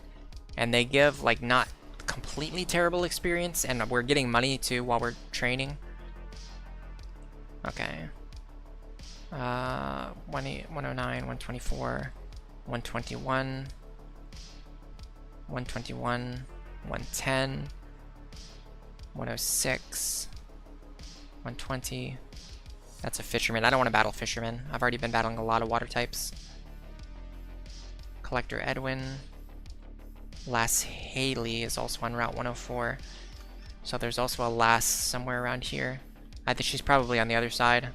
and they give like not completely terrible experience, and we're getting money too while we're training. Okay. 109, 124, 121. 121, 110, 106, 120. That's a Fisherman. I don't want to battle Fisherman. I've already been battling a lot of water types. Collector Edwin. Lass Haley is also on Route 104. So there's also a Lass somewhere around here. I think she's probably on the other side.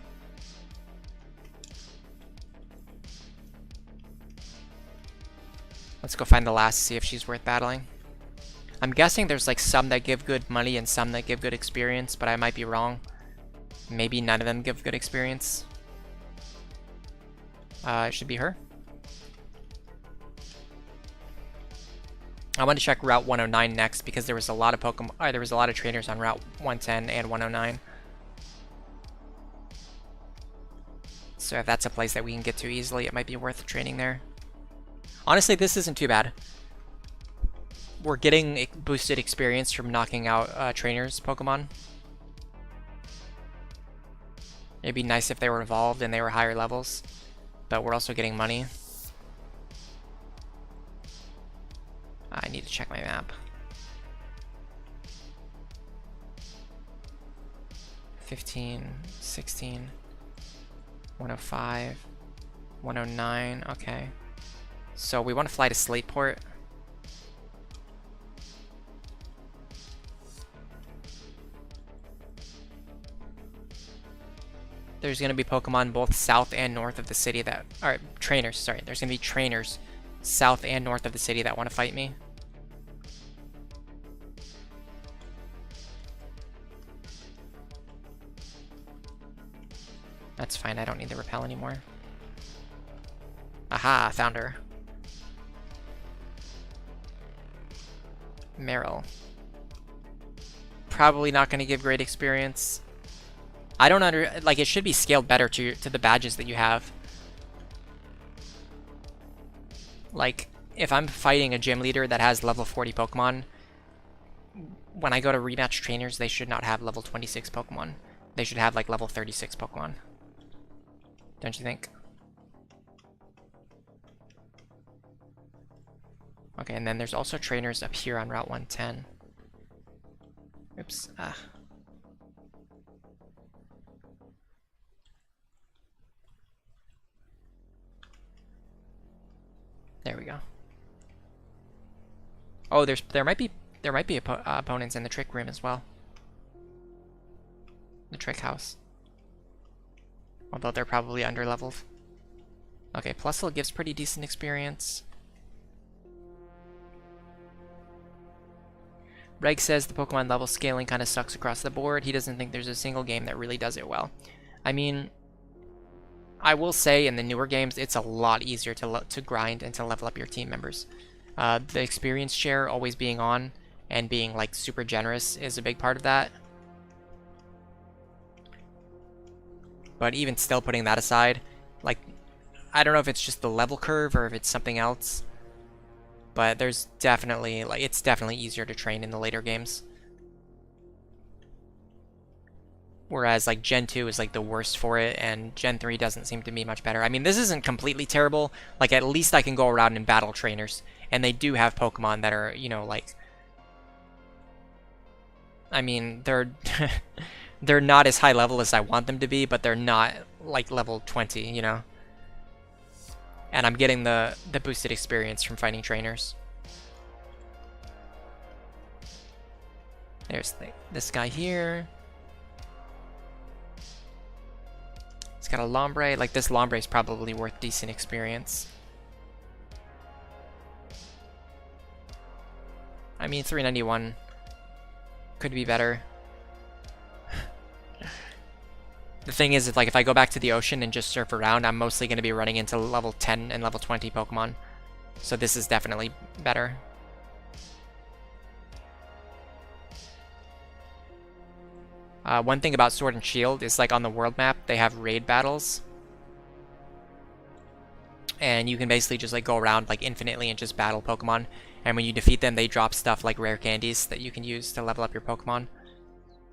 Let's go find the last, see if she's worth battling. I'm guessing there's like some that give good money and some that give good experience, but I might be wrong. Maybe none of them give good experience. It should be her. I want to check Route 109 next because there was a lot of Pokemon. There was a lot of trainers on Route 110 and 109. So if that's a place that we can get to easily, it might be worth training there. Honestly, this isn't too bad. We're getting boosted experience from knocking out trainers Pokemon. It'd be nice if they were evolved and they were higher levels, but we're also getting money. I need to check my map. 15, 16, 105, 109, okay. So we want to fly to Slateport. There's going to be Pokemon both south and north of the city that are trainers, sorry. There's going to be trainers south and north of the city that want to fight me. That's fine, I don't need the repel anymore. Aha, found her. Meryl. Probably not going to give great experience. I don't like, it should be scaled better to the badges that you have. Like, if I'm fighting a gym leader that has level 40 Pokemon, when I go to rematch trainers, they should not have level 26 Pokemon. They should have like level 36 Pokemon. Don't you think? Okay, and then there's also trainers up here on Route 110. Oops. There we go. Oh, there might be opponents in the trick room as well. The trick house. Although they're probably underleveled. Okay, Plusle gives pretty decent experience. Reg says the Pokemon level scaling kind of sucks across the board. He doesn't think there's a single game that really does it well. I mean, I will say in the newer games, it's a lot easier to grind and to level up your team members. The experience share always being on and being like super generous is a big part of that. But even still, putting that aside, like, I don't know if it's just the level curve or if it's something else, but there's definitely, like, it's definitely easier to train in the later games. Whereas, like, Gen 2 is, like, the worst for it, and Gen 3 doesn't seem to be much better. I mean, this isn't completely terrible. Like, at least I can go around and battle trainers, and they do have Pokemon that are, you know, like... I mean, they're... they're not as high level as I want them to be, but they're not, like, level 20, you know? And I'm getting the boosted experience from fighting trainers. There's this guy here. It's got a Lombre. Like, this Lombre is probably worth decent experience. I mean, 391 could be better. The thing is, like, if I go back to the ocean and just surf around, I'm mostly going to be running into level 10 and level 20 Pokemon. So this is definitely better. One thing about Sword and Shield is, like, on the world map, they have raid battles. And you can basically just, like, go around, like, infinitely and just battle Pokemon. And when you defeat them, they drop stuff like rare candies that you can use to level up your Pokemon.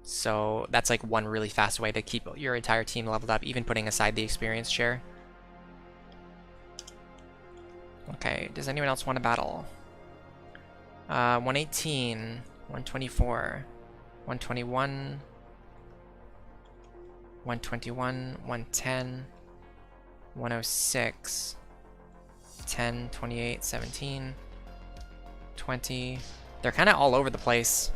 So that's, like, one really fast way to keep your entire team leveled up, even putting aside the experience share. Okay, does anyone else want to battle? 118, 124, 121... 121, 110, 106, 10, 28, 17, 20. They're kind of all over the place.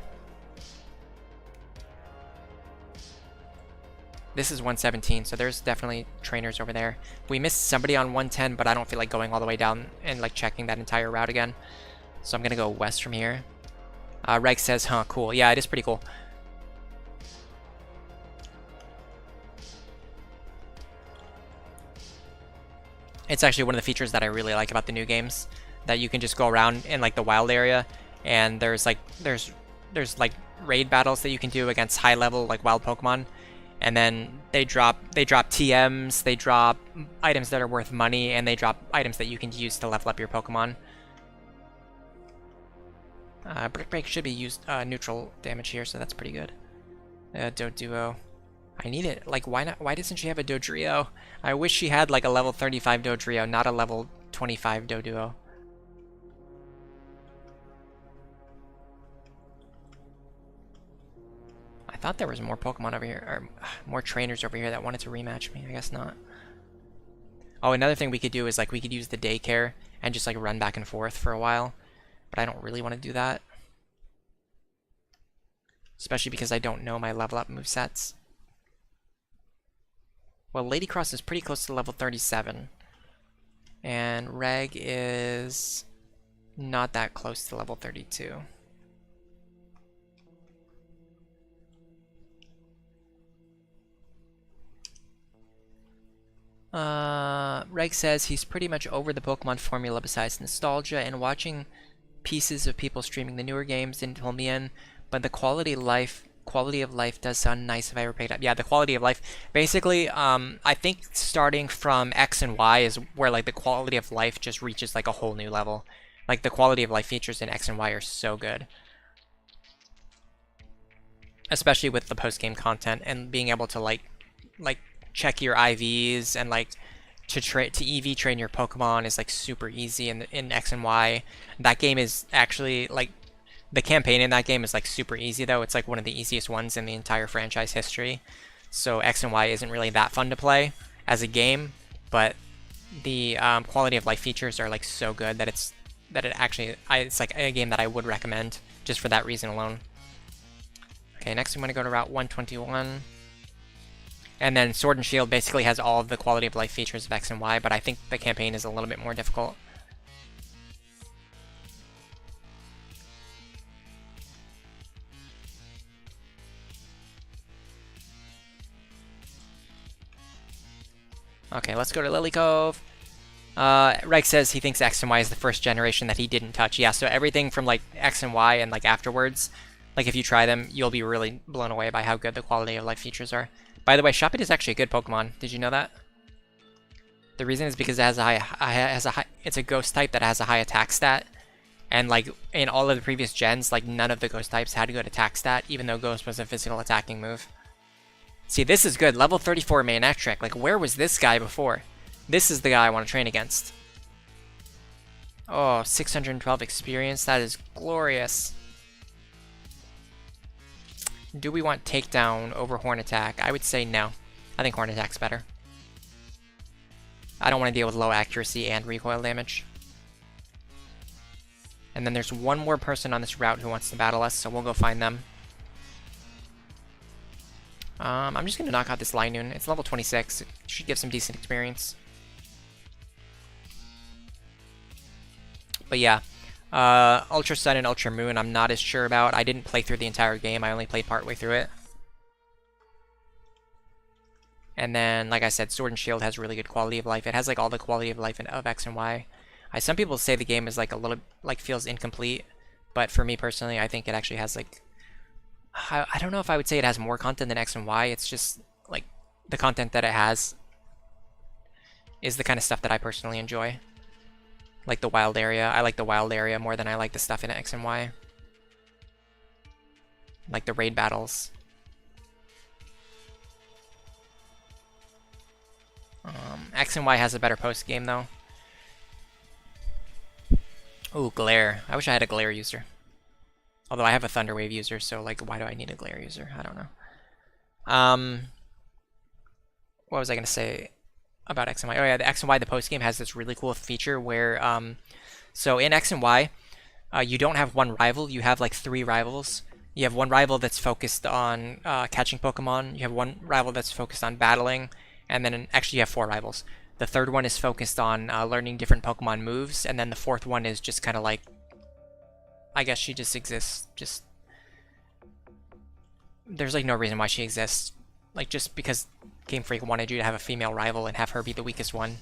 This is 117, so there's definitely trainers over there. We missed somebody on 110, but I don't feel like going all the way down and, like, checking that entire route again. So I'm gonna go west from here. Reg says, huh, cool. Yeah, it is pretty cool. It's actually one of the features that I really like about the new games, that you can just go around in, like, the wild area, and there's like raid battles that you can do against high level, like, wild Pokemon, And then they drop TMs, they drop items that are worth money, and they drop items that you can use to level up your Pokemon. Brick Break should be used neutral damage here, so that's pretty good. Doduo. I need it. Like, why not? Why doesn't she have a Dodrio? I wish she had like a level 35 Dodrio, not a level 25 Doduo. I thought there was more Pokemon over here, or more trainers over here that wanted to rematch me. I guess not. Oh, another thing we could do is like we could use the daycare and just like run back and forth for a while. But I don't really want to do that. Especially because I don't know my level up movesets. Well, Lady Cross is pretty close to level 37. And Reg is not that close to level 32. Reg says he's pretty much over the Pokemon formula besides nostalgia, and watching pieces of people streaming the newer games didn't pull me in, but the quality of life does sound nice if I ever picked up. Yeah, the quality of life. Basically, I think starting from X and Y is where like the quality of life just reaches like a whole new level. Like the quality of life features in X and Y are so good. Especially with the post-game content and being able to like check your IVs and like to EV train your Pokemon is like super easy in X and Y. That game is actually like the campaign in that game is like super easy though. It's like one of the easiest ones in the entire franchise history. So X and Y isn't really that fun to play as a game, but the quality of life features are like so good that it's like a game that I would recommend just for that reason alone. Okay, next I'm going to go to Route 121. And then Sword and Shield basically has all of the quality of life features of X and Y, but I think the campaign is a little bit more difficult. Okay, let's go to Lily Cove. Reich says he thinks X and Y is the first generation that he didn't touch. Yeah, so everything from like X and Y and like afterwards, like if you try them, you'll be really blown away by how good the quality of life features are. By the way, Shuppet is actually a good Pokemon. Did you know that? The reason is because it has it's a ghost type that has a high attack stat. And like in all of the previous gens, like none of the ghost types had a good attack stat, even though ghost was a physical attacking move. See, this is good. Level 34 Manectric. Like, where was this guy before? This is the guy I want to train against. Oh, 612 experience. That is glorious. Do we want Takedown over Horn Attack? I would say no. I think Horn Attack's better. I don't want to deal with low accuracy and recoil damage. And then there's one more person on this route who wants to battle us, so we'll go find them. I'm just going to knock out this Linoon. It's level 26. It should give some decent experience. But yeah. Ultra Sun and Ultra Moon I'm not as sure about. I didn't play through the entire game. I only played partway through it. And then, like I said, Sword and Shield has really good quality of life. It has like all the quality of life of X and Y. Some people say the game is like a little, like feels incomplete. But for me personally, I think it actually has like, I don't know if I would say it has more content than X and Y. It's just like the content that it has is the kind of stuff that I personally enjoy. Like the wild area. I like the wild area more than I like the stuff in X and Y. Like the raid battles. X and Y has a better post game though. Ooh, Glare. I wish I had a Glare user. Although I have a Thunder Wave user, so like why do I need a Glare user? I don't know. What was I gonna say about X and Y? Oh yeah, the X and Y, the post game has this really cool feature where so in X and Y, you don't have one rival, you have like 3 rivals. You have one rival that's focused on catching Pokemon, you have one rival that's focused on battling, and then actually you have 4 rivals. The third one is focused on learning different Pokemon moves, and then the fourth one is just kind of like, I guess she just exists. Just there's like no reason why she exists. Like just because Game Freak wanted you to have a female rival and have her be the weakest one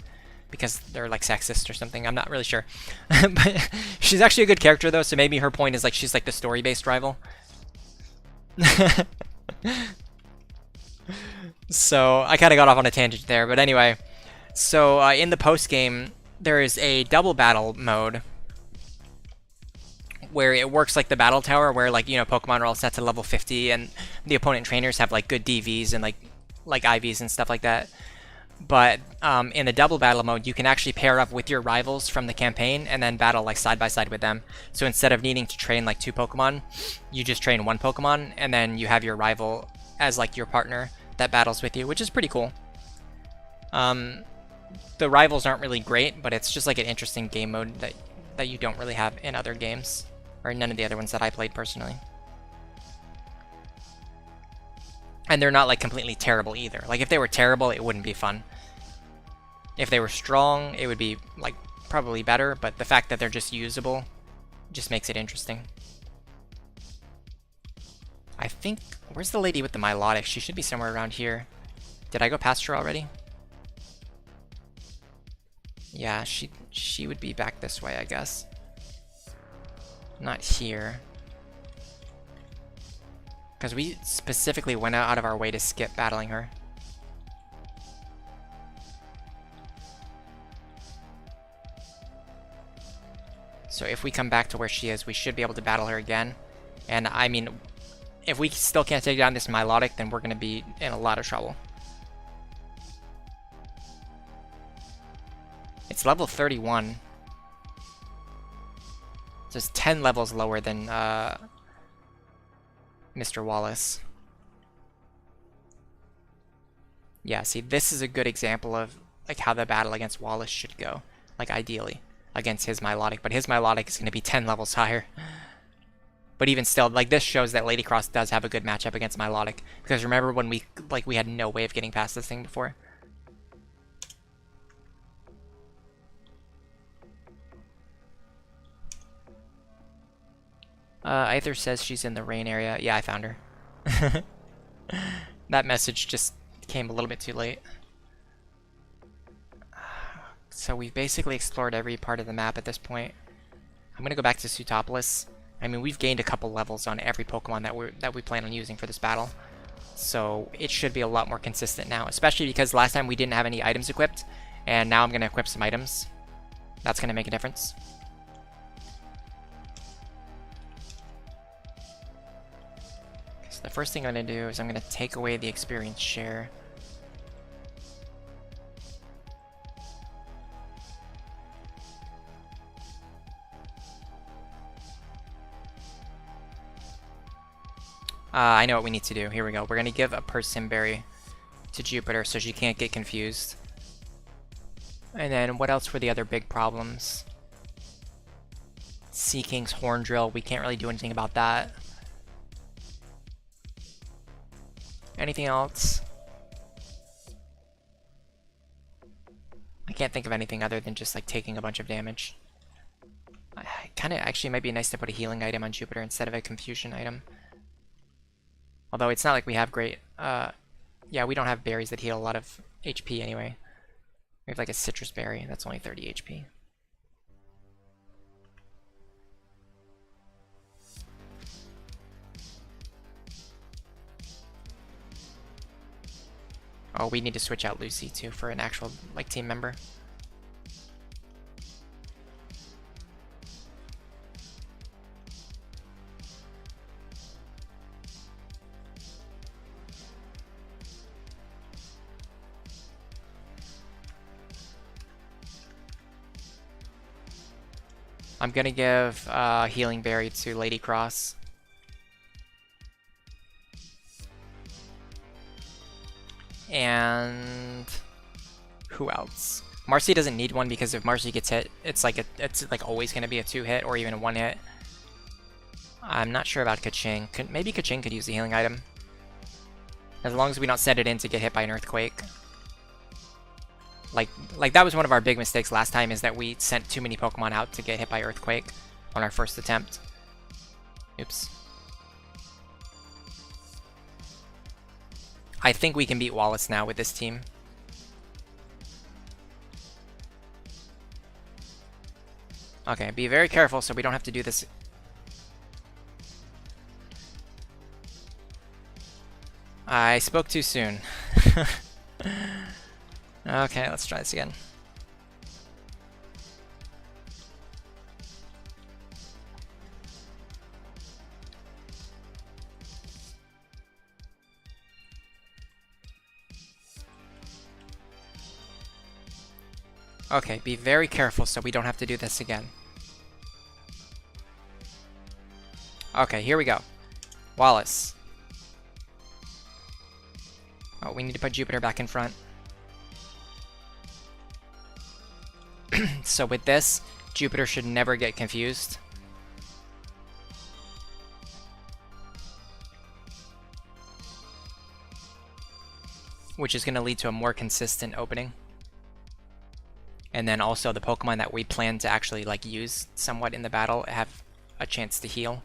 because they're like sexist or something. I'm not really sure. But she's actually a good character though, so maybe her point is like she's like the story-based rival. So I kind of got off on a tangent there, but anyway. So in the post game, there is a double battle mode where it works like the battle tower, where like Pokemon are all set to level 50, and the opponent trainers have like good DVs and like IVs and stuff like that. But in the double battle mode, you can actually pair up with your rivals from the campaign and then battle like side by side with them. So instead of needing to train like 2 Pokemon, you just train 1 Pokemon, and then you have your rival as like your partner that battles with you, which is pretty cool. The rivals aren't really great, but it's just like an interesting game mode that you don't really have in other games, or none of the other ones that I played personally. And they're not like completely terrible either. Like if they were terrible, it wouldn't be fun. If they were strong, it would be like probably better, but the fact that they're just usable just makes it interesting. I think, where's the lady with the Milotic? She should be somewhere around here. Did I go past her already? Yeah, she would be back this way, I guess. Not here. Because we specifically went out of our way to skip battling her. So if we come back to where she is, we should be able to battle her again. And I mean, if we still can't take down this Milotic, then we're going to be in a lot of trouble. It's level 31. So it's 10 levels lower than Mr. Wallace. Yeah, see, this is a good example of like how the battle against Wallace should go. Like ideally, against his Milotic. But his Milotic is going to be 10 levels higher. But even still, like this shows that Lady Cross does have a good matchup against Milotic. Because remember when we had no way of getting past this thing before? Either says she's in the rain area. Yeah, I found her. That message just came a little bit too late. So we've basically explored every part of the map at this point. I'm gonna go back to Sutopolis. I mean, we've gained a couple levels on every Pokemon that we plan on using for this battle. So it should be a lot more consistent now, especially because last time we didn't have any items equipped, and now I'm gonna equip some items. That's gonna make a difference. The first thing I'm going to do is I'm going to take away the experience share. I know what we need to do. Here we go. We're going to give a Persim Berry to Jupiter so she can't get confused. And then what else were the other big problems? Seeking's Horn Drill. We can't really do anything about that. Anything else? I can't think of anything other than just like taking a bunch of damage. Kind of actually might be nice to put a healing item on Jupiter instead of a confusion item. Although it's not like we have great, yeah, we don't have berries that heal a lot of HP anyway. We have like a citrus berry, that's only 30 HP. Oh, we need to switch out Lucy too for an actual like team member. I'm gonna give Healing Berry to Lady Cross. And who else? Marcy doesn't need one because if Marcy gets hit, it's like always gonna be a 2-hit or even a 1-hit. I'm not sure about Kaching. Maybe Kaching could use the healing item. As long as we don't set it in to get hit by an earthquake. Like that was one of our big mistakes last time, is that we sent too many Pokemon out to get hit by earthquake on our first attempt. Oops. I think we can beat Wallace now with this team. Okay, be very careful so we don't have to do this. I spoke too soon. Okay, let's try this again. Okay, be very careful so we don't have to do this again. Okay, here we go. Wallace. Oh, we need to put Jupiter back in front. So with this, Jupiter should never get confused. Which is going to lead to a more consistent opening. And then also the Pokemon that we plan to actually like use somewhat in the battle have a chance to heal.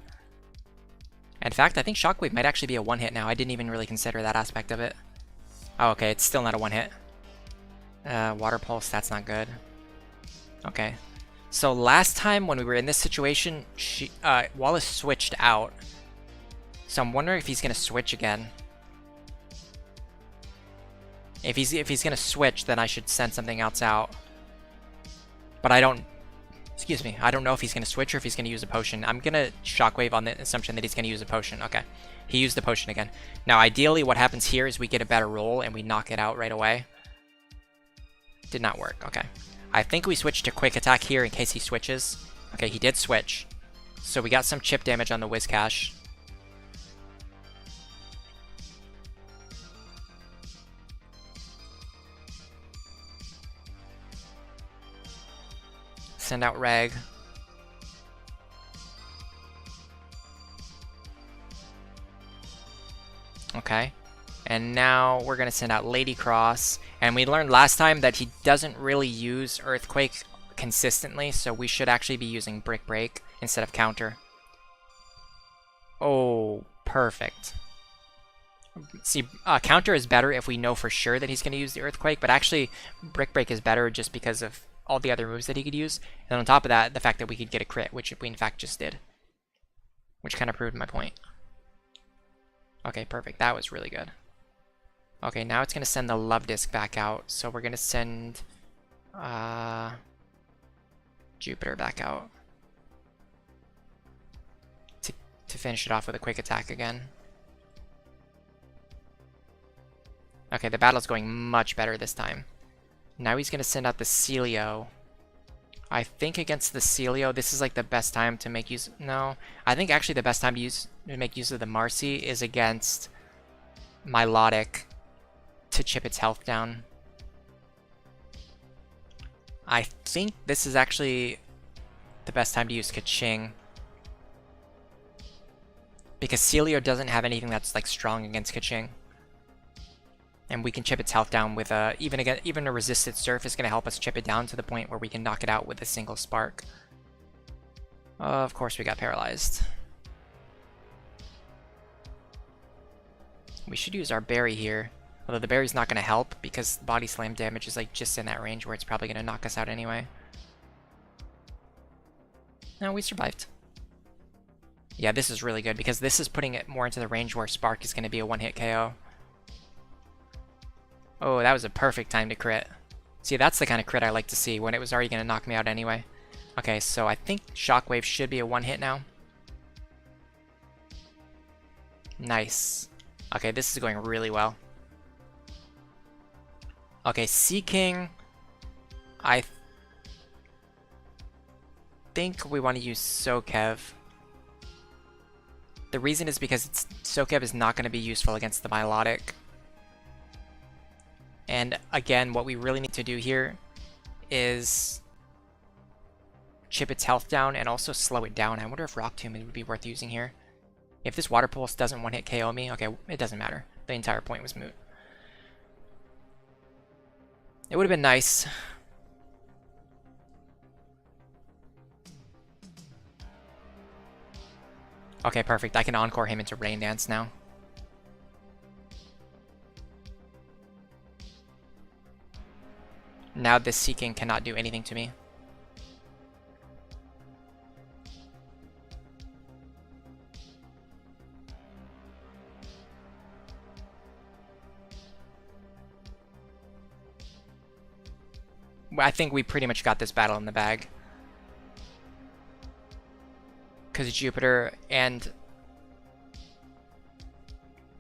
In fact, I think Shockwave might actually be a one-hit now. I didn't even really consider that aspect of it. Oh, okay, it's still not a one-hit. Water Pulse, that's not good. Okay. So last time when we were in this situation, Wallace switched out. So I'm wondering if he's going to switch again. If he's going to switch, then I should send something else out. But I don't... Excuse me, I don't know if he's going to switch or if he's going to use a potion. I'm going to Shockwave on the assumption that he's going to use a potion. Okay, he used the potion again. Now, ideally, what happens here is we get a better roll and we knock it out right away. Did not work, okay. I think we switched to Quick Attack here in case he switches. Okay, he did switch. So we got some chip damage on the Whiscash. Send out Reg. Okay. And now we're going to send out Lady Cross. And we learned last time that he doesn't really use Earthquake consistently, so we should actually be using Brick Break instead of Counter. Oh, perfect. See, Counter is better if we know for sure that he's going to use the Earthquake, but actually Brick Break is better just because of all the other moves that he could use. And on top of that, the fact that we could get a crit, which we in fact just did. Which kind of proved my point. Okay, perfect. That was really good. Okay, now it's going to send the Love Disc back out. So we're going to send Jupiter back out. To finish it off with a Quick Attack again. Okay, the battle's going much better this time. Now he's going to send out the Celio. I think against the Celio, this is like the best time to make use... No, I think actually the best time to make use of the Marcy is against Milotic to chip its health down. I think this is actually the best time to use Kaching. Because Celio doesn't have anything that's like strong against Kaching. And we can chip its health down with even a resisted surf is going to help us chip it down to the point where we can knock it out with a single spark. Of course we got paralyzed. We should use our berry here. Although the berry's not going to help because body slam damage is like just in that range where it's probably going to knock us out anyway. No, we survived. Yeah, this is really good because this is putting it more into the range where Spark is going to be a one-hit KO. Oh, that was a perfect time to crit. See, that's the kind of crit I like to see when it was already going to knock me out anyway. Okay, so I think Shockwave should be a one-hit now. Nice. Okay, this is going really well. Okay, Seaking. I think we want to use Sokev. The reason is because Sokev is not going to be useful against the Milotic. And again, what we really need to do here is chip its health down and also slow it down. I wonder if Rock Tomb would be worth using here. If this Water Pulse doesn't one-hit KO me, okay, it doesn't matter. The entire point was moot. It would have been nice. Okay, perfect. I can Encore him into Rain Dance now. Now this Seeking cannot do anything to me. I think we pretty much got this battle in the bag. Because Jupiter and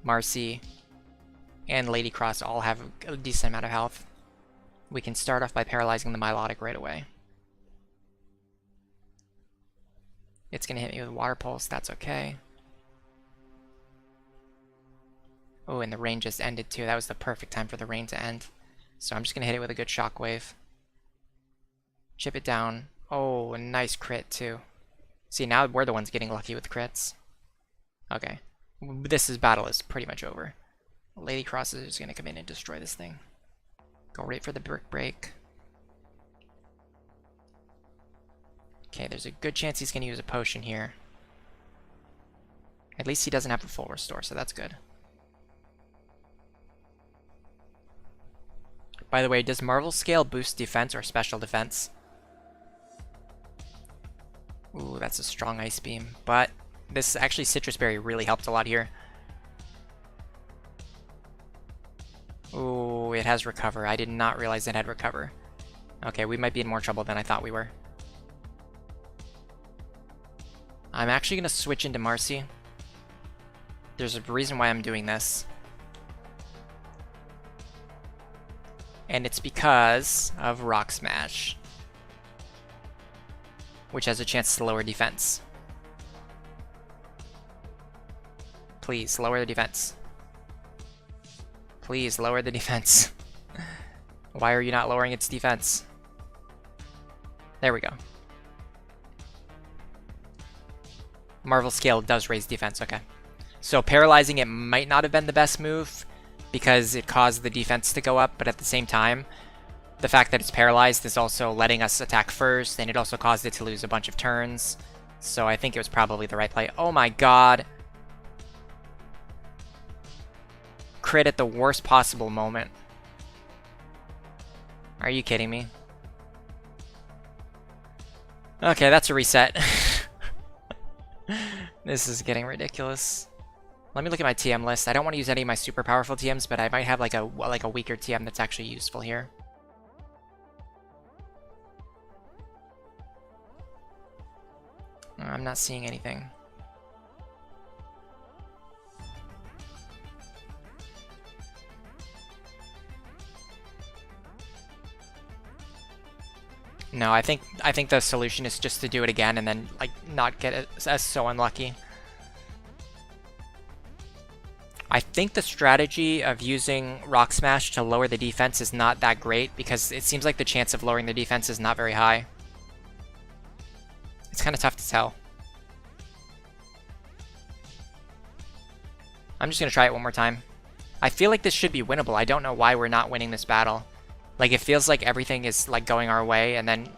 Marcy and Lady Cross all have a decent amount of health. We can start off by paralyzing the Milotic right away. It's going to hit me with Water Pulse, that's okay. Oh, and the rain just ended too. That was the perfect time for the rain to end. So I'm just going to hit it with a good Shockwave. Chip it down. Oh, a nice crit too. See, now we're the ones getting lucky with crits. Okay. Battle is pretty much over. Lady Cross is just going to come in and destroy this thing. Go right for the Brick Break. Okay, there's a good chance he's going to use a potion here. At least he doesn't have a full restore, so that's good. By the way, does Marvel Scale boost defense or special defense? Ooh, that's a strong Ice Beam. But this actually, Citrus Berry really helped a lot here. Ooh, it has Recover. I did not realize it had Recover. Okay, we might be in more trouble than I thought we were. I'm actually going to switch into Marcy. There's a reason why I'm doing this. And it's because of Rock Smash, which has a chance to lower defense. Please, lower the defense. Please, lower the defense. Why are you not lowering its defense? There we go. Marvel Scale does raise defense, okay. So paralyzing it might not have been the best move because it caused the defense to go up, but at the same time, the fact that it's paralyzed is also letting us attack first, and it also caused it to lose a bunch of turns. So I think it was probably the right play. Oh my god. Crit at the worst possible moment. Are you kidding me? Okay, that's a reset. This is getting ridiculous. Let me look at my TM list. I don't want to use any of my super powerful TMs, but I might have like a weaker TM that's actually useful here. I'm not seeing anything. No, I think the solution is just to do it again and then like not get it as so unlucky. I think the strategy of using Rock Smash to lower the defense is not that great because it seems like the chance of lowering the defense is not very high. It's kind of tough to tell. I'm just going to try it one more time. I feel like this should be winnable. I don't know why we're not winning this battle. Like, it feels like everything is like going our way, and then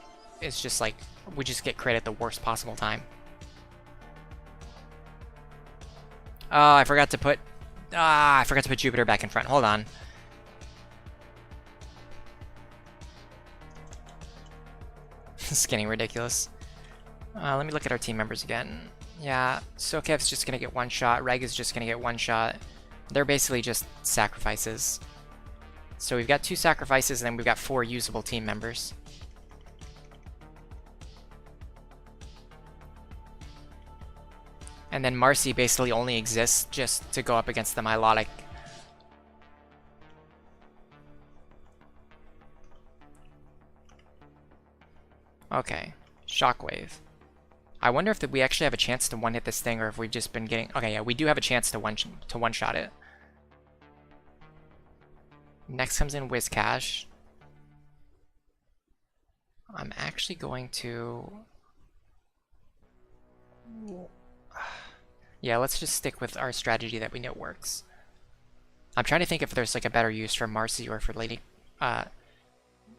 it's just like we just get crit at the worst possible time. Oh, I forgot to put Jupiter back in front. Hold on. This is getting ridiculous. Let me look at our team members again. Yeah, Sokev's just gonna get one shot. Reg is just gonna get one shot. They're basically just sacrifices. So we've got 2 sacrifices, and then we've got 4 usable team members. And then Marcy basically only exists just to go up against the Milotic. Okay, Shockwave. I wonder if we actually have a chance to one-hit this thing, or if we've just been getting... Okay, yeah, we do have a chance to one-shot it. Next comes in Whiscash. I'm actually going to... Yeah, let's just stick with our strategy that we know works. I'm trying to think if there's like a better use for Marcy or for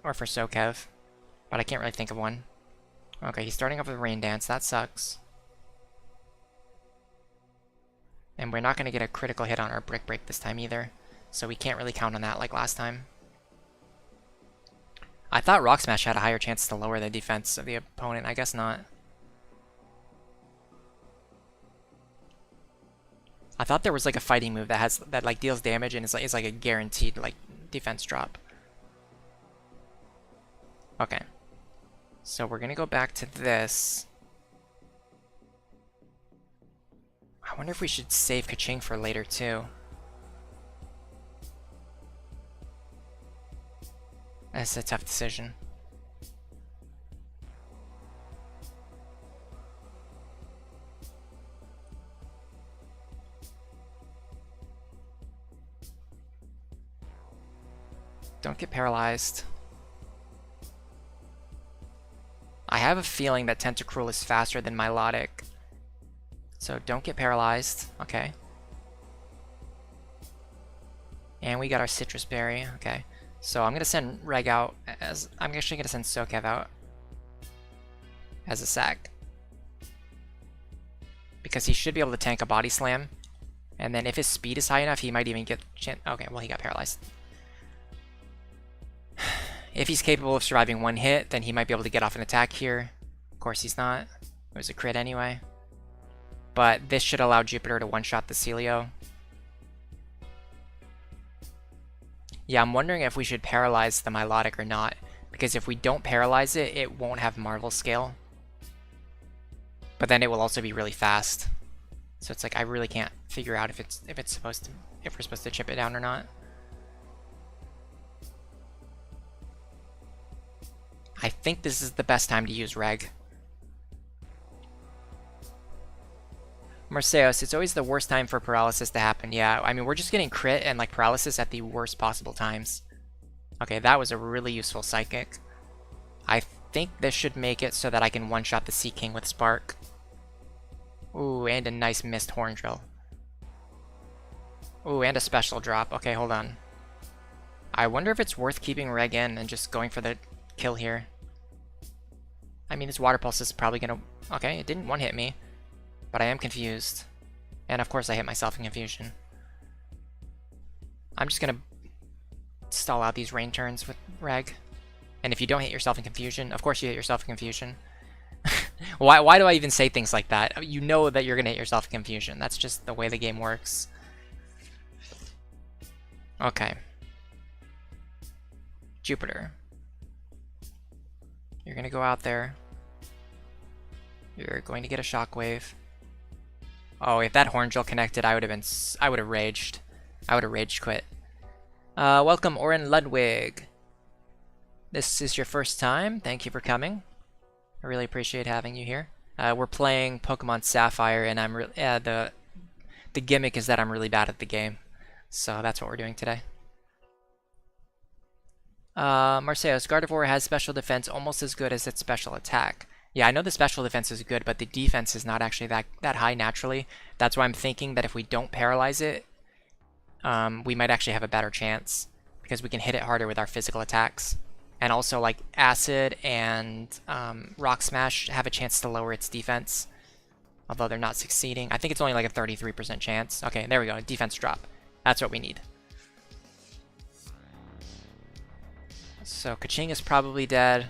or for Sokev, but I can't really think of one. Okay, he's starting off with Rain Dance. That sucks. And we're not going to get a critical hit on our Brick Break this time either. So we can't really count on that like last time. I thought Rock Smash had a higher chance to lower the defense of the opponent. I guess not. I thought there was like a fighting move that like deals damage and is like a guaranteed like defense drop. Okay. So we're gonna go back to this. I wonder if we should save Kaching for later too. That's a tough decision. Don't get paralyzed. I have a feeling that Tentacruel is faster than Milotic. So don't get paralyzed. Okay. And we got our Citrus Berry. Okay. So I'm going to send Reg out as... I'm actually going to send Sokev out as a sack. Because he should be able to tank a Body Slam. And then if his speed is high enough, he might even get... Okay, well, he got paralyzed. If he's capable of surviving one hit, then he might be able to get off an attack here. Of course he's not. It was a crit anyway. But this should allow Jupiter to one-shot the Celio. Yeah, I'm wondering if we should paralyze the Milotic or not. Because if we don't paralyze it, it won't have Marvel Scale. But then it will also be really fast. So it's like I really can't figure out if we're supposed to chip it down or not. I think this is the best time to use Reg. Marseos, it's always the worst time for paralysis to happen. Yeah, I mean, we're just getting crit and like paralysis at the worst possible times. Okay, that was a really useful Psychic. I think this should make it so that I can one-shot the Sea King with Spark. Ooh, and a nice missed Horn Drill. Ooh, and a special drop. Okay, hold on. I wonder if it's worth keeping Reg in and just going for the kill here. I mean, his Water Pulse is probably gonna... Okay, it didn't one-hit me. But I am confused. And of course I hit myself in confusion. I'm just gonna stall out these rain turns with Reg. And if you don't hit yourself in confusion, of course you hit yourself in confusion. Why do I even say things like that? You know that you're gonna hit yourself in confusion. That's just the way the game works. Okay. Jupiter. You're gonna go out there. You're going to get a Shockwave. Oh, if that Horn Drill connected, I would have raged. I would have rage quit. Welcome, Oren Ludwig. This is your first time. Thank you for coming. I really appreciate having you here. We're playing Pokemon Sapphire, and I'm the gimmick is that I'm really bad at the game, so that's what we're doing today. Marseos, Gardevoir has special defense almost as good as its special attack. Yeah, I know the special defense is good, but the defense is not actually that high naturally. That's why I'm thinking that if we don't paralyze it, we might actually have a better chance, because we can hit it harder with our physical attacks. And also, like, Acid and Rock Smash have a chance to lower its defense, although they're not succeeding. I think it's only like a 33% chance. Okay, there we go, defense drop. That's what we need. So Kaching is probably dead.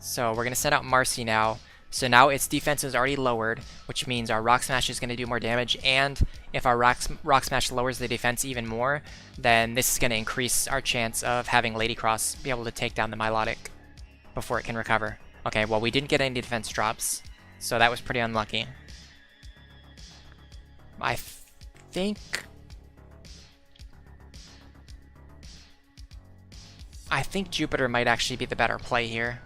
So we're going to send out Marcy now. So now its defense is already lowered, which means our Rock Smash is going to do more damage, and if our Rock Smash lowers the defense even more, then this is going to increase our chance of having Lady Cross be able to take down the Milotic before it can recover. Okay, well, we didn't get any defense drops, so that was pretty unlucky. I think Jupiter might actually be the better play here.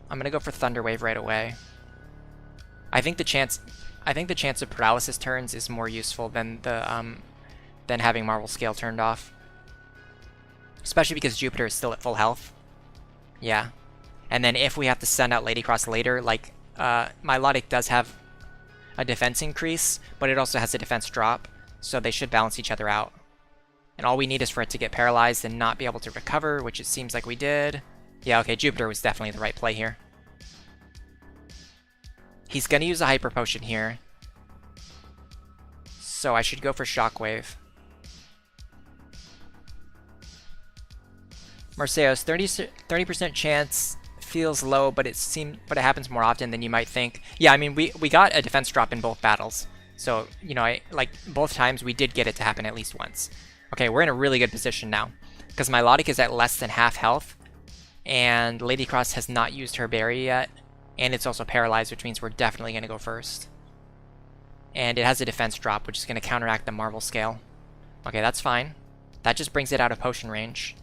I'm gonna go for Thunder Wave right away. I think the chance of paralysis turns is more useful than the than having Marvel Scale turned off. Especially because Jupiter is still at full health. Yeah. And then if we have to send out Lady Cross later, like Milotic does have a defense increase, but it also has a defense drop, so they should balance each other out. And all we need is for it to get paralyzed and not be able to recover, which it seems like we did. Yeah, okay, Jupiter was definitely the right play here. He's gonna use a Hyper Potion here, so I should go for Shockwave. Marseos, 30% chance feels low, but it happens more often than you might think. Yeah, I mean, we got a defense drop in both battles. So, you know, like both times we did get it to happen at least once. Okay, we're in a really good position now because Milotic is at less than half health and Lady Cross has not used her berry yet, and it's also paralyzed, which means we're definitely going to go first. And it has a defense drop, which is going to counteract the Marvel scale. Okay, that's fine. That just brings it out of potion range.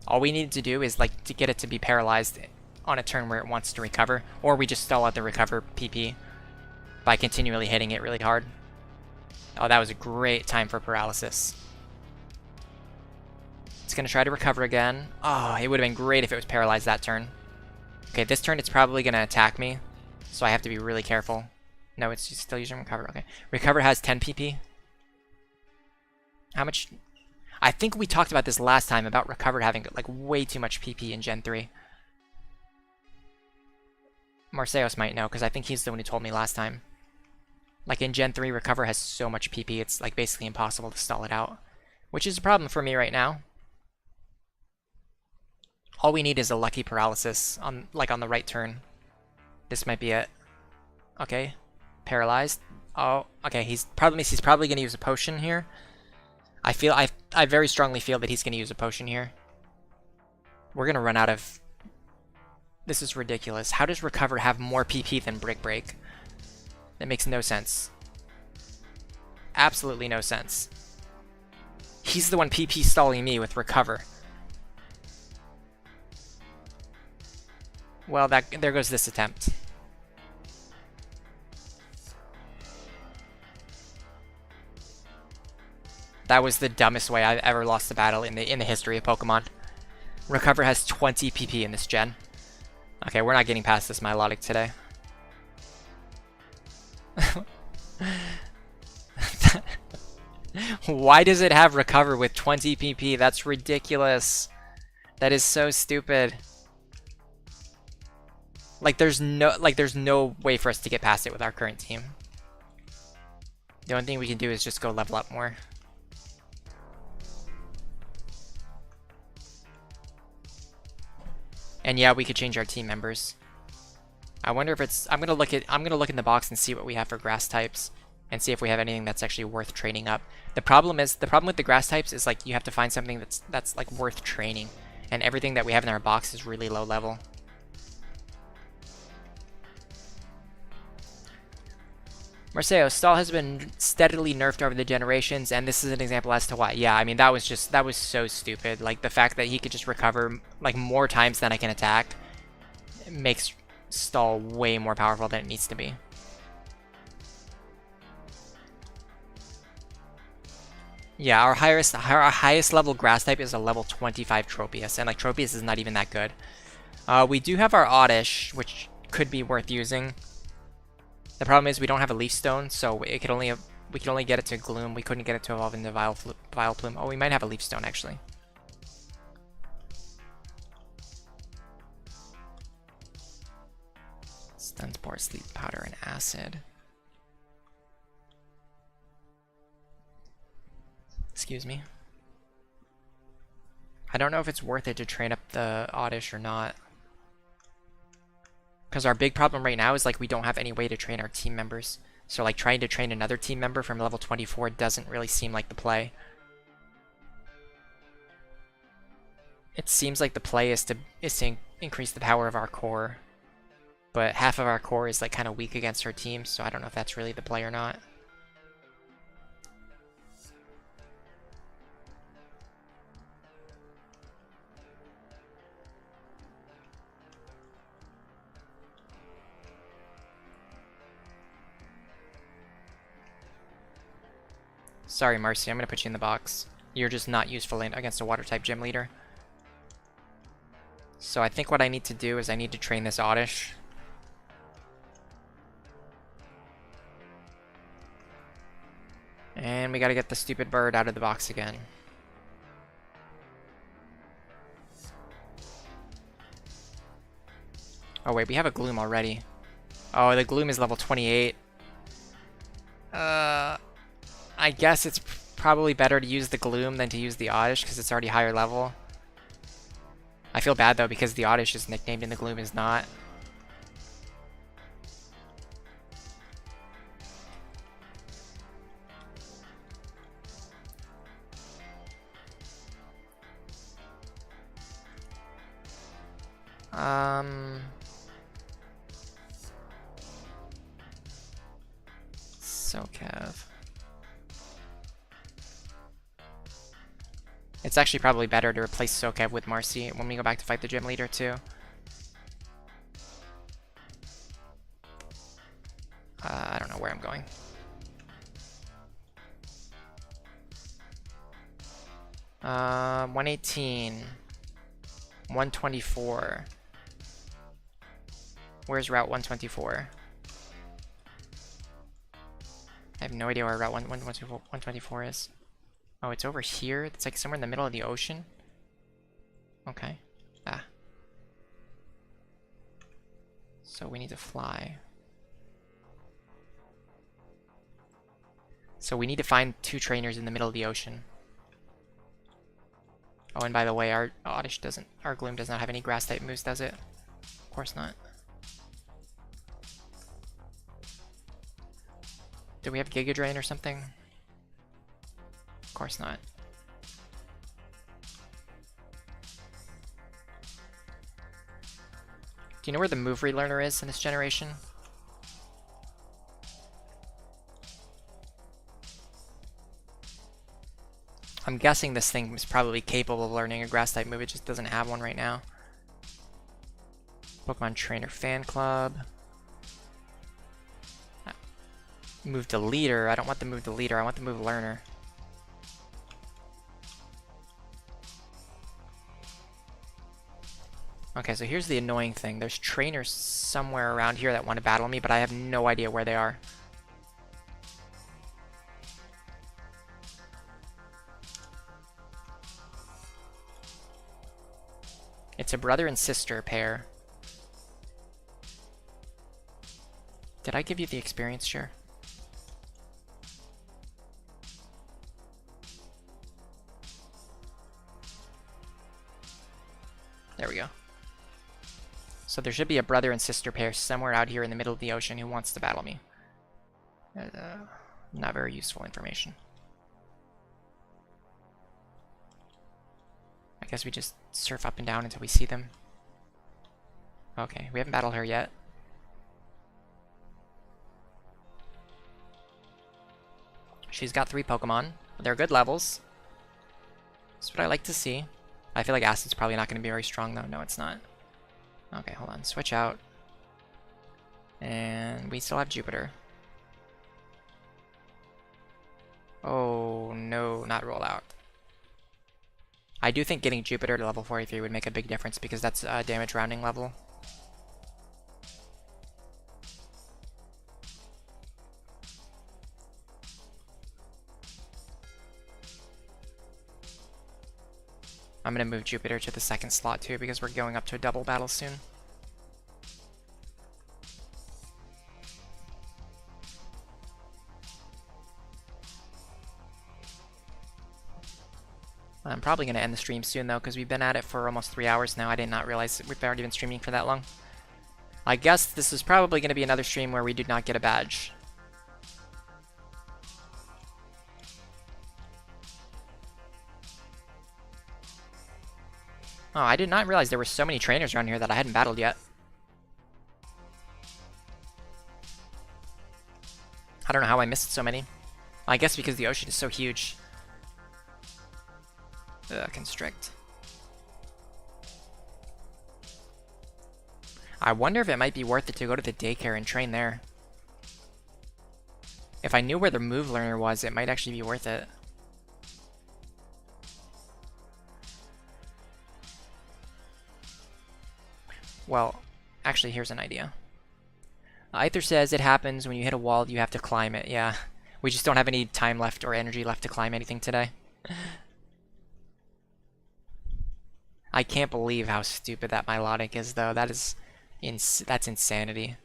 All we need to do is like to get it to be paralyzed on a turn where it wants to recover, or we just stall out the recover PP by continually hitting it really hard. Oh, that was a great time for paralysis. It's going to try to recover again. Oh, it would have been great if it was paralyzed that turn. Okay, this turn it's probably going to attack me, so I have to be really careful. No, it's still using recover. Okay, recover has 10 PP. How much? I think we talked about this last time about recover having like way too much PP in Gen 3. Marseos might know because I think he's the one who told me last time. Like in Gen 3, recover has so much PP, it's like basically impossible to stall it out, which is a problem for me right now. All we need is a lucky paralysis on the right turn. This might be it. Okay, paralyzed. Oh, okay. He's probably going to use a potion here. I very strongly feel that he's going to use a potion here. We're going to run out of. This is ridiculous. How does recover have more PP than brick break? That makes no sense. Absolutely no sense. He's the one PP stalling me with recover. Well, there goes this attempt. That was the dumbest way I've ever lost a battle in the history of Pokemon. Recover has 20 PP in this gen. Okay, we're not getting past this Milotic today. Why does it have recover with 20 PP? That's ridiculous. That is so stupid. Like there's no way for us to get past it with our current team. The only thing we can do is just go level up more. And yeah, we could change our team members. I wonder if it's. I'm gonna look in the box and see what we have for grass types, and see if we have anything that's actually worth training up. The problem with the grass types is like you have to find something that's like worth training, and everything that we have in our box is really low level. Marceo, stall has been steadily nerfed over the generations, and this is an example as to why. Yeah, I mean that was so stupid. Like the fact that he could just recover like more times than I can attack makes stall way more powerful than it needs to be. Yeah, our highest level grass type is a level 25 Tropius, and like Tropius is not even that good. We do have our Oddish, which could be worth using. The problem is we don't have a Leaf Stone, so we could only get it to Gloom. We couldn't get it to evolve into Vileplume. Oh, we might have a Leaf Stone actually. Stun Spore, Sleep Powder, and Acid. Excuse me. I don't know if it's worth it to train up the Oddish or not. Because our big problem right now is like we don't have any way to train our team members. So like trying to train another team member from level 24 doesn't really seem like the play. It seems like the play is to increase the power of our core. But half of our core is like kind of weak against our team, so I don't know if that's really the play or not. Sorry, Marcy, I'm going to put you in the box. You're just not useful against a water-type gym leader. So I think what I need to do is I need to train this Oddish. And we got to get the stupid bird out of the box again. Oh wait, we have a Gloom already. Oh, the Gloom is level 28. I guess it's probably better to use the Gloom than to use the Oddish because it's already higher level. I feel bad though because the Oddish is nicknamed and the Gloom is not. Sokev. It's actually probably better to replace Sokev with Marcy when we go back to fight the gym leader too. I don't know where I'm going. Uh, 118. 124. Where's Route 124? I have no idea where Route 124 is. Oh, it's over here? It's like somewhere in the middle of the ocean? Okay. Ah. So we need to fly. So we need to find 2 trainers in the middle of the ocean. Oh, and by the way, our Oddish doesn't, our Gloom does not have any grass type moves, does it? Of course not. Do we have Giga Drain or something? Of course not. Do you know where the move relearner is in this generation? I'm guessing this thing is probably capable of learning a grass type move, it just doesn't have one right now. Pokemon Trainer Fan Club. Move to leader. I don't want the move to leader, I want the move learner. Okay, so here's the annoying thing. There's trainers somewhere around here that want to battle me, but I have no idea where they are. It's a brother and sister pair. Did I give you the experience share? There we go. So there should be a brother and sister pair somewhere out here in the middle of the ocean who wants to battle me. Not very useful information. I guess we just surf up and down until we see them. Okay, we haven't battled her yet. She's got 3 Pokemon. They're good levels. That's what I like to see. I feel like Acid's probably not going to be very strong though. No, it's not. Okay, hold on. Switch out. And we still have Jupiter. Oh, no, not roll out. I do think getting Jupiter to level 43 would make a big difference because that's a damage rounding level. I'm going to move Jupiter to the second slot too because we're going up to a double battle soon. I'm probably going to end the stream soon though because we've been at it for almost 3 hours now. I did not realize that we've already been streaming for that long. I guess this is probably going to be another stream where we do not get a badge. Oh, I did not realize there were so many trainers around here that I hadn't battled yet. I don't know how I missed so many. I guess because the ocean is so huge. Constrict. I wonder if it might be worth it to go to the daycare and train there. If I knew where the move learner was, it might actually be worth it. Well, actually, here's an idea. Aether says it happens when you hit a wall, you have to climb it. Yeah, we just don't have any time left or energy left to climb anything today. I can't believe how stupid that Milotic is, though. That is, that's insanity.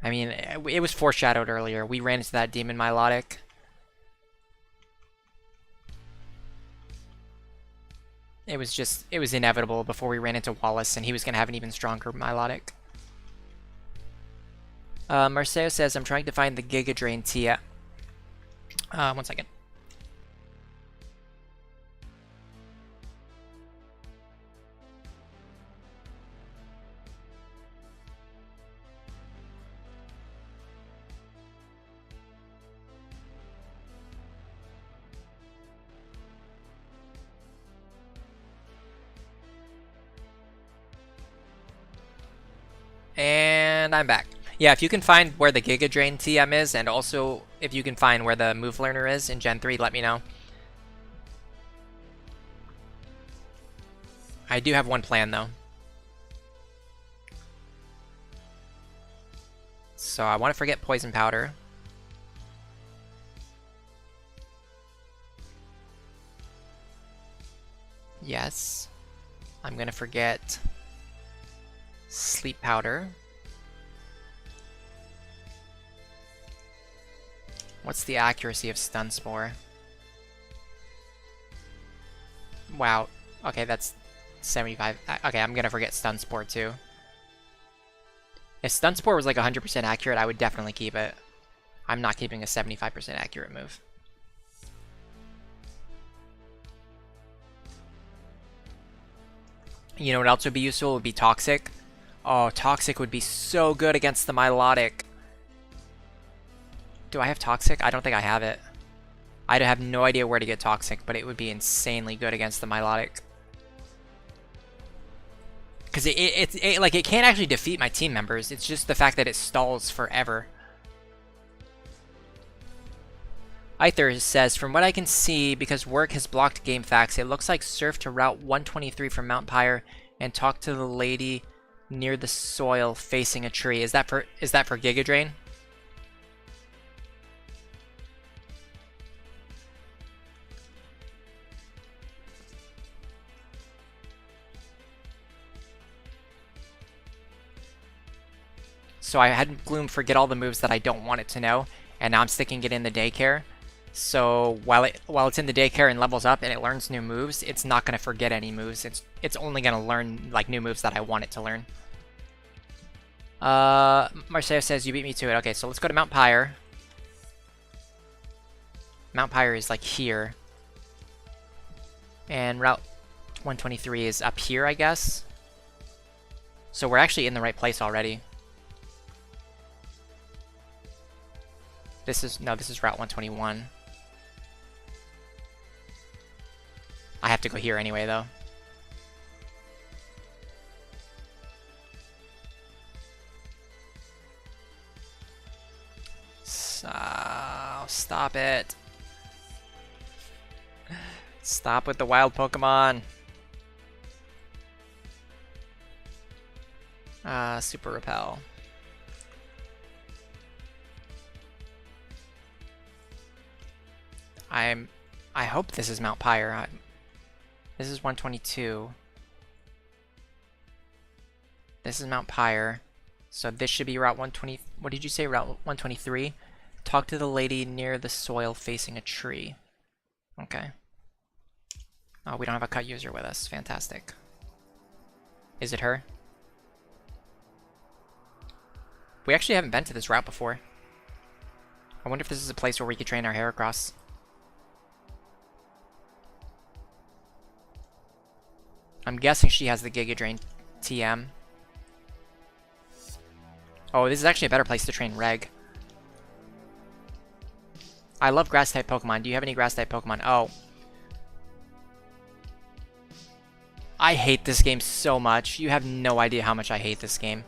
I mean, it was foreshadowed earlier. We ran into that demon Milotic. it was inevitable before we ran into Wallace, and he was going to have an even stronger Milotic. Marceo says, I'm trying to find the Giga Drain Tia. 1 second. And I'm back. Yeah, if you can find where the Giga Drain TM is, and also if you can find where the Move Learner is in Gen 3, let me know. I do have one plan, though. So I want to forget Poison Powder. Yes. I'm going to forget Sleep Powder. What's the accuracy of Stun Spore? Wow. Okay, that's 75. Okay, I'm gonna forget Stun Spore too. If Stun Spore was like 100% accurate, I would definitely keep it. I'm not keeping a 75% accurate move. You know what else would be useful? Would be Toxic. Oh, Toxic would be so good against the Milotic. Do I have Toxic? I don't think I have it. I have no idea where to get Toxic, but it would be insanely good against the Milotic. Because it can't actually defeat my team members. It's just the fact that it stalls forever. Aether says, from what I can see, because work has blocked game facts, it looks like surf to Route 123 from Mount Pyre and talk to the lady near the soil facing a tree. Is that for Giga Drain? So I had Gloom forget all the moves that I don't want it to know, and now I'm sticking it in the daycare. So while it's in the daycare and levels up and it learns new moves, it's not going to forget any moves. It's only going to learn like new moves that I want it to learn. Marceo says you beat me to it. Okay, so let's go to Mount Pyre. Mount Pyre is like here. And Route 123 is up here, I guess. So we're actually in the right place already. This is Route 121. I have to go here anyway, though. So, stop it. Stop with the wild Pokemon. Super Repel. I hope this is Mount Pyre. This is 122. This is Mount Pyre. So this should be Route 120. What did you say? Route 123? Talk to the lady near the soil facing a tree. Okay. Oh, we don't have a cut user with us. Fantastic. Is it her? We actually haven't been to this route before. I wonder if this is a place where we could train our Heracross. I'm guessing she has the Giga Drain TM. Oh, this is actually a better place to train Reg. I love Grass-type Pokemon. Do you have any Grass-type Pokemon? Oh. I hate this game so much. You have no idea how much I hate this game.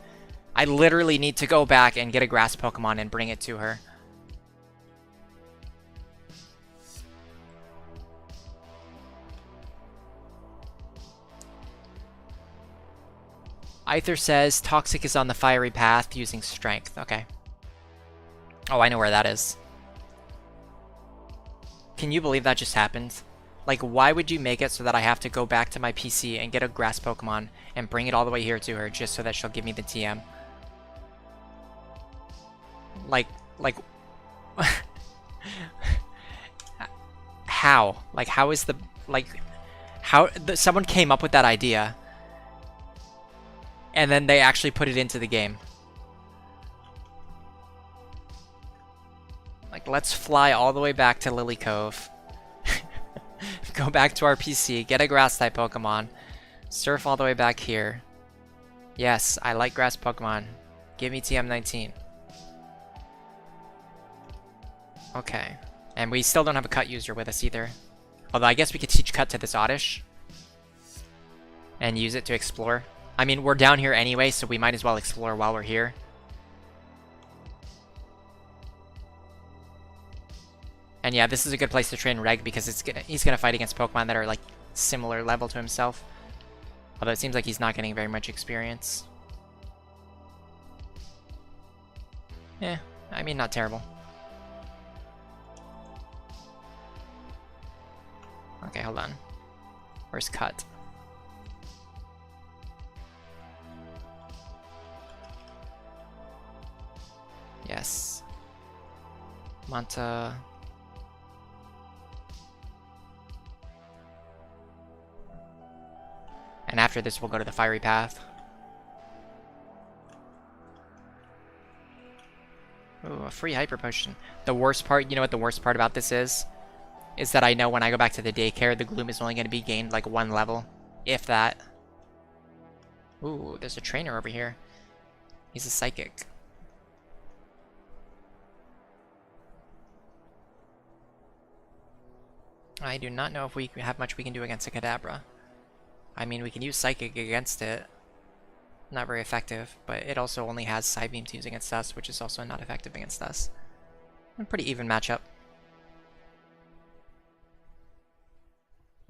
I literally need to go back and get a Grass Pokemon and bring it to her. Aether says Toxic is on the fiery path using Strength. Okay. Oh, I know where that is. Can you believe that just happened? Like, why would you make it so that I have to go back to my PC and get a Grass Pokemon and bring it all the way here to her just so that she'll give me the TM? Like, how? Like, how is the, like, Someone came up with that idea, and then they actually put it into the game. Like, let's fly all the way back to Lily Cove. Go back to our PC, get a grass-type Pokemon, surf all the way back here. Yes, I like grass Pokemon. Give me TM19. Okay. And we still don't have a Cut user with us either. Although I guess we could teach Cut to this Oddish. And use it to explore. I mean, we're down here anyway, so we might as well explore while we're here. And yeah, this is a good place to train Reg because he's gonna fight against Pokemon that are like similar level to himself. Although it seems like he's not getting very much experience. Yeah, I mean, not terrible. Okay, hold on. Where's Cut? Yes. Manta. And after this, we'll go to the Fiery Path. Ooh, a free Hyper Potion. The worst part, you know what the worst part about this is? Is that I know when I go back to the daycare, the Gloom is only going to be gained like 1 level. If that. Ooh, there's a trainer over here. He's a Psychic. I do not know if we have much we can do against a Kadabra. I mean, we can use Psychic against it. Not very effective, but it also only has Psybeam to use against us, which is also not effective against us. A pretty even matchup.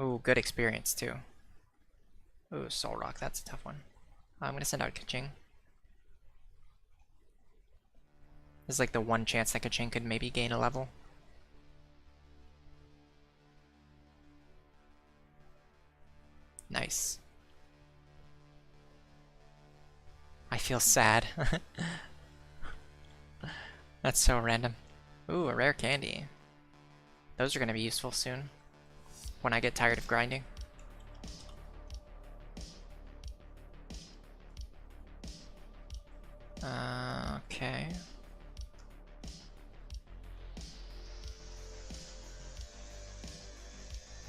Ooh, good experience too. Ooh, Soul Rock, that's a tough one. I'm gonna send out Kaching. This is like the one chance that Kaching could maybe gain a level. Nice. I feel sad. That's so random. Ooh, a rare candy. Those are going to be useful soon. When I get tired of grinding. Okay.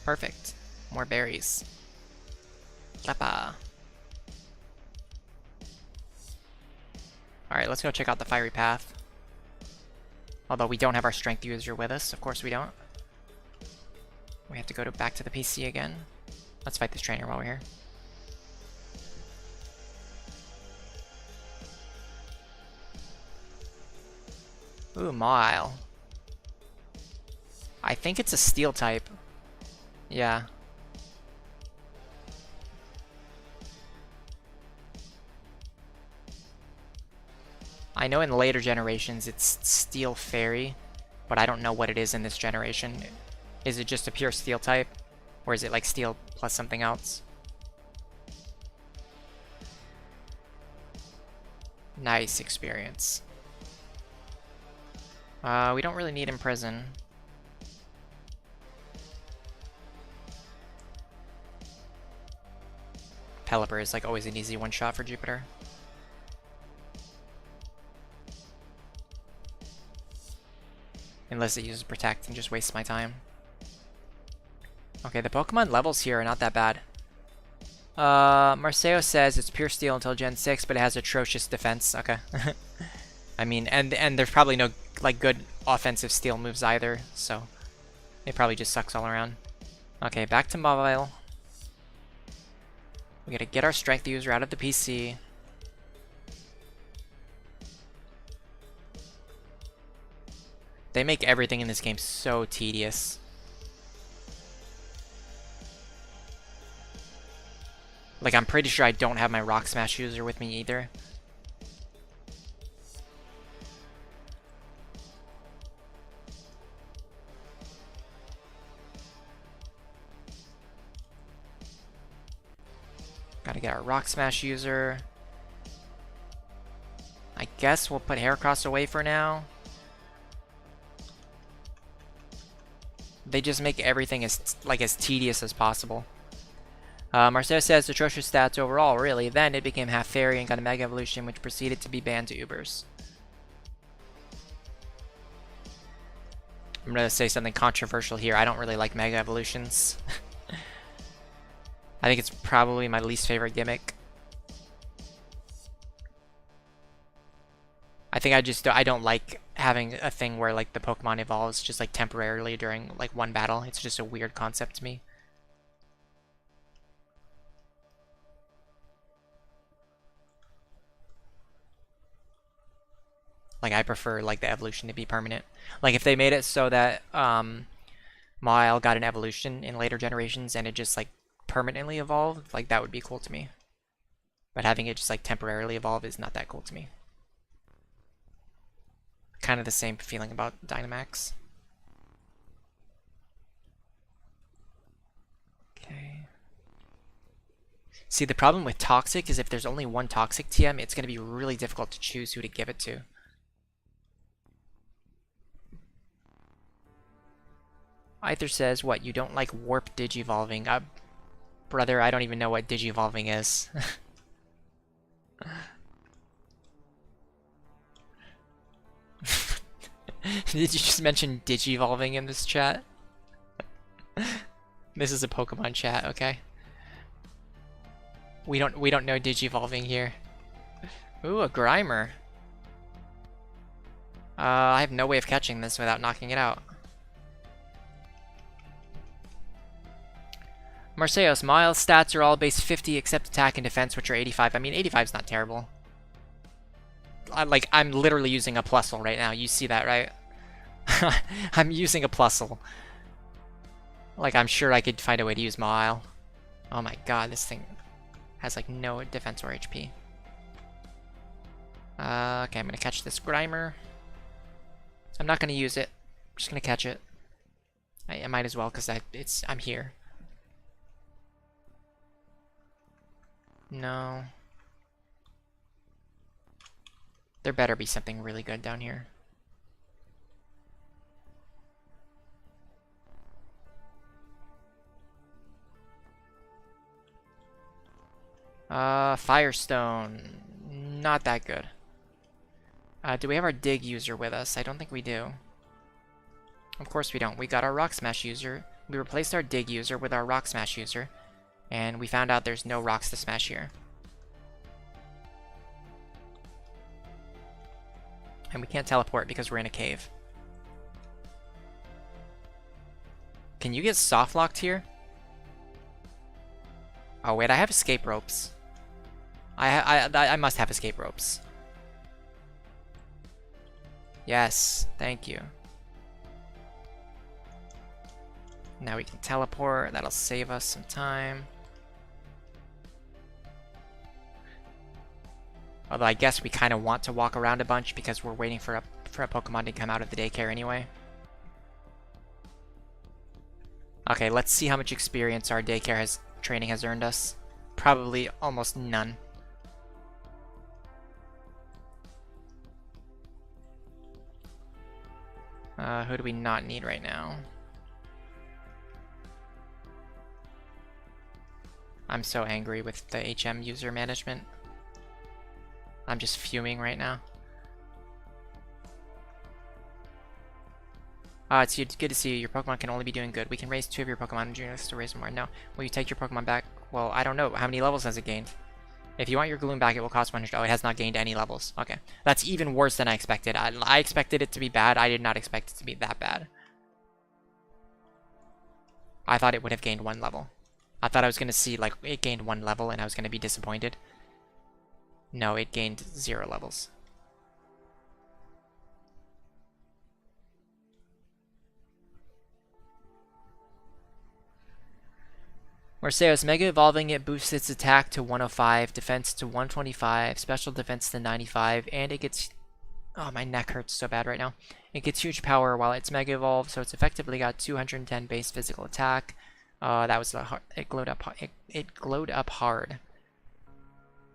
Perfect. More berries. Kappa. Alright, let's go check out the Fiery Path. Although we don't have our Strength user with us, of course we don't. We have to go back to the PC again. Let's fight this trainer while we're here. Ooh, Mawile. I think it's a Steel type. Yeah. I know in later generations it's Steel Fairy, but I don't know what it is in this generation. Is it just a pure Steel type? Or is it like Steel plus something else? Nice experience. We don't really need Imprison. Pelipper is like always an easy one-shot for Jupiter. Unless it uses Protect and just wastes my time. Okay, the Pokemon levels here are not that bad. Marceo says it's pure Steel until Gen 6, but it has atrocious defense. Okay. I mean, and there's probably no like good offensive Steel moves either, so it probably just sucks all around. Okay, back to Mawile. We gotta get our Strength user out of the PC. They make everything in this game so tedious. Like, I'm pretty sure I don't have my Rock Smash user with me either. Gotta get our Rock Smash user. I guess we'll put Heracross away for now. They just make everything as tedious as possible. Marcel says atrocious stats overall, really. Then it became half fairy and got a Mega Evolution, which proceeded to be banned to Ubers. I'm gonna say something controversial here. I don't really like Mega Evolutions. I think it's probably my least favorite gimmick. I think I don't like having a thing where like the Pokemon evolves just like temporarily during like one battle. It's just a weird concept to me. Like I prefer like the evolution to be permanent. Like if they made it so that Mile got an evolution in later generations and it just like permanently evolved, like that would be cool to me. But having it just like temporarily evolve is not that cool to me. Kind of the same feeling about Dynamax. Okay. See, the problem with Toxic is if there's only one Toxic TM, it's going to be really difficult to choose who to give it to. Either says, what, you don't like Warp Digivolving? Brother, I don't even know what Digivolving is. Did you just mention Digivolving in this chat? This is a Pokemon chat, okay? We don't know Digivolving here. Ooh, a Grimer. I have no way of catching this without knocking it out. Marseillos, Miles' stats are all base 50 except attack and defense, which are 85. I mean, 85 is not terrible. I'm literally using a Plusle right now. You see that, right? I'm using a Plusle. Like, I'm sure I could find a way to use Mile. Oh my god, this thing has, like, no defense or HP. Okay, I'm gonna catch this Grimer. I'm not gonna use it. I'm just gonna catch it. I might as well, because I'm here. No. There better be something really good down here. Firestone. Not that good. Do we have our Dig user with us? I don't think we do. Of course we don't. We got our Rock Smash user. We replaced our Dig user with our Rock Smash user. And we found out there's no rocks to smash here. And we can't teleport because we're in a cave. Can you get soft locked here? Oh wait, I have escape ropes. I must have escape ropes. Yes, thank you. Now we can teleport. That'll save us some time. Although I guess we kind of want to walk around a bunch because we're waiting for a Pokemon to come out of the daycare anyway. Okay, let's see how much experience our daycare training has earned us. Probably almost none. Who do we not need right now? I'm so angry with the HM user management. I'm just fuming right now. It's good to see you. Your Pokemon can only be doing good. We can raise 2 of your Pokemon and Junior to raise more. No. Will you take your Pokemon back? Well, I don't know. How many levels has it gained? If you want your Gloom back, it will cost 100. Oh, it has not gained any levels. Okay. That's even worse than I expected. I expected it to be bad. I did not expect it to be that bad. I thought it would have gained 1 level. I thought I was going to see, like, it gained 1 level and I was going to be disappointed. No, it gained 0 levels. Marseillos, Mega Evolving it boosts its attack to 105, defense to 125, special defense to 95, and it gets... Oh, my neck hurts so bad right now. It gets huge power while it's Mega Evolved, so it's effectively got 210 base physical attack. That was it glowed up. It glowed up hard.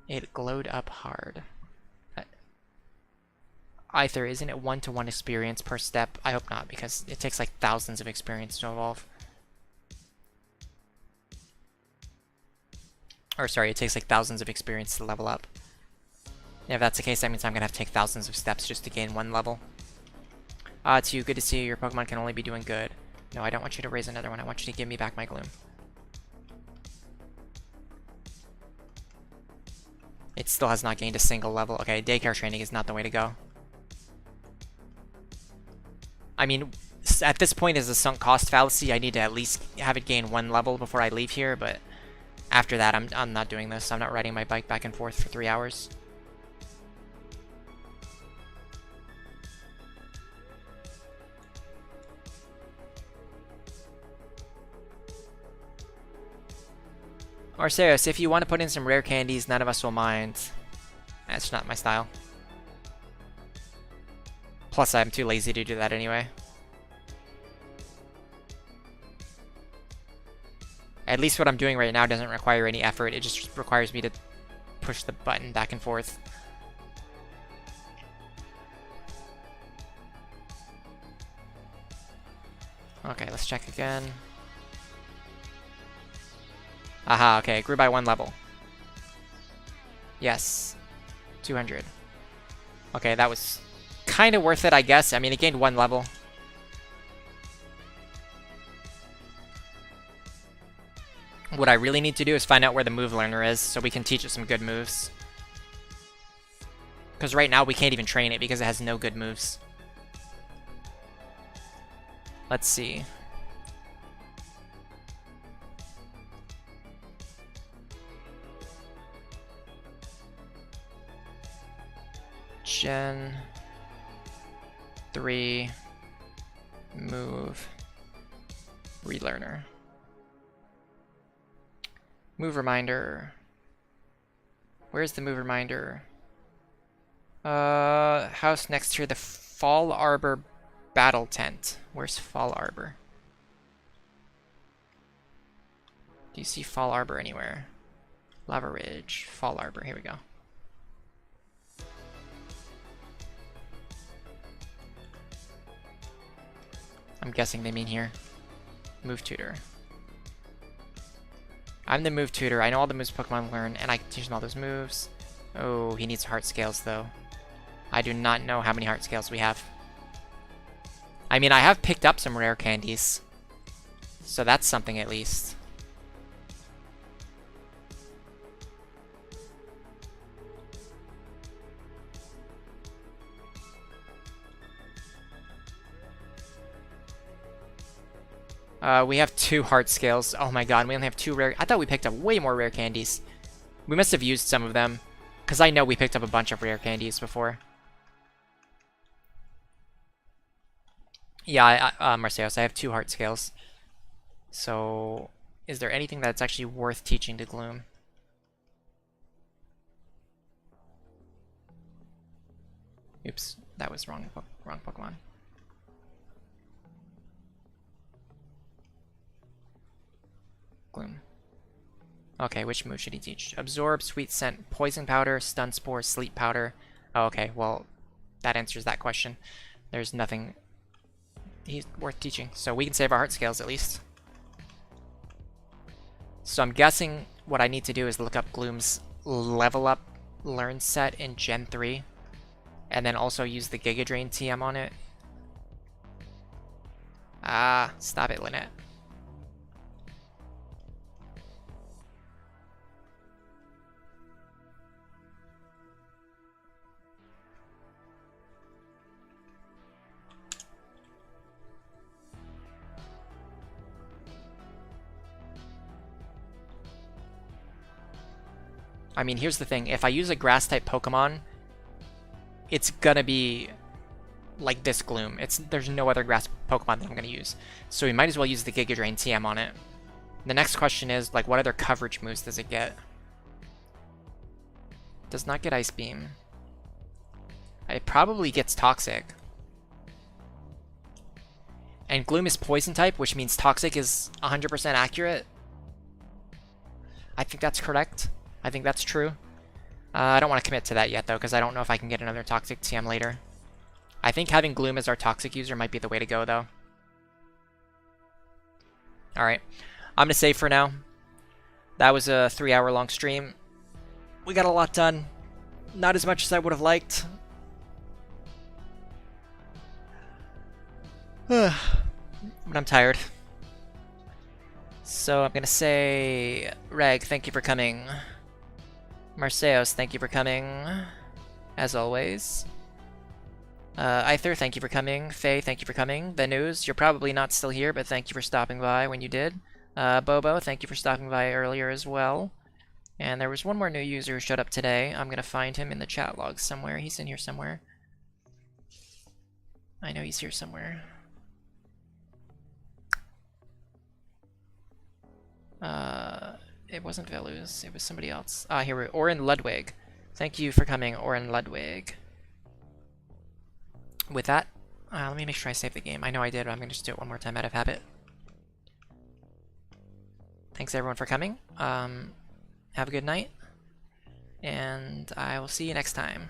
It glowed up hard. Either isn't it 1-to-1 experience per step? I hope not, because it takes like thousands of experience to evolve. Or sorry, it takes like thousands of experience to level up. And if that's the case, that means I'm gonna have to take thousands of steps just to gain 1 level. It's you. Good to see you. Your Pokemon can only be doing good. No, I don't want you to raise another one. I want you to give me back my Gloom. It still has not gained a single level. Okay, daycare training is not the way to go. I mean, at this point is a sunk cost fallacy. I need to at least have it gain 1 level before I leave here, but after that, I'm not doing this. I'm not riding my bike back and forth for 3 hours. Arceus, if you want to put in some rare candies, none of us will mind. That's not my style. Plus, I'm too lazy to do that anyway. At least what I'm doing right now doesn't require any effort. It just requires me to push the button back and forth. Okay, let's check again. Aha, okay, it grew by 1 level. Yes. 200. Okay, that was kind of worth it, I guess. I mean, it gained 1 level. What I really need to do is find out where the move learner is so we can teach it some good moves. Because right now we can't even train it because it has no good moves. Let's see. Gen 3 move relearner. Move reminder. Where's the move reminder? House next to the Fall Arbor battle tent. Where's Fall Arbor? Do you see Fall Arbor anywhere? Lava Ridge, Fall Arbor, here we go. I'm guessing they mean here. Move tutor. I'm the move tutor. I know all the moves Pokemon learn, and I can teach them all those moves. Oh, he needs heart scales, though. I do not know how many heart scales we have. I mean, I have picked up some rare candies. So that's something at least. We have 2 heart scales. Oh my god, we only have 2 rare. I thought we picked up way more rare candies. We must have used some of them, because I know we picked up a bunch of rare candies before. Yeah, Marceos, I have 2 heart scales. So, is there anything that's actually worth teaching to Gloom? Oops, that was wrong Pokemon. Gloom. Okay, which move should he teach? Absorb, Sweet Scent, Poison Powder, Stun Spore, Sleep Powder. Oh, okay, well, that answers that question. There's nothing he's worth teaching, so we can save our heart scales at least. So I'm guessing what I need to do is look up Gloom's level up learn set in Gen 3, and then also use the Giga Drain TM on it. Ah, stop it, Lynette. I mean, here's the thing. If I use a Grass-type Pokemon, it's gonna be like this Gloom. There's no other Grass Pokemon that I'm gonna use. So we might as well use the Giga Drain TM on it. The next question is, like, what other coverage moves does it get? Does not get Ice Beam. It probably gets Toxic. And Gloom is Poison-type, which means Toxic is 100% accurate. I think that's correct. I think that's true. I don't want to commit to that yet, though, because I don't know if I can get another Toxic TM later. I think having Gloom as our Toxic user might be the way to go, though. Alright. I'm going to save for now. That was a 3-hour long stream. We got a lot done. Not as much as I would have liked. But I'm tired. So I'm gonna say, Reg, thank you for coming. Marseos, thank you for coming. As always. Aether, thank you for coming. Faye, thank you for coming. The News, you're probably not still here, but thank you for stopping by when you did. Bobo, thank you for stopping by earlier as well. And there was one more new user who showed up today. I'm gonna find him in the chat logs somewhere. He's in here somewhere. I know he's here somewhere. It wasn't Veluz, it was somebody else. Ah, here we Oren Ludwig. Thank you for coming, Oren Ludwig. With that, let me make sure I save the game. I know I did, but I'm gonna just do it one more time out of habit. Thanks everyone for coming. Have a good night, and I will see you next time.